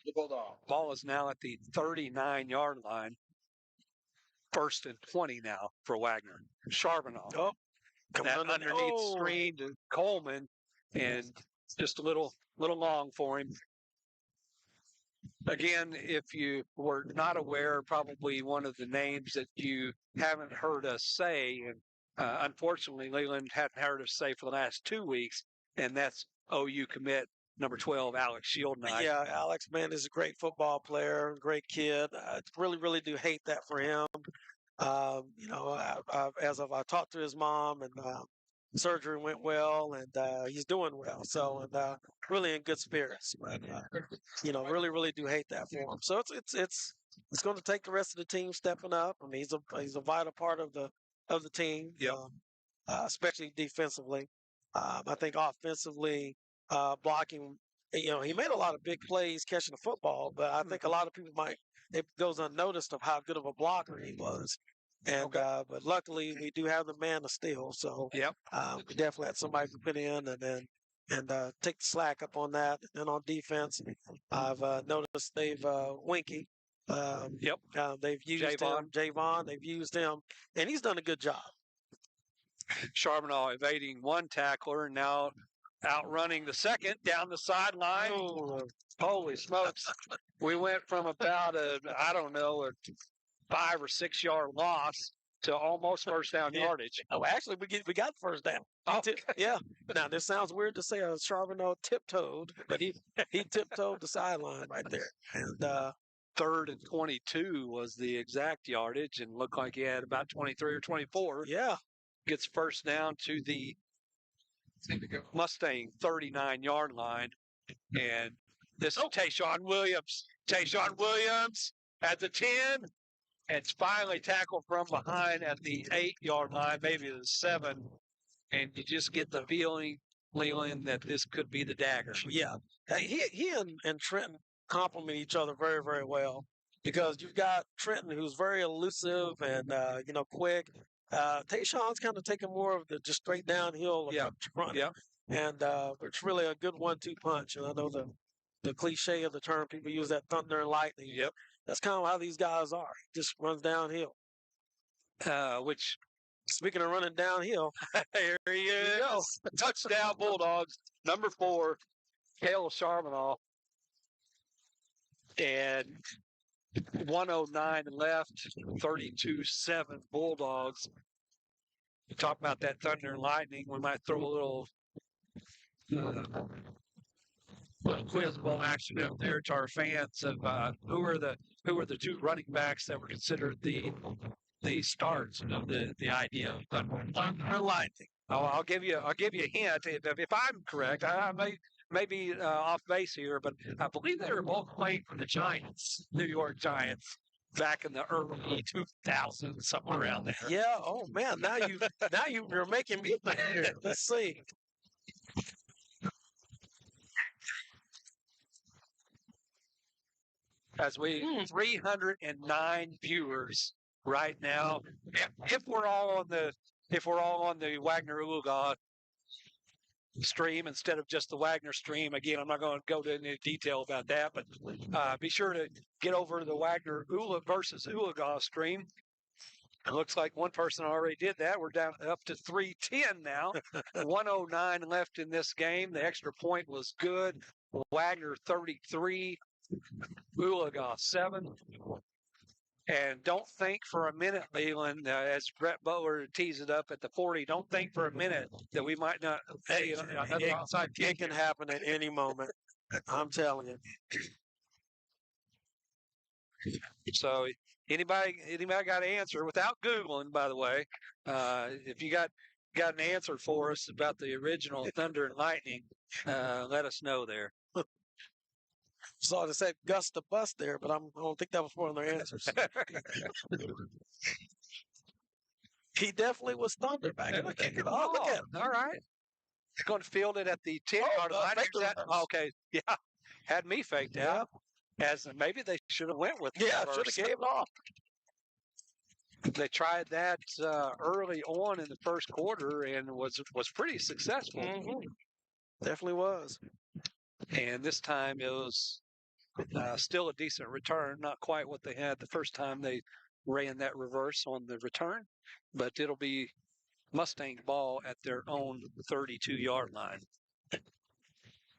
The Bulldogs. Ball is now at the 39-yard line. 1st and 20 now for Wagoner. Charbonneau. Oh, coming That underneath screen to Coleman, and just a little long for him. Again, if you were not aware, probably one of the names that you haven't heard us say, and unfortunately Leland hadn't heard us say for the last 2 weeks, and that's OU commit number 12, Alex Shieldnight. Yeah, Alex, man, is a great football player, great kid. I really do hate that for him. I talked to his mom, and surgery went well, and he's doing well. So, and really in good spirits. But, really do hate that for him. So it's going to take the rest of the team stepping up. I mean, he's a vital part of the team. Yep. Especially defensively. I think offensively, blocking. He made a lot of big plays catching the football, but I think a lot of people it goes unnoticed of how good of a blocker he was. And but luckily we do have the man of steel, so Yep. We definitely had somebody to put in and take the slack up on that. And then on defense, I've noticed they've Winky. Yep. They've used him, Javon. They've used him, and he's done a good job. Charbonneau evading one tackler, and now outrunning the second down the sideline. Oh. Holy smokes. We went from about a 5 or 6 yard loss to almost first down yardage. Oh, actually, we got first down. Oh, yeah. Now, this sounds weird to say Charbonneau tiptoed, but he tiptoed the sideline right there. And 3rd and 22 was the exact yardage, and looked like he had about 23 or 24. Yeah. Gets first down to the Mustang 39-yard line, and this is Tayshawn Williams. Tayshawn Williams at the 10. It's finally tackled from behind at the 8-yard line, maybe the 7. And you just get the feeling, Leland, that this could be the dagger. Yeah. He and Trenton complement each other very, very well, because you've got Trenton, who's very elusive and, quick. Tayshawn's kind of taking more of the just straight downhill run. Yeah. And it's really a good 1-2 punch. And I know the cliche of the term, people use that thunder and lightning. Yep. That's kind of how these guys are. He just runs downhill. Which, speaking of running downhill, here he is. Touchdown Bulldogs, number 4, Cale Charbonneau. And 1:09 left, 32-7 Bulldogs. We talk about that thunder and lightning. We might throw a little quiz ball action up there to our fans of who are the 2 running backs that were considered the starts of the idea of thunder and lightning. Oh, I'll give you a hint if I'm correct. I may be off base here, but I believe they were both playing for the Giants, New York Giants, back in the early 2000s, somewhere around there. Yeah. Oh man, now you're making me think here. Let's see. As we 309 viewers right now. If we're all on the Wagoner Oologah stream instead of just the Wagoner stream, again, I'm not going to go into any detail about that, but be sure to get over to the Wagoner versus Oologah stream. It looks like one person already did that. We're down up to 310 now. 109 left in this game. The extra point was good. Wagoner 33, Oologah 7. And don't think for a minute, Leland, as Brett Butler teased it up at the 40, don't think for a minute that we might not see another outside kick. It can happen at any moment. I'm telling you. So anybody got an answer without Googling, by the way, if you got got an answer for us about the original Thunder and Lightning, let us know there. So it said Gus the Bus there, but I don't think that was one of their answers. He definitely was Thunder back in the day. Oh, look at him. All right. He's going to field it at the 10-yard line. faked it. Okay, yeah. Had me faked out. As maybe they should have went with it. Yeah, should have gave it off. They tried that early on in the first quarter and was pretty successful. Mm-hmm. Definitely was. And this time it was still a decent return, not quite what they had the first time they ran that reverse on the return, but it'll be Mustang ball at their own 32-yard line.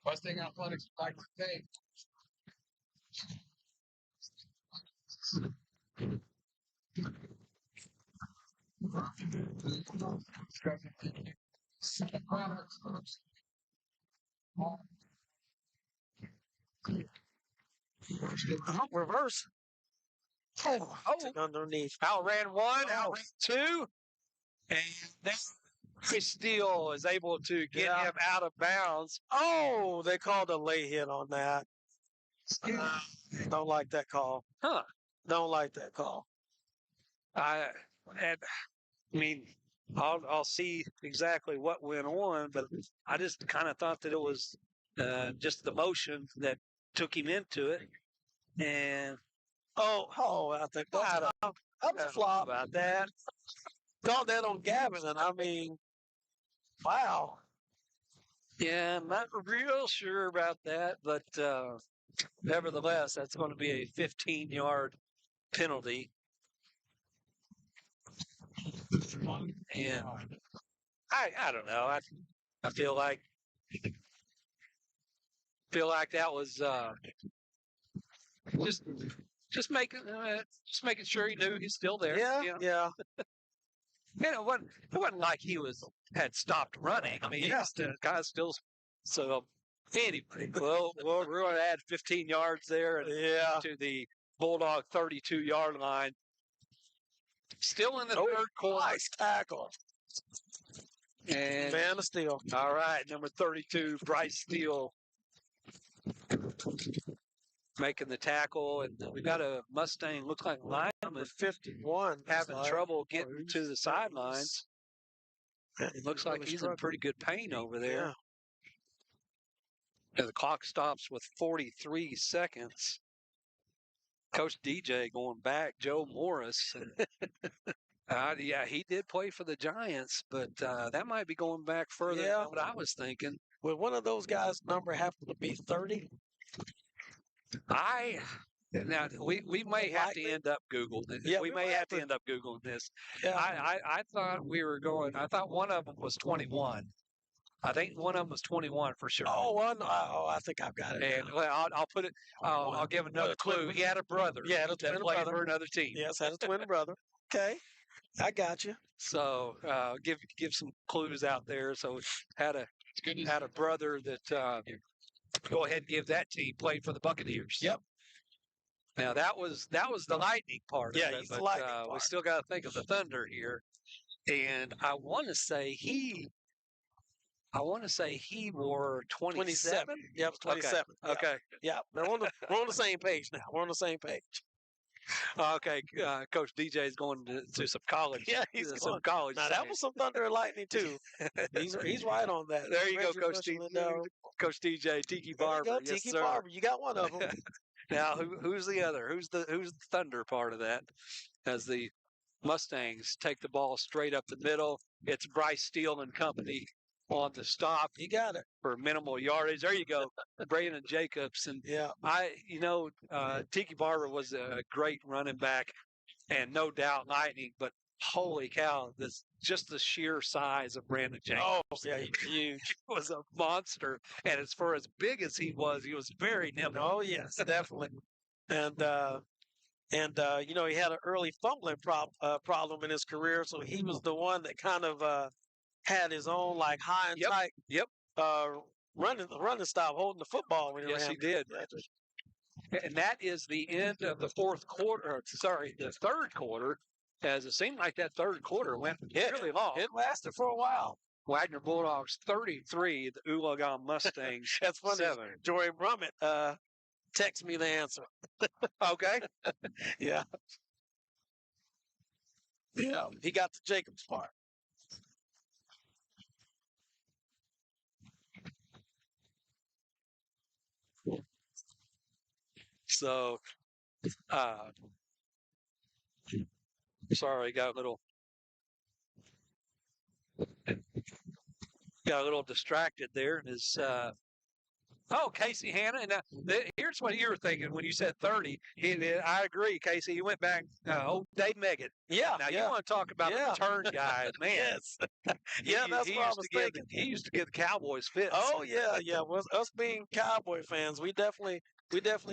Mustang Athletics back to take. Reverse. Oh, underneath. Outran one, outran two, and then Chris Steele is able to get him out of bounds. Oh, they called a lay hit on that. Don't like that call. Huh. Don't like that call. I mean, I'll see exactly what went on, but I just kind of thought that it was just the motion that took him into it. And I think that was a flop. About that. Called that on Gavin, and I mean, wow. Yeah, I'm not real sure about that, but nevertheless, that's going to be a 15-yard penalty. And I don't know. I feel like that was just making sure he knew he's still there. Yeah, you know? yeah. It wasn't like he had stopped running. I mean, the guy's still. So anyway, well, we're going to add 15 yards there to the Bulldog 32-yard line. Still in the third quarter. Nice tackle. And Man of Steel. All right, number 32, Bryce Steele, making the tackle, and we got a Mustang. Looks like lineman 51 having trouble getting to the sidelines. It looks like he's in pretty good pain over there. Yeah. And the clock stops with 43 seconds. Coach DJ going back, Joe Morris. Yeah, he did play for the Giants, but that might be going back further than what I was thinking. Would one of those guys' number happen to be 30? Now we may have to end up Googling this. Yeah, we may have to end up Googling this. Yeah. I thought I thought one of them was 21. I think one of them was 21 for sure. I think I've got it. And well, I'll put it. I'll give another clue. He had a brother. Yeah, that played for another team. Yes, had a twin brother. Okay, I got you. So give some clues out there. So had a brother that go ahead and give that team played for the Buccaneers. Yep. Now that was the Lightning part. Yeah, of it, he's the but, Lightning part. We still got to think of the Thunder here, and I want to say he wore 27. Yep, 27. Okay. Yeah, we're on the same page now. We're on the same page. Okay. Coach DJ is going to some college. Yeah, he's some going. college. Now that was some Thunder and Lightning too. He's right on that. There you go, Coach DJ. Coach DJ, Tiki Barber. There you go, Tiki Barber. You got one of them. Now, who's the other? Who's the Thunder part of that? As the Mustangs take the ball straight up the middle, it's Bryce Steele and company on the stop. You got it for minimal yardage. There you go, Brandon Jacobs. And Tiki Barber was a great running back, and no doubt Lightning. But holy cow, just the sheer size of Brandon Jacobs. Oh, yeah, he's huge. He was a monster, and as far as big as he was very nimble. Oh yes, definitely. And he had an early fumbling problem in his career, so he was the one that kind of had his own like high and tight. Yep. Running style, holding the football when he ran. Yes, he did. And that is the end of the the third quarter. as it seemed like that third quarter went really long. It lasted for a while. Wagoner Bulldogs 33, the Oologah Mustangs That's funny. 7. Jory Brummett text me the answer. Okay. Yeah. Yeah. He got the Jacobs part. So, sorry, got a little distracted there. Casey Hanna. And here's what you were thinking when you said 30. I agree, Casey. You went back. Dave Meggett. Yeah. Now you want to talk about the return guy, man? Yes. That's what I was thinking. He used to give the Cowboys fits. Oh yeah. Well, us being Cowboy fans, we definitely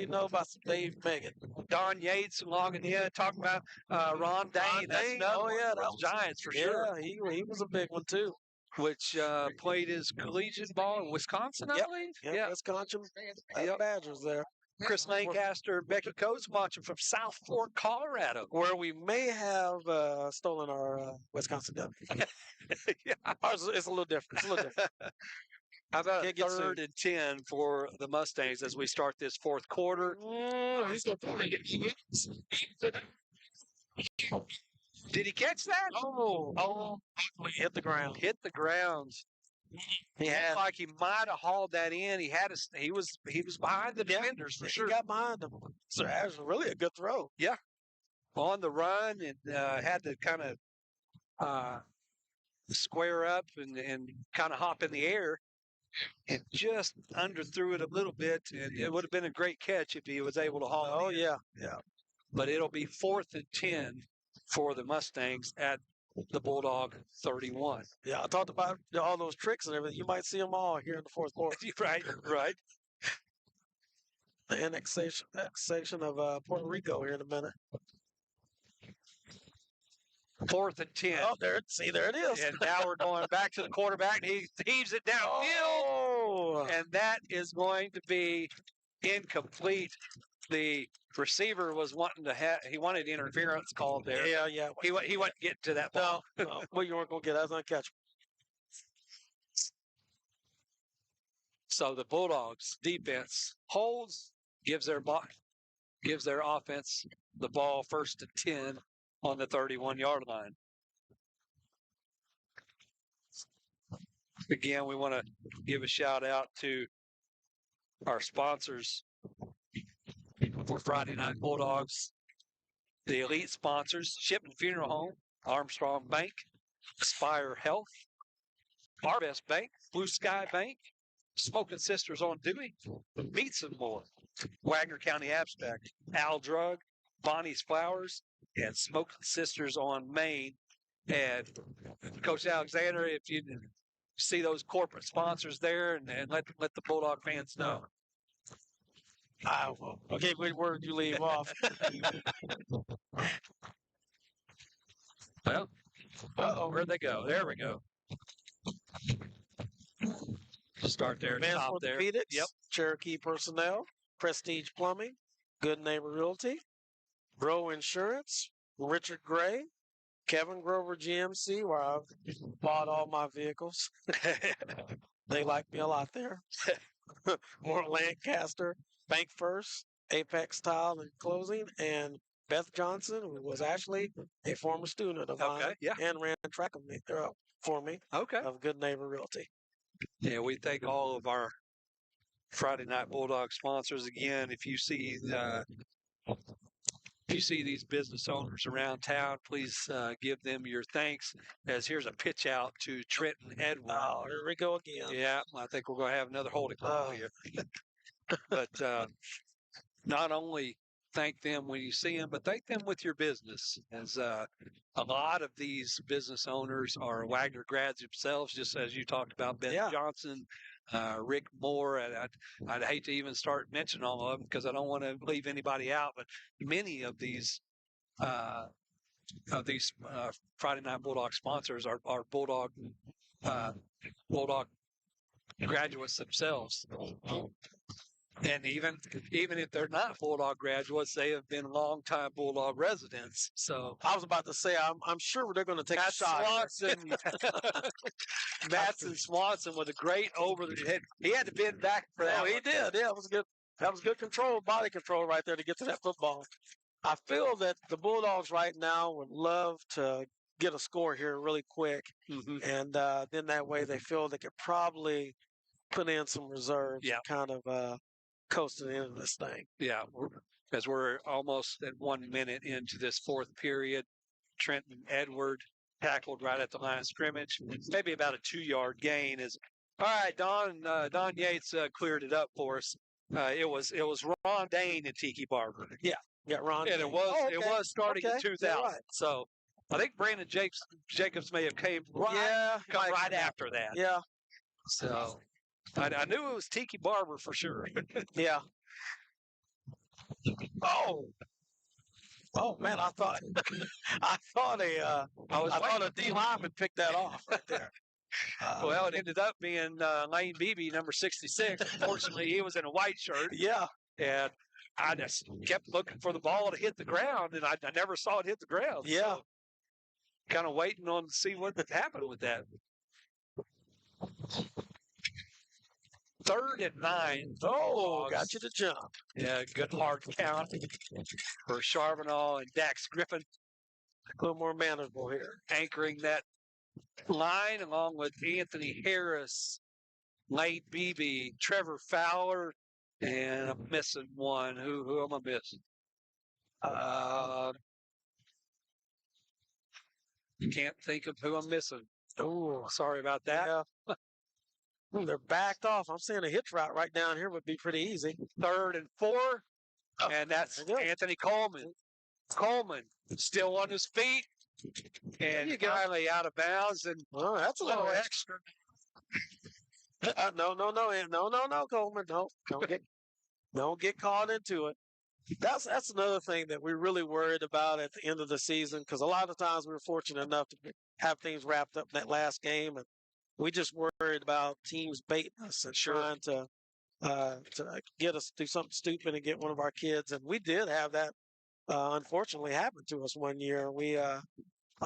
know about some Dave Meggett. Don Yates logging in, talking about Ron Dane. That's another one that was Giants for sure. Yeah, he was a big one too. Which played his collegiate ball in Wisconsin, I believe. Yeah, Wisconsin Badgers there. Chris Lancaster, Becky Coates watching from South Fork, Colorado. Where we may have stolen our Wisconsin dub. Ours, it's a little different. How about a 3rd and 10 for the Mustangs as we start this fourth quarter? Did he catch that? Oh, hit the ground. Hit the ground. He looked like he might have hauled that in. He was behind the defenders for sure. He got behind them. So that was really a good throw. Yeah. On the run and had to kind of square up and kind of hop in the air and just underthrew it a little bit. And it would have been a great catch if he was able to haul it in. Yeah. But it'll be 4th and 10 for the Mustangs at the Bulldog 31. Yeah, I talked about all those tricks and everything. You might see them all here in the fourth quarter. Right. The annexation of Puerto Rico here in a minute. 4th and 10. Oh, there it is. And now we're going back to the quarterback, and he heaves it downfield. And that is going to be incomplete. The receiver was wanting to he wanted interference called there. Yeah. He wasn't getting to that ball. No. Well, you weren't going to get that. That's uncatchable. So the Bulldogs defense holds, gives their offense the ball 1st and 10 on the 31-yard line. Again, we want to give a shout out to our sponsors for Friday Night Bulldogs, the elite sponsors, Shipman Funeral Home, Armstrong Bank, Aspire Health, Our Best Bank, Blue Sky Bank, Smoking Sisters on Dewey, Meats and More, Wagner County Abstract, Al Drug, Bonnie's Flowers, and Smoking Sisters on Main. And Coach Alexander, if you see those corporate sponsors there, and let the Bulldog fans know. Okay, where did you leave off? Well, where'd they go? There we go. Start there. Advanced Top there. Orthopedics, Yep. Cherokee Personnel, Prestige Plumbing, Good Neighbor Realty, Bro Insurance, Richard Gray, Kevin Grover GMC, where I've bought all my vehicles. They like me a lot there. More Lancaster, Bank First, Apex Tile and Closing, and Beth Johnson, who was actually a former student of mine and ran track for me of Good Neighbor Realty. Yeah, we thank all of our Friday Night Bulldog sponsors again. If you see these business owners around town, please give them your thanks. As here's a pitch out to Trenton Edwin. Oh, here we go again. Yeah, I think we're going to have another holding call here. But not only thank them when you see them, but thank them with your business. As a lot of these business owners are Wagner grads themselves, just as you talked about Ben Johnson, Rick Moore. And I'd hate to even start mentioning all of them because I don't want to leave anybody out. But many of these Friday Night Bulldog sponsors are Bulldog graduates themselves. And even if they're not Bulldog graduates, they have been longtime Bulldog residents. So I was about to say, I'm sure they're going to take Matt a shot. Swanson, Matson Swanson was a great over the head. He had to bend back for that. Oh, he one. did. Yeah, it was good. That was good control, body control right there to get to that football. I feel that the Bulldogs right now would love to get a score here really quick, Mhm. and then that way they feel they could probably put in some reserves Yeah. and kind of coast to the end of this thing. Yeah, because we're almost at 1 minute into this fourth period. Trenton Edward tackled right at the line of scrimmage. Maybe about a 2-yard gain. Is all right. Don Yates cleared it up for us. It was Ron Dane and Tiki Barber. Yeah, Ron. And it was starting in Okay, 2000. yeah, right. So I think Brandon Jacobs may have come right after that. Yeah, So I knew it was Tiki Barber for sure. yeah. Oh man, I thought a D lineman picked that off right there. Well, it ended up being Lane Beebe, number 66. Unfortunately, he was in a white shirt. Yeah, And I just kept looking for the ball to hit the ground, and I never saw it hit the ground. yeah. So, kind of waiting on to see what happened with that. 3rd and 9. Oh, got you to jump. Yeah, good hard count for Charbonneau and Dax Griffin A little more manageable here. anchoring that line along with Anthony Harris, Lane Beebe, Trevor Fowler, and I'm missing one. Who am I missing? Can't think of who I'm missing. Oh, Sorry about that. yeah. They're backed off. I'm saying a hitch route right down here would be pretty easy. 3rd and 4, and that's there you go. Anthony Coleman. Coleman still on his feet, and you go. finally out of bounds. And Oh, that's a little extra. No, Coleman. No, don't get caught into it. That's another thing that we're really worried about at the end of the season, because a lot of times we were fortunate enough to have things wrapped up in that last game, and we just worried about teams baiting us and trying to get us to do something stupid and get one of our kids. And we did have that unfortunately happen to us one year. We I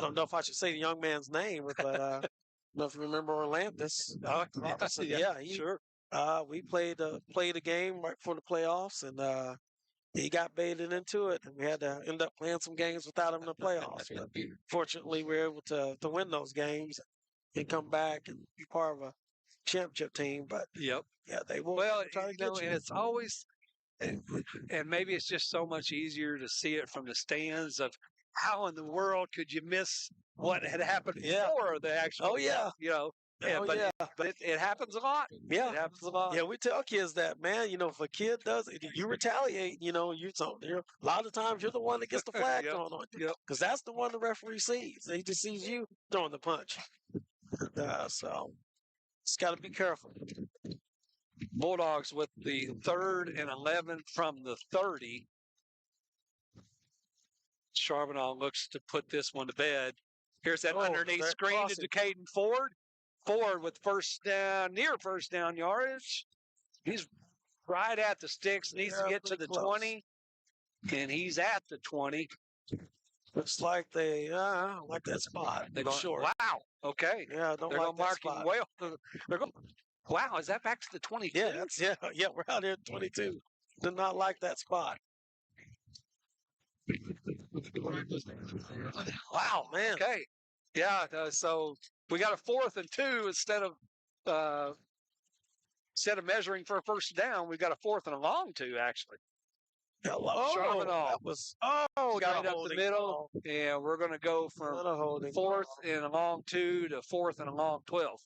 don't know if I should say the young man's name, but I don't know if you remember Orlandis. Yeah, Sure. We played a game right before the playoffs, and he got baited into it, and we had to end up playing some games without him in the playoffs. But fortunately, we were able to win those games and come back and be part of a championship team. But Yep. yeah, they will try to you get know, you. and it's always, and maybe it's just so much easier to see it from the stands of how in the world could you miss what had happened before the actual. Oh yeah. You know. Oh, but yeah. it happens a lot. Yeah. It happens a lot. Yeah, we tell kids that, man, if a kid does it, you retaliate, a lot of times you're the one that gets the flag thrown on you. Yep. Because that's the one the referee sees. He just sees you throwing the punch. So just got to be careful. Bulldogs with the 3rd and 11 from the 30. Charbonneau looks to put this one to bed. Here's that underneath that screen crossing. to Caden Ford. Ford with near first down yardage. He's right at the sticks, needs to get to the close. 20, and he's at the 20. Looks like they like that spot. They're going, short. wow, okay. Yeah, don't They're like going to mark that him spot. well. They're going, wow, is that back to the 22? Yeah, we're out here at 22. Did not like that spot. Wow, man. Okay. Yeah, so we got a 4th and 2 instead of measuring for a first down. We've got a 4th and a long 2, actually. Charbonneau. That was Got it up the middle, and we're going to go from 4th and a long 2 to 4th and a long 12.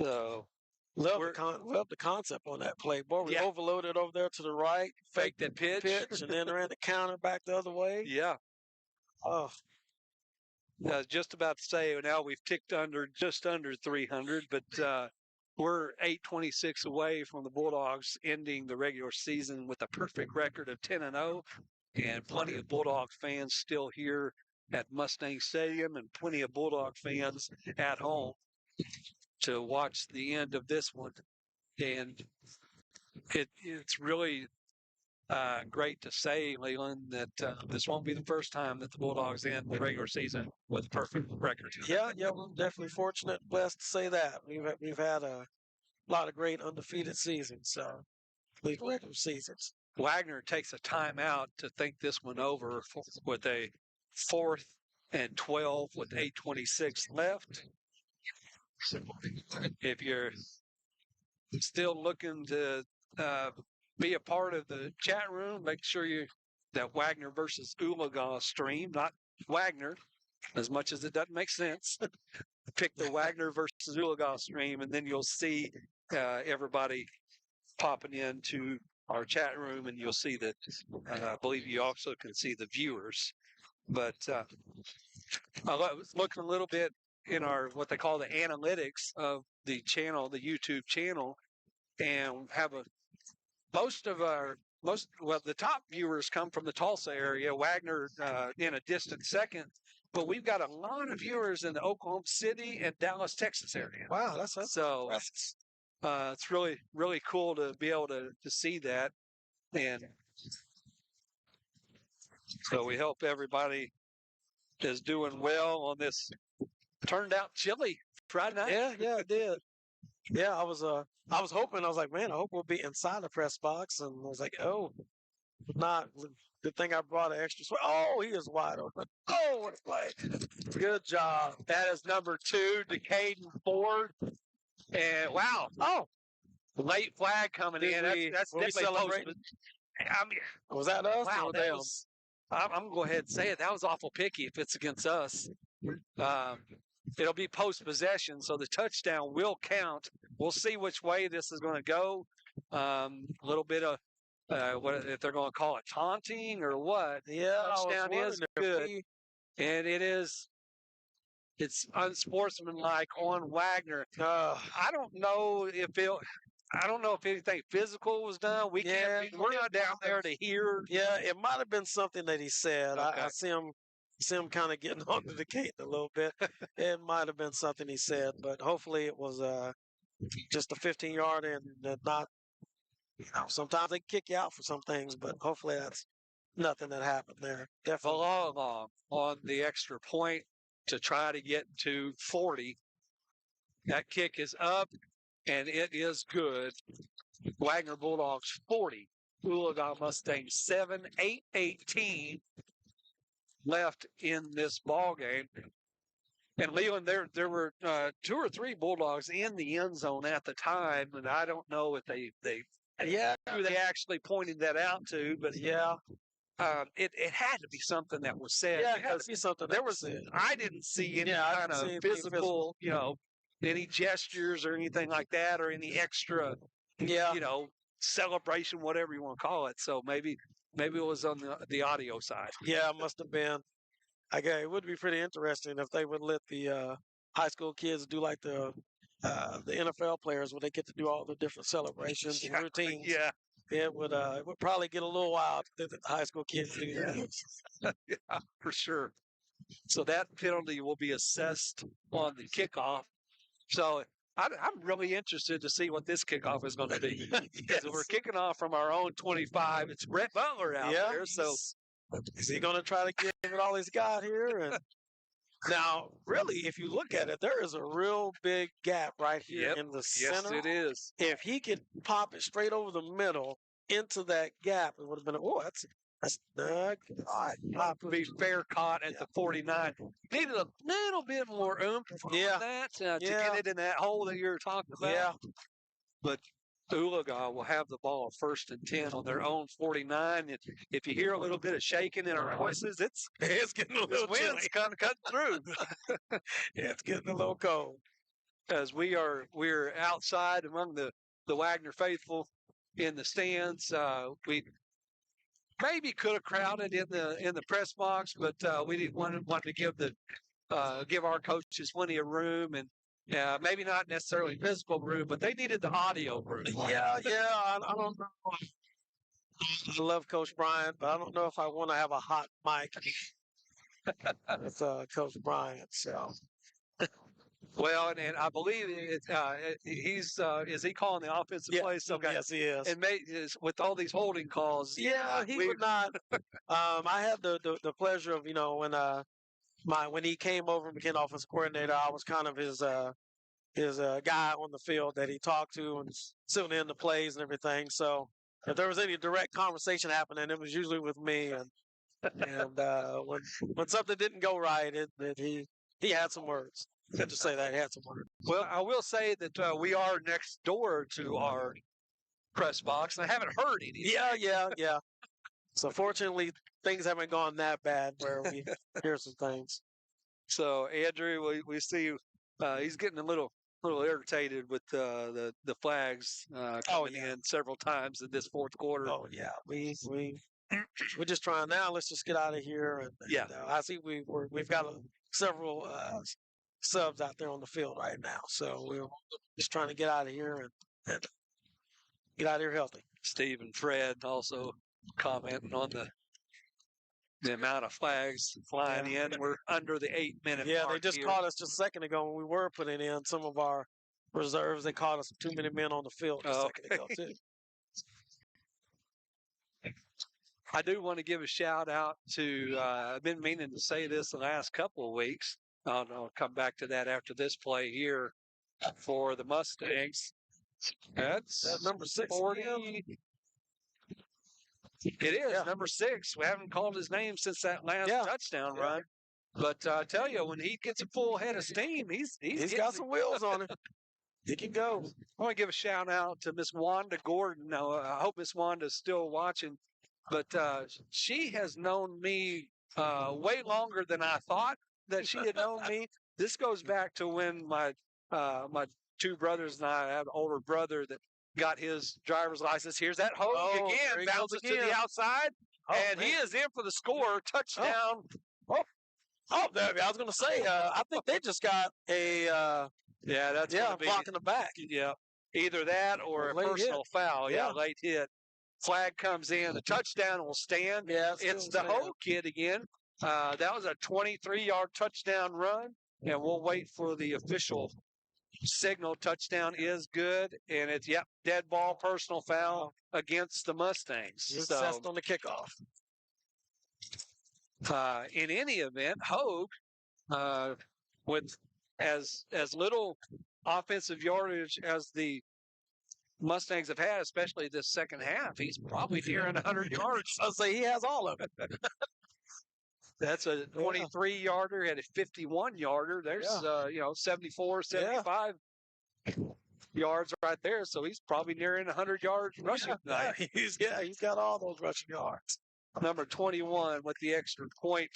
So love the concept on that play. Boy, we overloaded over there to the right, faked that pitch, and then ran the counter back the other way. Yeah. Oh. I was just about to say, now we've ticked just under 300, but we're 826 away from the Bulldogs ending the regular season with a perfect record of 10-0, and plenty of Bulldog fans still here at Mustang Stadium and plenty of Bulldog fans at home to watch the end of this one. And it's really great to say, Leland, that this won't be the first time that the Bulldogs end the regular season with a perfect record. Yeah, we're definitely fortunate, blessed to say that. We've had a lot of great undefeated seasons, so at least regular seasons. Wagner takes a timeout to think this one over with a 4th and 12 with 8:26 left. If you're still looking to be a part of the chat room, make sure that Wagner versus Oologah stream, not Wagner, as much as it doesn't make sense. Pick the Wagner versus Oologah stream, and then you'll see everybody popping into our chat room, and you'll see that. I believe you also can see the viewers. But I was looking a little bit in our what they call the analytics of the channel, the YouTube channel, and have the top viewers come from the Tulsa area. Wagner in a distant second, but we've got a lot of viewers in the Oklahoma City and Dallas, Texas area. Wow, that's So it's really, really cool to be able to see that. And so we hope everybody is doing well on this turned out chilly Friday night. Yeah, it did. Yeah, I was hoping, I was like, man, I hope we'll be inside the press box. And I was like, oh, not. Good thing I brought an extra sweat. Oh, he is wide open. Oh, what a play. Good job. That is number 2, Decaden Ford. And wow. Oh, late flag coming in. That's were we definitely celebrating? I mean, Was that us? wow, or that them? was, I'm going to go ahead and say it. That was awful picky if it's against us. It'll be post-possession, so the touchdown will count. We'll see which way this is going to go. A little bit of, what if they're going to call it taunting or what. Yeah, Touchdown is good. And it's unsportsmanlike on Wagner. I don't know if anything physical was done. We're not down there to hear. Yeah, it might have been something that he said. Okay. I see him kind of getting on to the gate a little bit. It might have been something he said, but hopefully it was just a 15-yard and not. Sometimes they kick you out for some things, but hopefully that's nothing that happened there. Definitely. Oologah on the extra point to try to get to 40. That kick is up, and it is good. Wagoner Bulldogs 40. Oologah Mustangs 7, 8:18 left in this ball game. And Leland, there were 2 or 3 Bulldogs in the end zone at the time, and I don't know if they who they actually pointed that out to, but yeah. It had to be something that was said. Yeah, it had to be something that was said. I didn't see any kind of physical, any gestures or anything like that, or any extra, celebration, whatever you want to call it. So maybe it was on the audio side. Yeah, it must have been. It would be pretty interesting if they would let the high school kids do like the NFL players, where they get to do all the different celebrations and routines. Yeah. It would probably get a little wild if the high school kids do that. Yeah, for sure. So that penalty will be assessed on the kickoff. So I'm really interested to see what this kickoff is going to be. Because we're kicking off from our own 25. It's Brett Butler out there. So is he going to try to give it all he's got here? And now, really, if you look at it, there is a real big gap right here in the center. Yes, it is. If he could pop it straight over the middle into that gap, it would have been, that's not To be fair caught at the 49. Needed a little bit more oomph on that to get it in that hole that you're talking about. Yeah. But Oologah will have the ball 1st and 10 on their own 49. If you hear a little bit of shaking in our voices, it's getting a little chilly. Wind's kind of cutting through. It's getting a little cold. As we're outside among the Wagner faithful in the stands. We maybe could have crowded in the press box, but we didn't want to give our coaches plenty of room, and maybe not necessarily physical room, but they needed the audio room. Yeah. I don't know. I love Coach Bryant, but I don't know if I want to have a hot mic with Coach Bryant. So Well, and I believe he's is he calling the offensive plays? Okay. Yes, he is. And with all these holding calls, Yeah, he would not. I had the pleasure of when he came over and became offensive coordinator, I was kind of his guy on the field that he talked to and sitting in the plays and everything. So if there was any direct conversation happening, it was usually with me. And when something didn't go right, he had some words. Good to say that he had some words. Well, I will say that we are next door to our press box, and I haven't heard anything. Yeah. So fortunately, things haven't gone that bad where we hear some things. So Andrew, we see he's getting a little irritated with the flags coming in several times in this fourth quarter. Oh yeah, we're just trying now. Let's just get out of here. And I see we've got several subs out there on the field right now, so we're just trying to get out of here and get out of here healthy. Steve and Fred also commenting on the amount of flags flying in. We're under the 8-minute mark. They just caught us just a second ago when we were putting in some of our reserves. They caught us too many men on the field a second ago too. I do want to give a shout out to, I've been meaning to say this the last couple of weeks. I'll come back to that after this play here for the Mustangs. That's number 6. 40. It is number 6. We haven't called his name since that last touchdown run. But I tell you, when he gets a full head of steam, he's got some wheels on him. He can go. I want to give a shout out to Miss Wanda Gordon. Now, I hope Miss Wanda's still watching. But she has known me way longer than I thought that she had known me. This goes back to when my 2 brothers and I have an older brother that got his driver's license. Here's that Hogue again, bounces to the outside, and he is in for the score. Touchdown. There. I was going to say, I think they just got a block in the back. Yeah, either that or a personal foul. Yeah, late hit. Flag comes in. The touchdown will stand. Yeah, it's the Hogue kid again. That was a 23-yard touchdown run, and we'll wait for the official signal. Touchdown is good, and it's dead ball, personal foul against the Mustangs. Assessed on the kickoff. In any event, Hogue, with as little offensive yardage as the Mustangs have had, especially this second half, he's probably nearing 100 yards. I'll say he has all of it. That's a 23-yarder and a 51-yarder. There's 74, 75 yards right there. So he's probably nearing 100 yards rushing tonight. He's got all those rushing yards. Number 21 with the extra point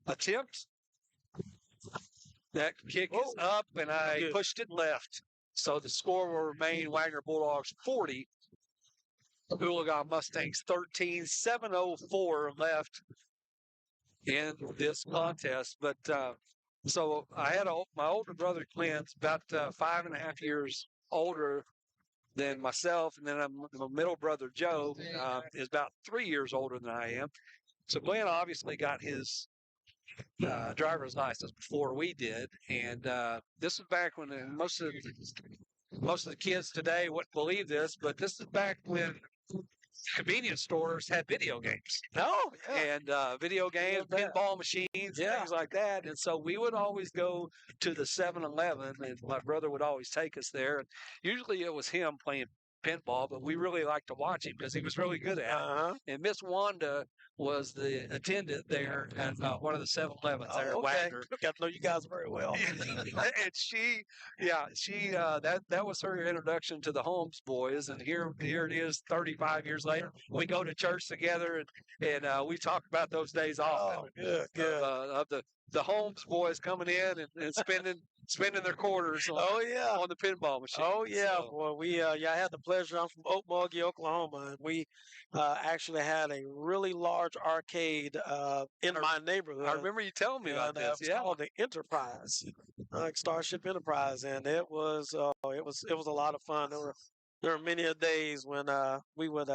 attempt. That kick is up, and I pushed it left. So the score will remain Wagoner Bulldogs 40, Oologah Mustangs 13, 7:04 left in this contest. But so I had my older brother Clint, about 5.5 years older than myself, and then my middle brother Joe is about 3 years older than I am. So Glenn obviously got his driver's license before we did, and this was back when most of the kids today wouldn't believe this, but this is back when convenience stores had video games. And video games, pinball machines, things like that. And so we would always go to the 7-Eleven, and my brother would always take us there. And usually it was him playing pinball, but we really liked to watch him because he was really good at it. And Miss Wanda was the attendant there at one of the 7-Elevens there at Wagoner. Got to know you guys very well. And that was her introduction to the Holmes boys. And here it is 35 years later. We go to church together, and we talk about those days often. Of the Holmes boys coming in and spending their quarters on the pinball machine. Well, I had the pleasure. I'm from Oologah, Oklahoma, and we actually had a really large arcade in my neighborhood. I remember you telling me about this. It was called the Enterprise, like Starship Enterprise, and it was a lot of fun. There were many days when we would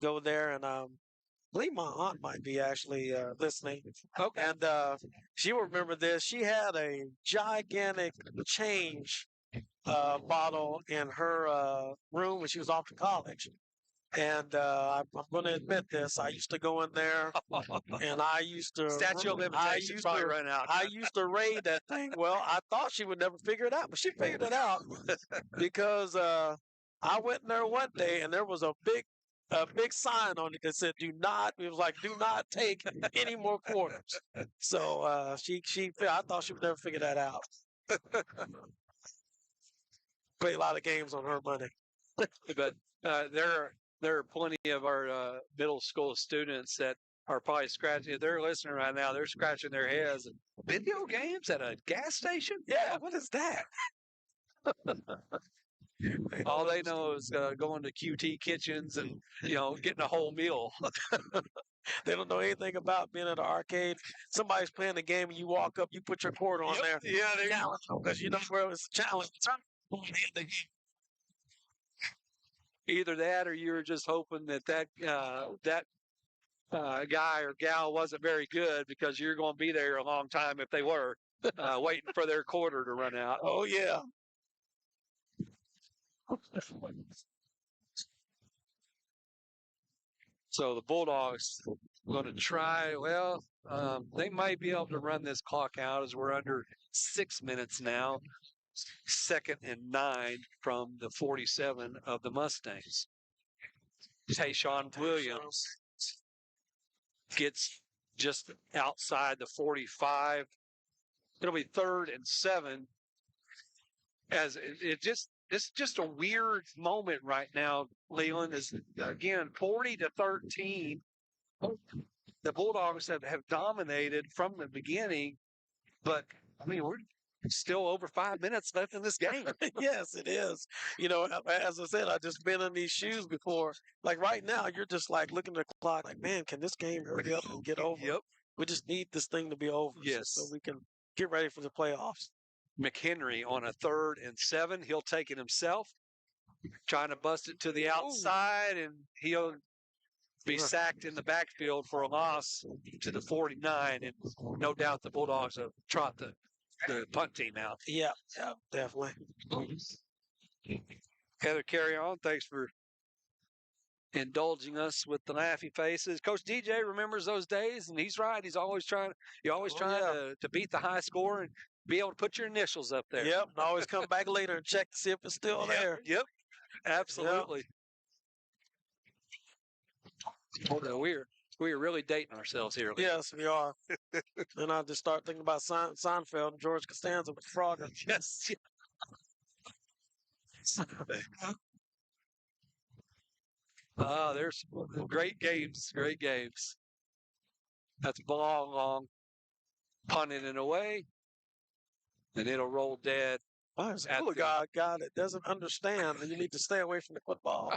go there and believe my aunt might be actually listening. Okay. And she will remember this. She had a gigantic change bottle in her room when she was off to college. And I'm going to admit this. I used to go in there, and I used to Statute of limitations probably run out. I used to raid that thing. Well, I thought she would never figure it out, but she figured it out because I went in there one day, and there was a big sign on it that said "Do not." It was like, "Do not take any more quarters." So I thought she would never figure that out. Play a lot of games on her money. But there are plenty of our middle school students that are probably scratching. If they're listening right now, they're scratching their heads. Video games at a gas station? Yeah, what is that? All they know is going to QT kitchens and getting a whole meal. They don't know anything about being at an arcade. Somebody's playing the game, and you walk up, you put your quarter on there. Yeah, because you know where it's a challenge. Either that, or you were just hoping that guy or gal wasn't very good because you're going to be there a long time if they were waiting for their quarter to run out. Oh yeah. So the Bulldogs going to try. Well, they might be able to run this clock out as we're under 6 minutes now. 2nd and 9 from the 47 of the Mustangs. Tayshawn Williams gets just outside the 45. It'll be 3rd and 7. As it's just a weird moment right now, Leland, is again 40-13. The Bulldogs have dominated from the beginning, but I mean we're still over 5 minutes left in this game. Yes, it is. As I said, I've just been in these shoes before. Like right now, you're just like looking at the clock, like, man, can this game hurry up and get over? Yep. We just need this thing to be over, Yes, so we can get ready for the playoffs. McHenry on a 3rd and 7. He'll take it himself, trying to bust it to the outside, and he'll be sacked in the backfield for a loss to the 49. And no doubt the Bulldogs will trot the punt team out. Yeah, definitely. Heather, carry on. Thanks for indulging us with the laughy faces. Coach DJ remembers those days, and he's right. He's always trying. You're always trying to beat the high score and be able to put your initials up there. Yep, and always come back later and check to see if it's still there. Yep, absolutely. Yep. We're really dating ourselves here. Yes, we are. Then I just start thinking about Seinfeld and George Costanza with Frogger. Yes. There's great games. Great games. That's long punting it away, and it'll roll dead. Oh, there's a Oologah guy that doesn't understand that you need to stay away from the football.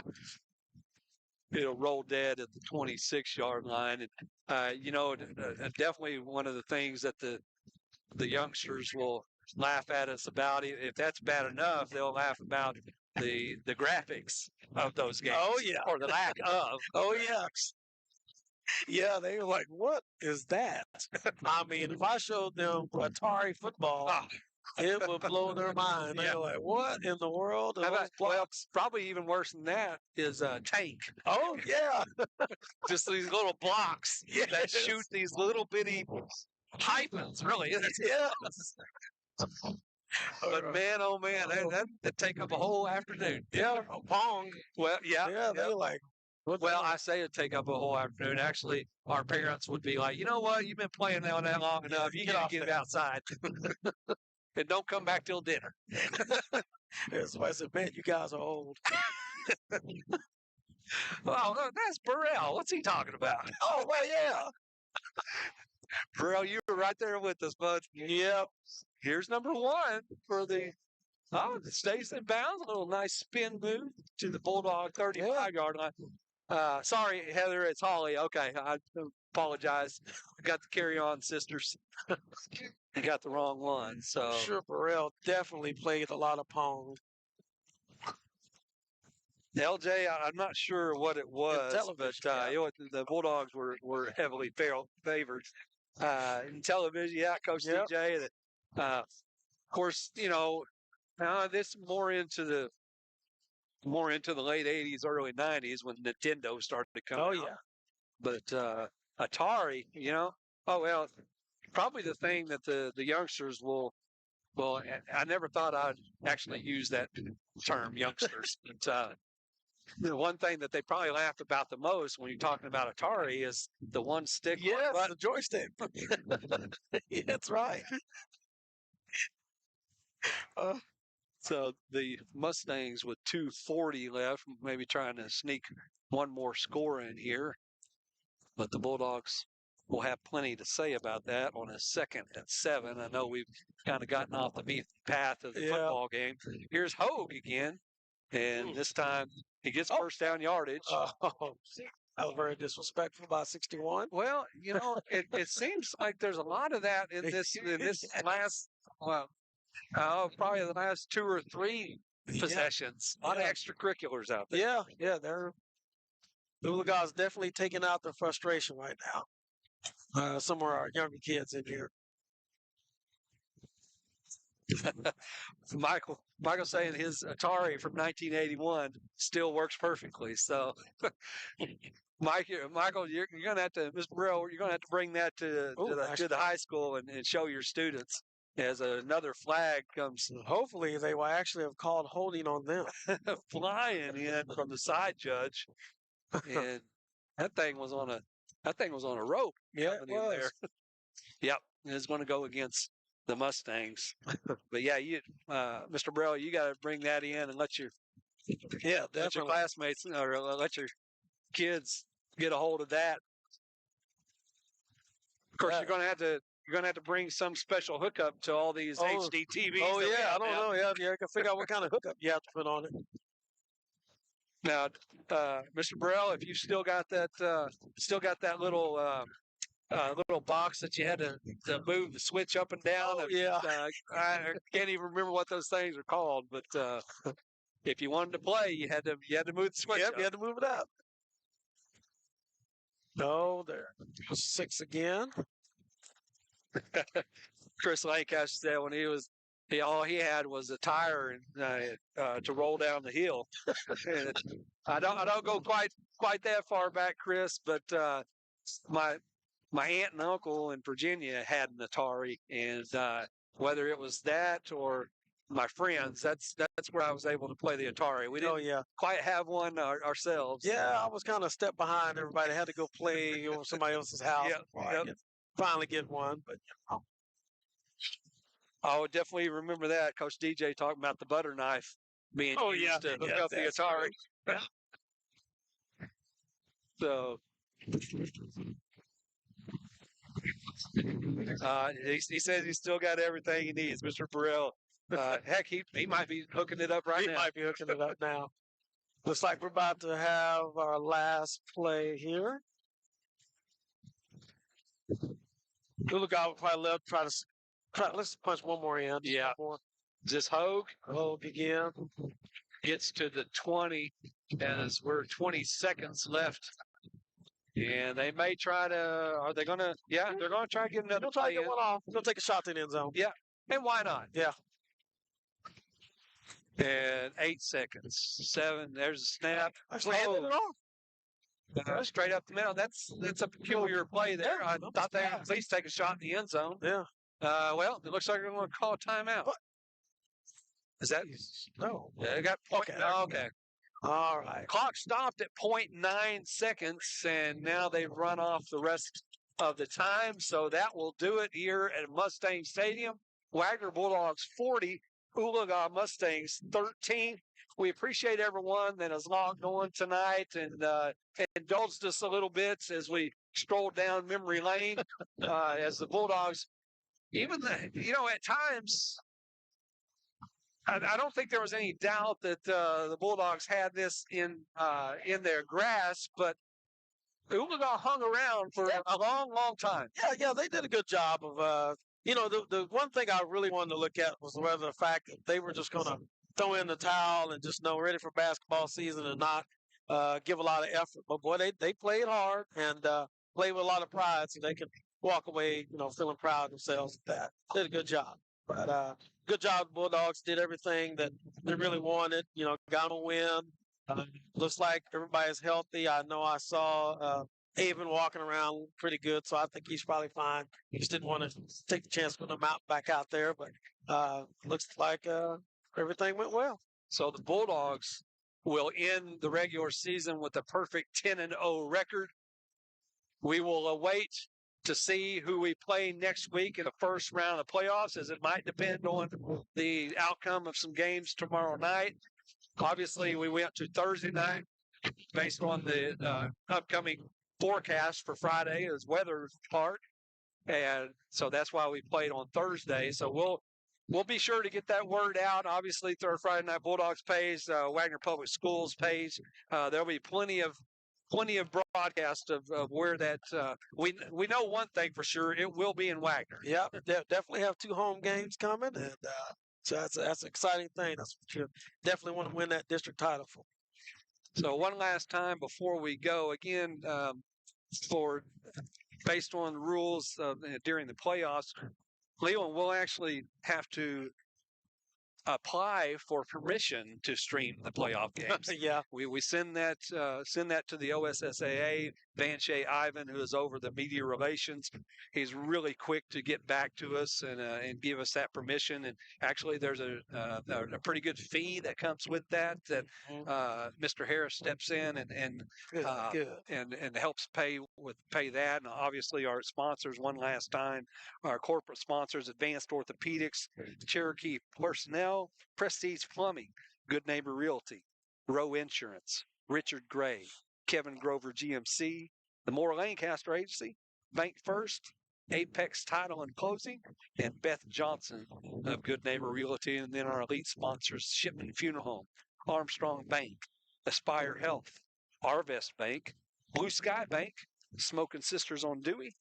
It'll roll dead at the 26-yard line. And, definitely one of the things that the youngsters will laugh at us about. If that's bad enough, they'll laugh about the graphics of those games. Oh, yeah. Or the lack of. Oh, yeah. Yeah, they were like, what is that? I mean, if I showed them Atari football, it would blow their mind. They're like, what in the world? Well, probably even worse than that is Tank. Oh, yeah. Just these little blocks that shoot these little bitty hyphens, really. Yeah. But man, oh man, that'd take up a whole afternoon. Yeah, Pong. Well, Yeah, they're like, well, I say it'd take up a whole afternoon. Actually, our parents would be like, you know what? You've been playing on that long enough. You got to get outside. And don't come back till dinner. That's why I said, man, you guys are old. Well, that's Burrell. What's he talking about? Oh, well, yeah. Burrell, you were right there with us, bud. Yep. Here's number 1 for the it stays in bounds. A little nice spin move to the Bulldog 35-yard line. Sorry, Heather, it's Holly. Okay, I apologize. I got the carry-on sisters. I got the wrong one. So Sure, Burrell definitely played a lot of Pong. LJ, I'm not sure what it was, but television, the Bulldogs were heavily favored in television. Yeah, Coach Yep. DJ. Of course, this more into the late '80s, early '90s when Nintendo started to come Oh out. yeah. But Atari, oh well, probably the thing that the youngsters will. Well, I never thought I'd actually use that term, youngsters. But the one thing that they probably laugh about the most when you're talking about Atari is the one stick. Yes, the joystick. Yeah, that's right. So the Mustangs with 2:40 left, maybe trying to sneak one more score in here. But the Bulldogs will have plenty to say about that on a 2nd and 7. I know we've kind of gotten off the beaten path of the football game. Here's Hogue again, and this time he gets first down yardage. That was very disrespectful by 61. Well, it seems like there's a lot of that in this last, probably the last 2 or 3 possessions. A lot of extracurriculars out there. Yeah, the Oologah is definitely taking out their frustration right now. Some of our younger kids in here. Michael saying his Atari from 1981 still works perfectly. So, Michael, you're going to have to, Mr. Burrell, you're going to have to bring that to the high school and show your students as another flag comes. Hopefully, they will actually have called holding on them. Flying in from the side judge, and that thing was on a rope. Yeah, it was. There. Yep, it's going to go against the Mustangs. But yeah, Mr. Burrell, you got to bring that in and let your classmates or let your kids get a hold of that. Of course, you're going to have to bring some special hookup to all these HD TVs. Oh yeah, I don't know. Yeah, you can figure out what kind of hookup you have to put on it. Now, Mr. Burrell, if you still got that little box that you had to move the switch up and down. I can't even remember what those things are called, but if you wanted to play, you had to move the switch. Yep, you had to move it up. No, there. 6 again. Chris Lancaster said when all he had was a tire to roll down the hill. And I don't go quite that far back, Chris, but my aunt and uncle in Virginia had an Atari, and whether it was that or my friends, that's where I was able to play the Atari. We didn't quite have one ourselves. Yeah, I was kind of step behind everybody. I had to go play over somebody else's house before I could finally get one. But I would definitely remember that. Coach DJ talking about the butter knife being used to hook up the Atari. Yeah. So he says he's still got everything he needs, Mr. Burrell. Heck, he might be hooking it up now. He might be hooking it up now. Looks like we're about to have our last play here. Oologah will probably let's punch one more in. Yeah. Just Hogue. Hogue again. Gets to the 20 as we're 20 seconds left. And they may try to, are they going to, they're going to try to get another They'll try to get one off. They'll take a shot to the end zone. Yeah. And why not? Yeah. And 8 seconds. 7. There's a snap. Actually, handed it off. Straight up the middle. That's a peculiar play there. I thought they'd at least take a shot in the end zone. Yeah. Well, it looks like they're going to call a timeout. What? Is that? No. Yeah, it got okay. All right. Clock stopped at 0.9 seconds, and now they've run off the rest of the time. So that will do it here at Mustang Stadium. Wagoner Bulldogs 40, Oologah Mustangs 13. We appreciate everyone that has logged on tonight and indulged us a little bit as we strolled down memory lane as the Bulldogs. Even at times, I don't think there was any doubt that the Bulldogs had this in their grasp, but Oologah hung around for a long, long time. Yeah, they did a good job of, the one thing I really wanted to look at was whether the fact that they were just going to throw in the towel and just know ready for basketball season and not give a lot of effort. But boy, they played hard and played with a lot of pride, so they can walk away, feeling proud of themselves with that. Did a good job. But good job, Bulldogs. Did everything that they really wanted. Got a win. Looks like everybody's healthy. I know I saw Haven walking around pretty good, so I think he's probably fine. He just didn't want to take the chance with him back out there, but looks like everything went well. So the Bulldogs will end the regular season with a perfect 10-0 record. We will await to see who we play next week in the first round of playoffs, as it might depend on the outcome of some games tomorrow night. Obviously, we went to Thursday night based on the upcoming forecast for Friday as weather part. And so that's why we played on Thursday. So we'll be sure to get that word out, obviously, through our Friday Night Bulldogs page, Wagoner Public Schools page. There'll be plenty of broadcast of where that we know one thing for sure, it will be in Wagner. Yeah, definitely have 2 home games coming, and so that's an exciting thing. That's what you definitely want to win that district title for. So one last time before we go, again, based on the rules during the playoffs, Leland will actually have to apply for permission to stream the playoff games. Yeah, we send that to the OSSAA. Van Shea Ivan, who is over the media relations, he's really quick to get back to us and give us that permission. And actually, there's a pretty good fee that comes with that. Mr. Harris steps in and helps pay that. And obviously, our sponsors one last time, our corporate sponsors: Advanced Orthopedics, Cherokee Personnel, Prestige Plumbing, Good Neighbor Realty, Row Insurance, Richard Gray, Kevin Grover GMC, the Moore Lancaster Agency, Bank First, Apex Title and Closing, and Beth Johnson of Good Neighbor Realty, and then our elite sponsors: Shipman Funeral Home, Armstrong Bank, Aspire Health, Arvest Bank, Blue Sky Bank, Smoking Sisters on Dewey,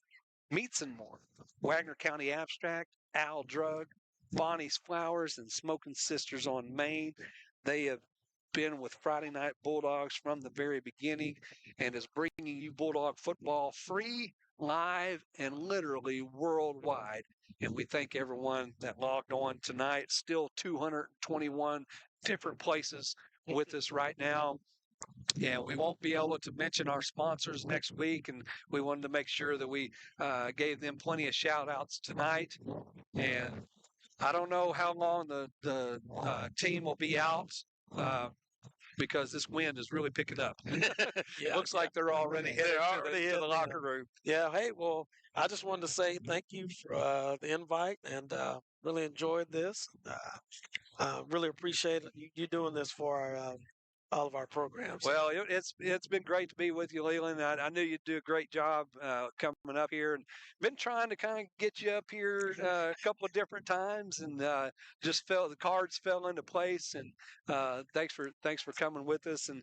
Meats and More, Wagner County Abstract, Al Drug, Bonnie's Flowers, and Smoking Sisters on Main. They have been with Friday Night Bulldogs from the very beginning and is bringing you Bulldog football free, live, and literally worldwide. And we thank everyone that logged on tonight. Still 221 different places with us right now. Yeah, we won't be able to mention our sponsors next week, and we wanted to make sure that we gave them plenty of shout-outs tonight. And I don't know how long the team will be out because this wind is really picking up. Looks like they're already headed to the locker room. Yeah, hey, well, I just wanted to say thank you for the invite, and really enjoyed this. Really appreciate you doing this for all of our programs. Well, it's been great to be with you, Leland. I knew you'd do a great job coming up here, and been trying to kind of get you up here a couple of different times, and just the cards fell into place. And thanks for coming with us. And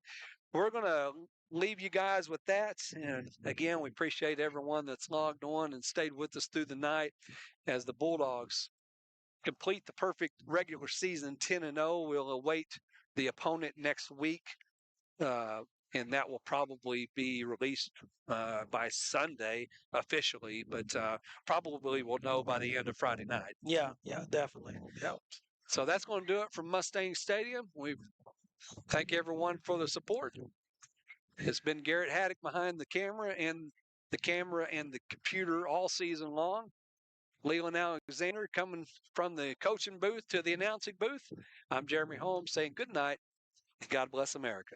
we're gonna leave you guys with that. And again, we appreciate everyone that's logged on and stayed with us through the night as the Bulldogs complete the perfect regular season 10-0. We'll await the opponent next week, and that will probably be released by Sunday officially, but probably we'll know by the end of Friday night. Yeah, definitely. Yep. So that's going to do it from Mustang Stadium. We thank everyone for the support. It's been Garrett Haddock behind the camera and the computer all season long. Leland Alexander coming from the coaching booth to the announcing booth. I'm Jeremy Holmes saying good night and God bless America.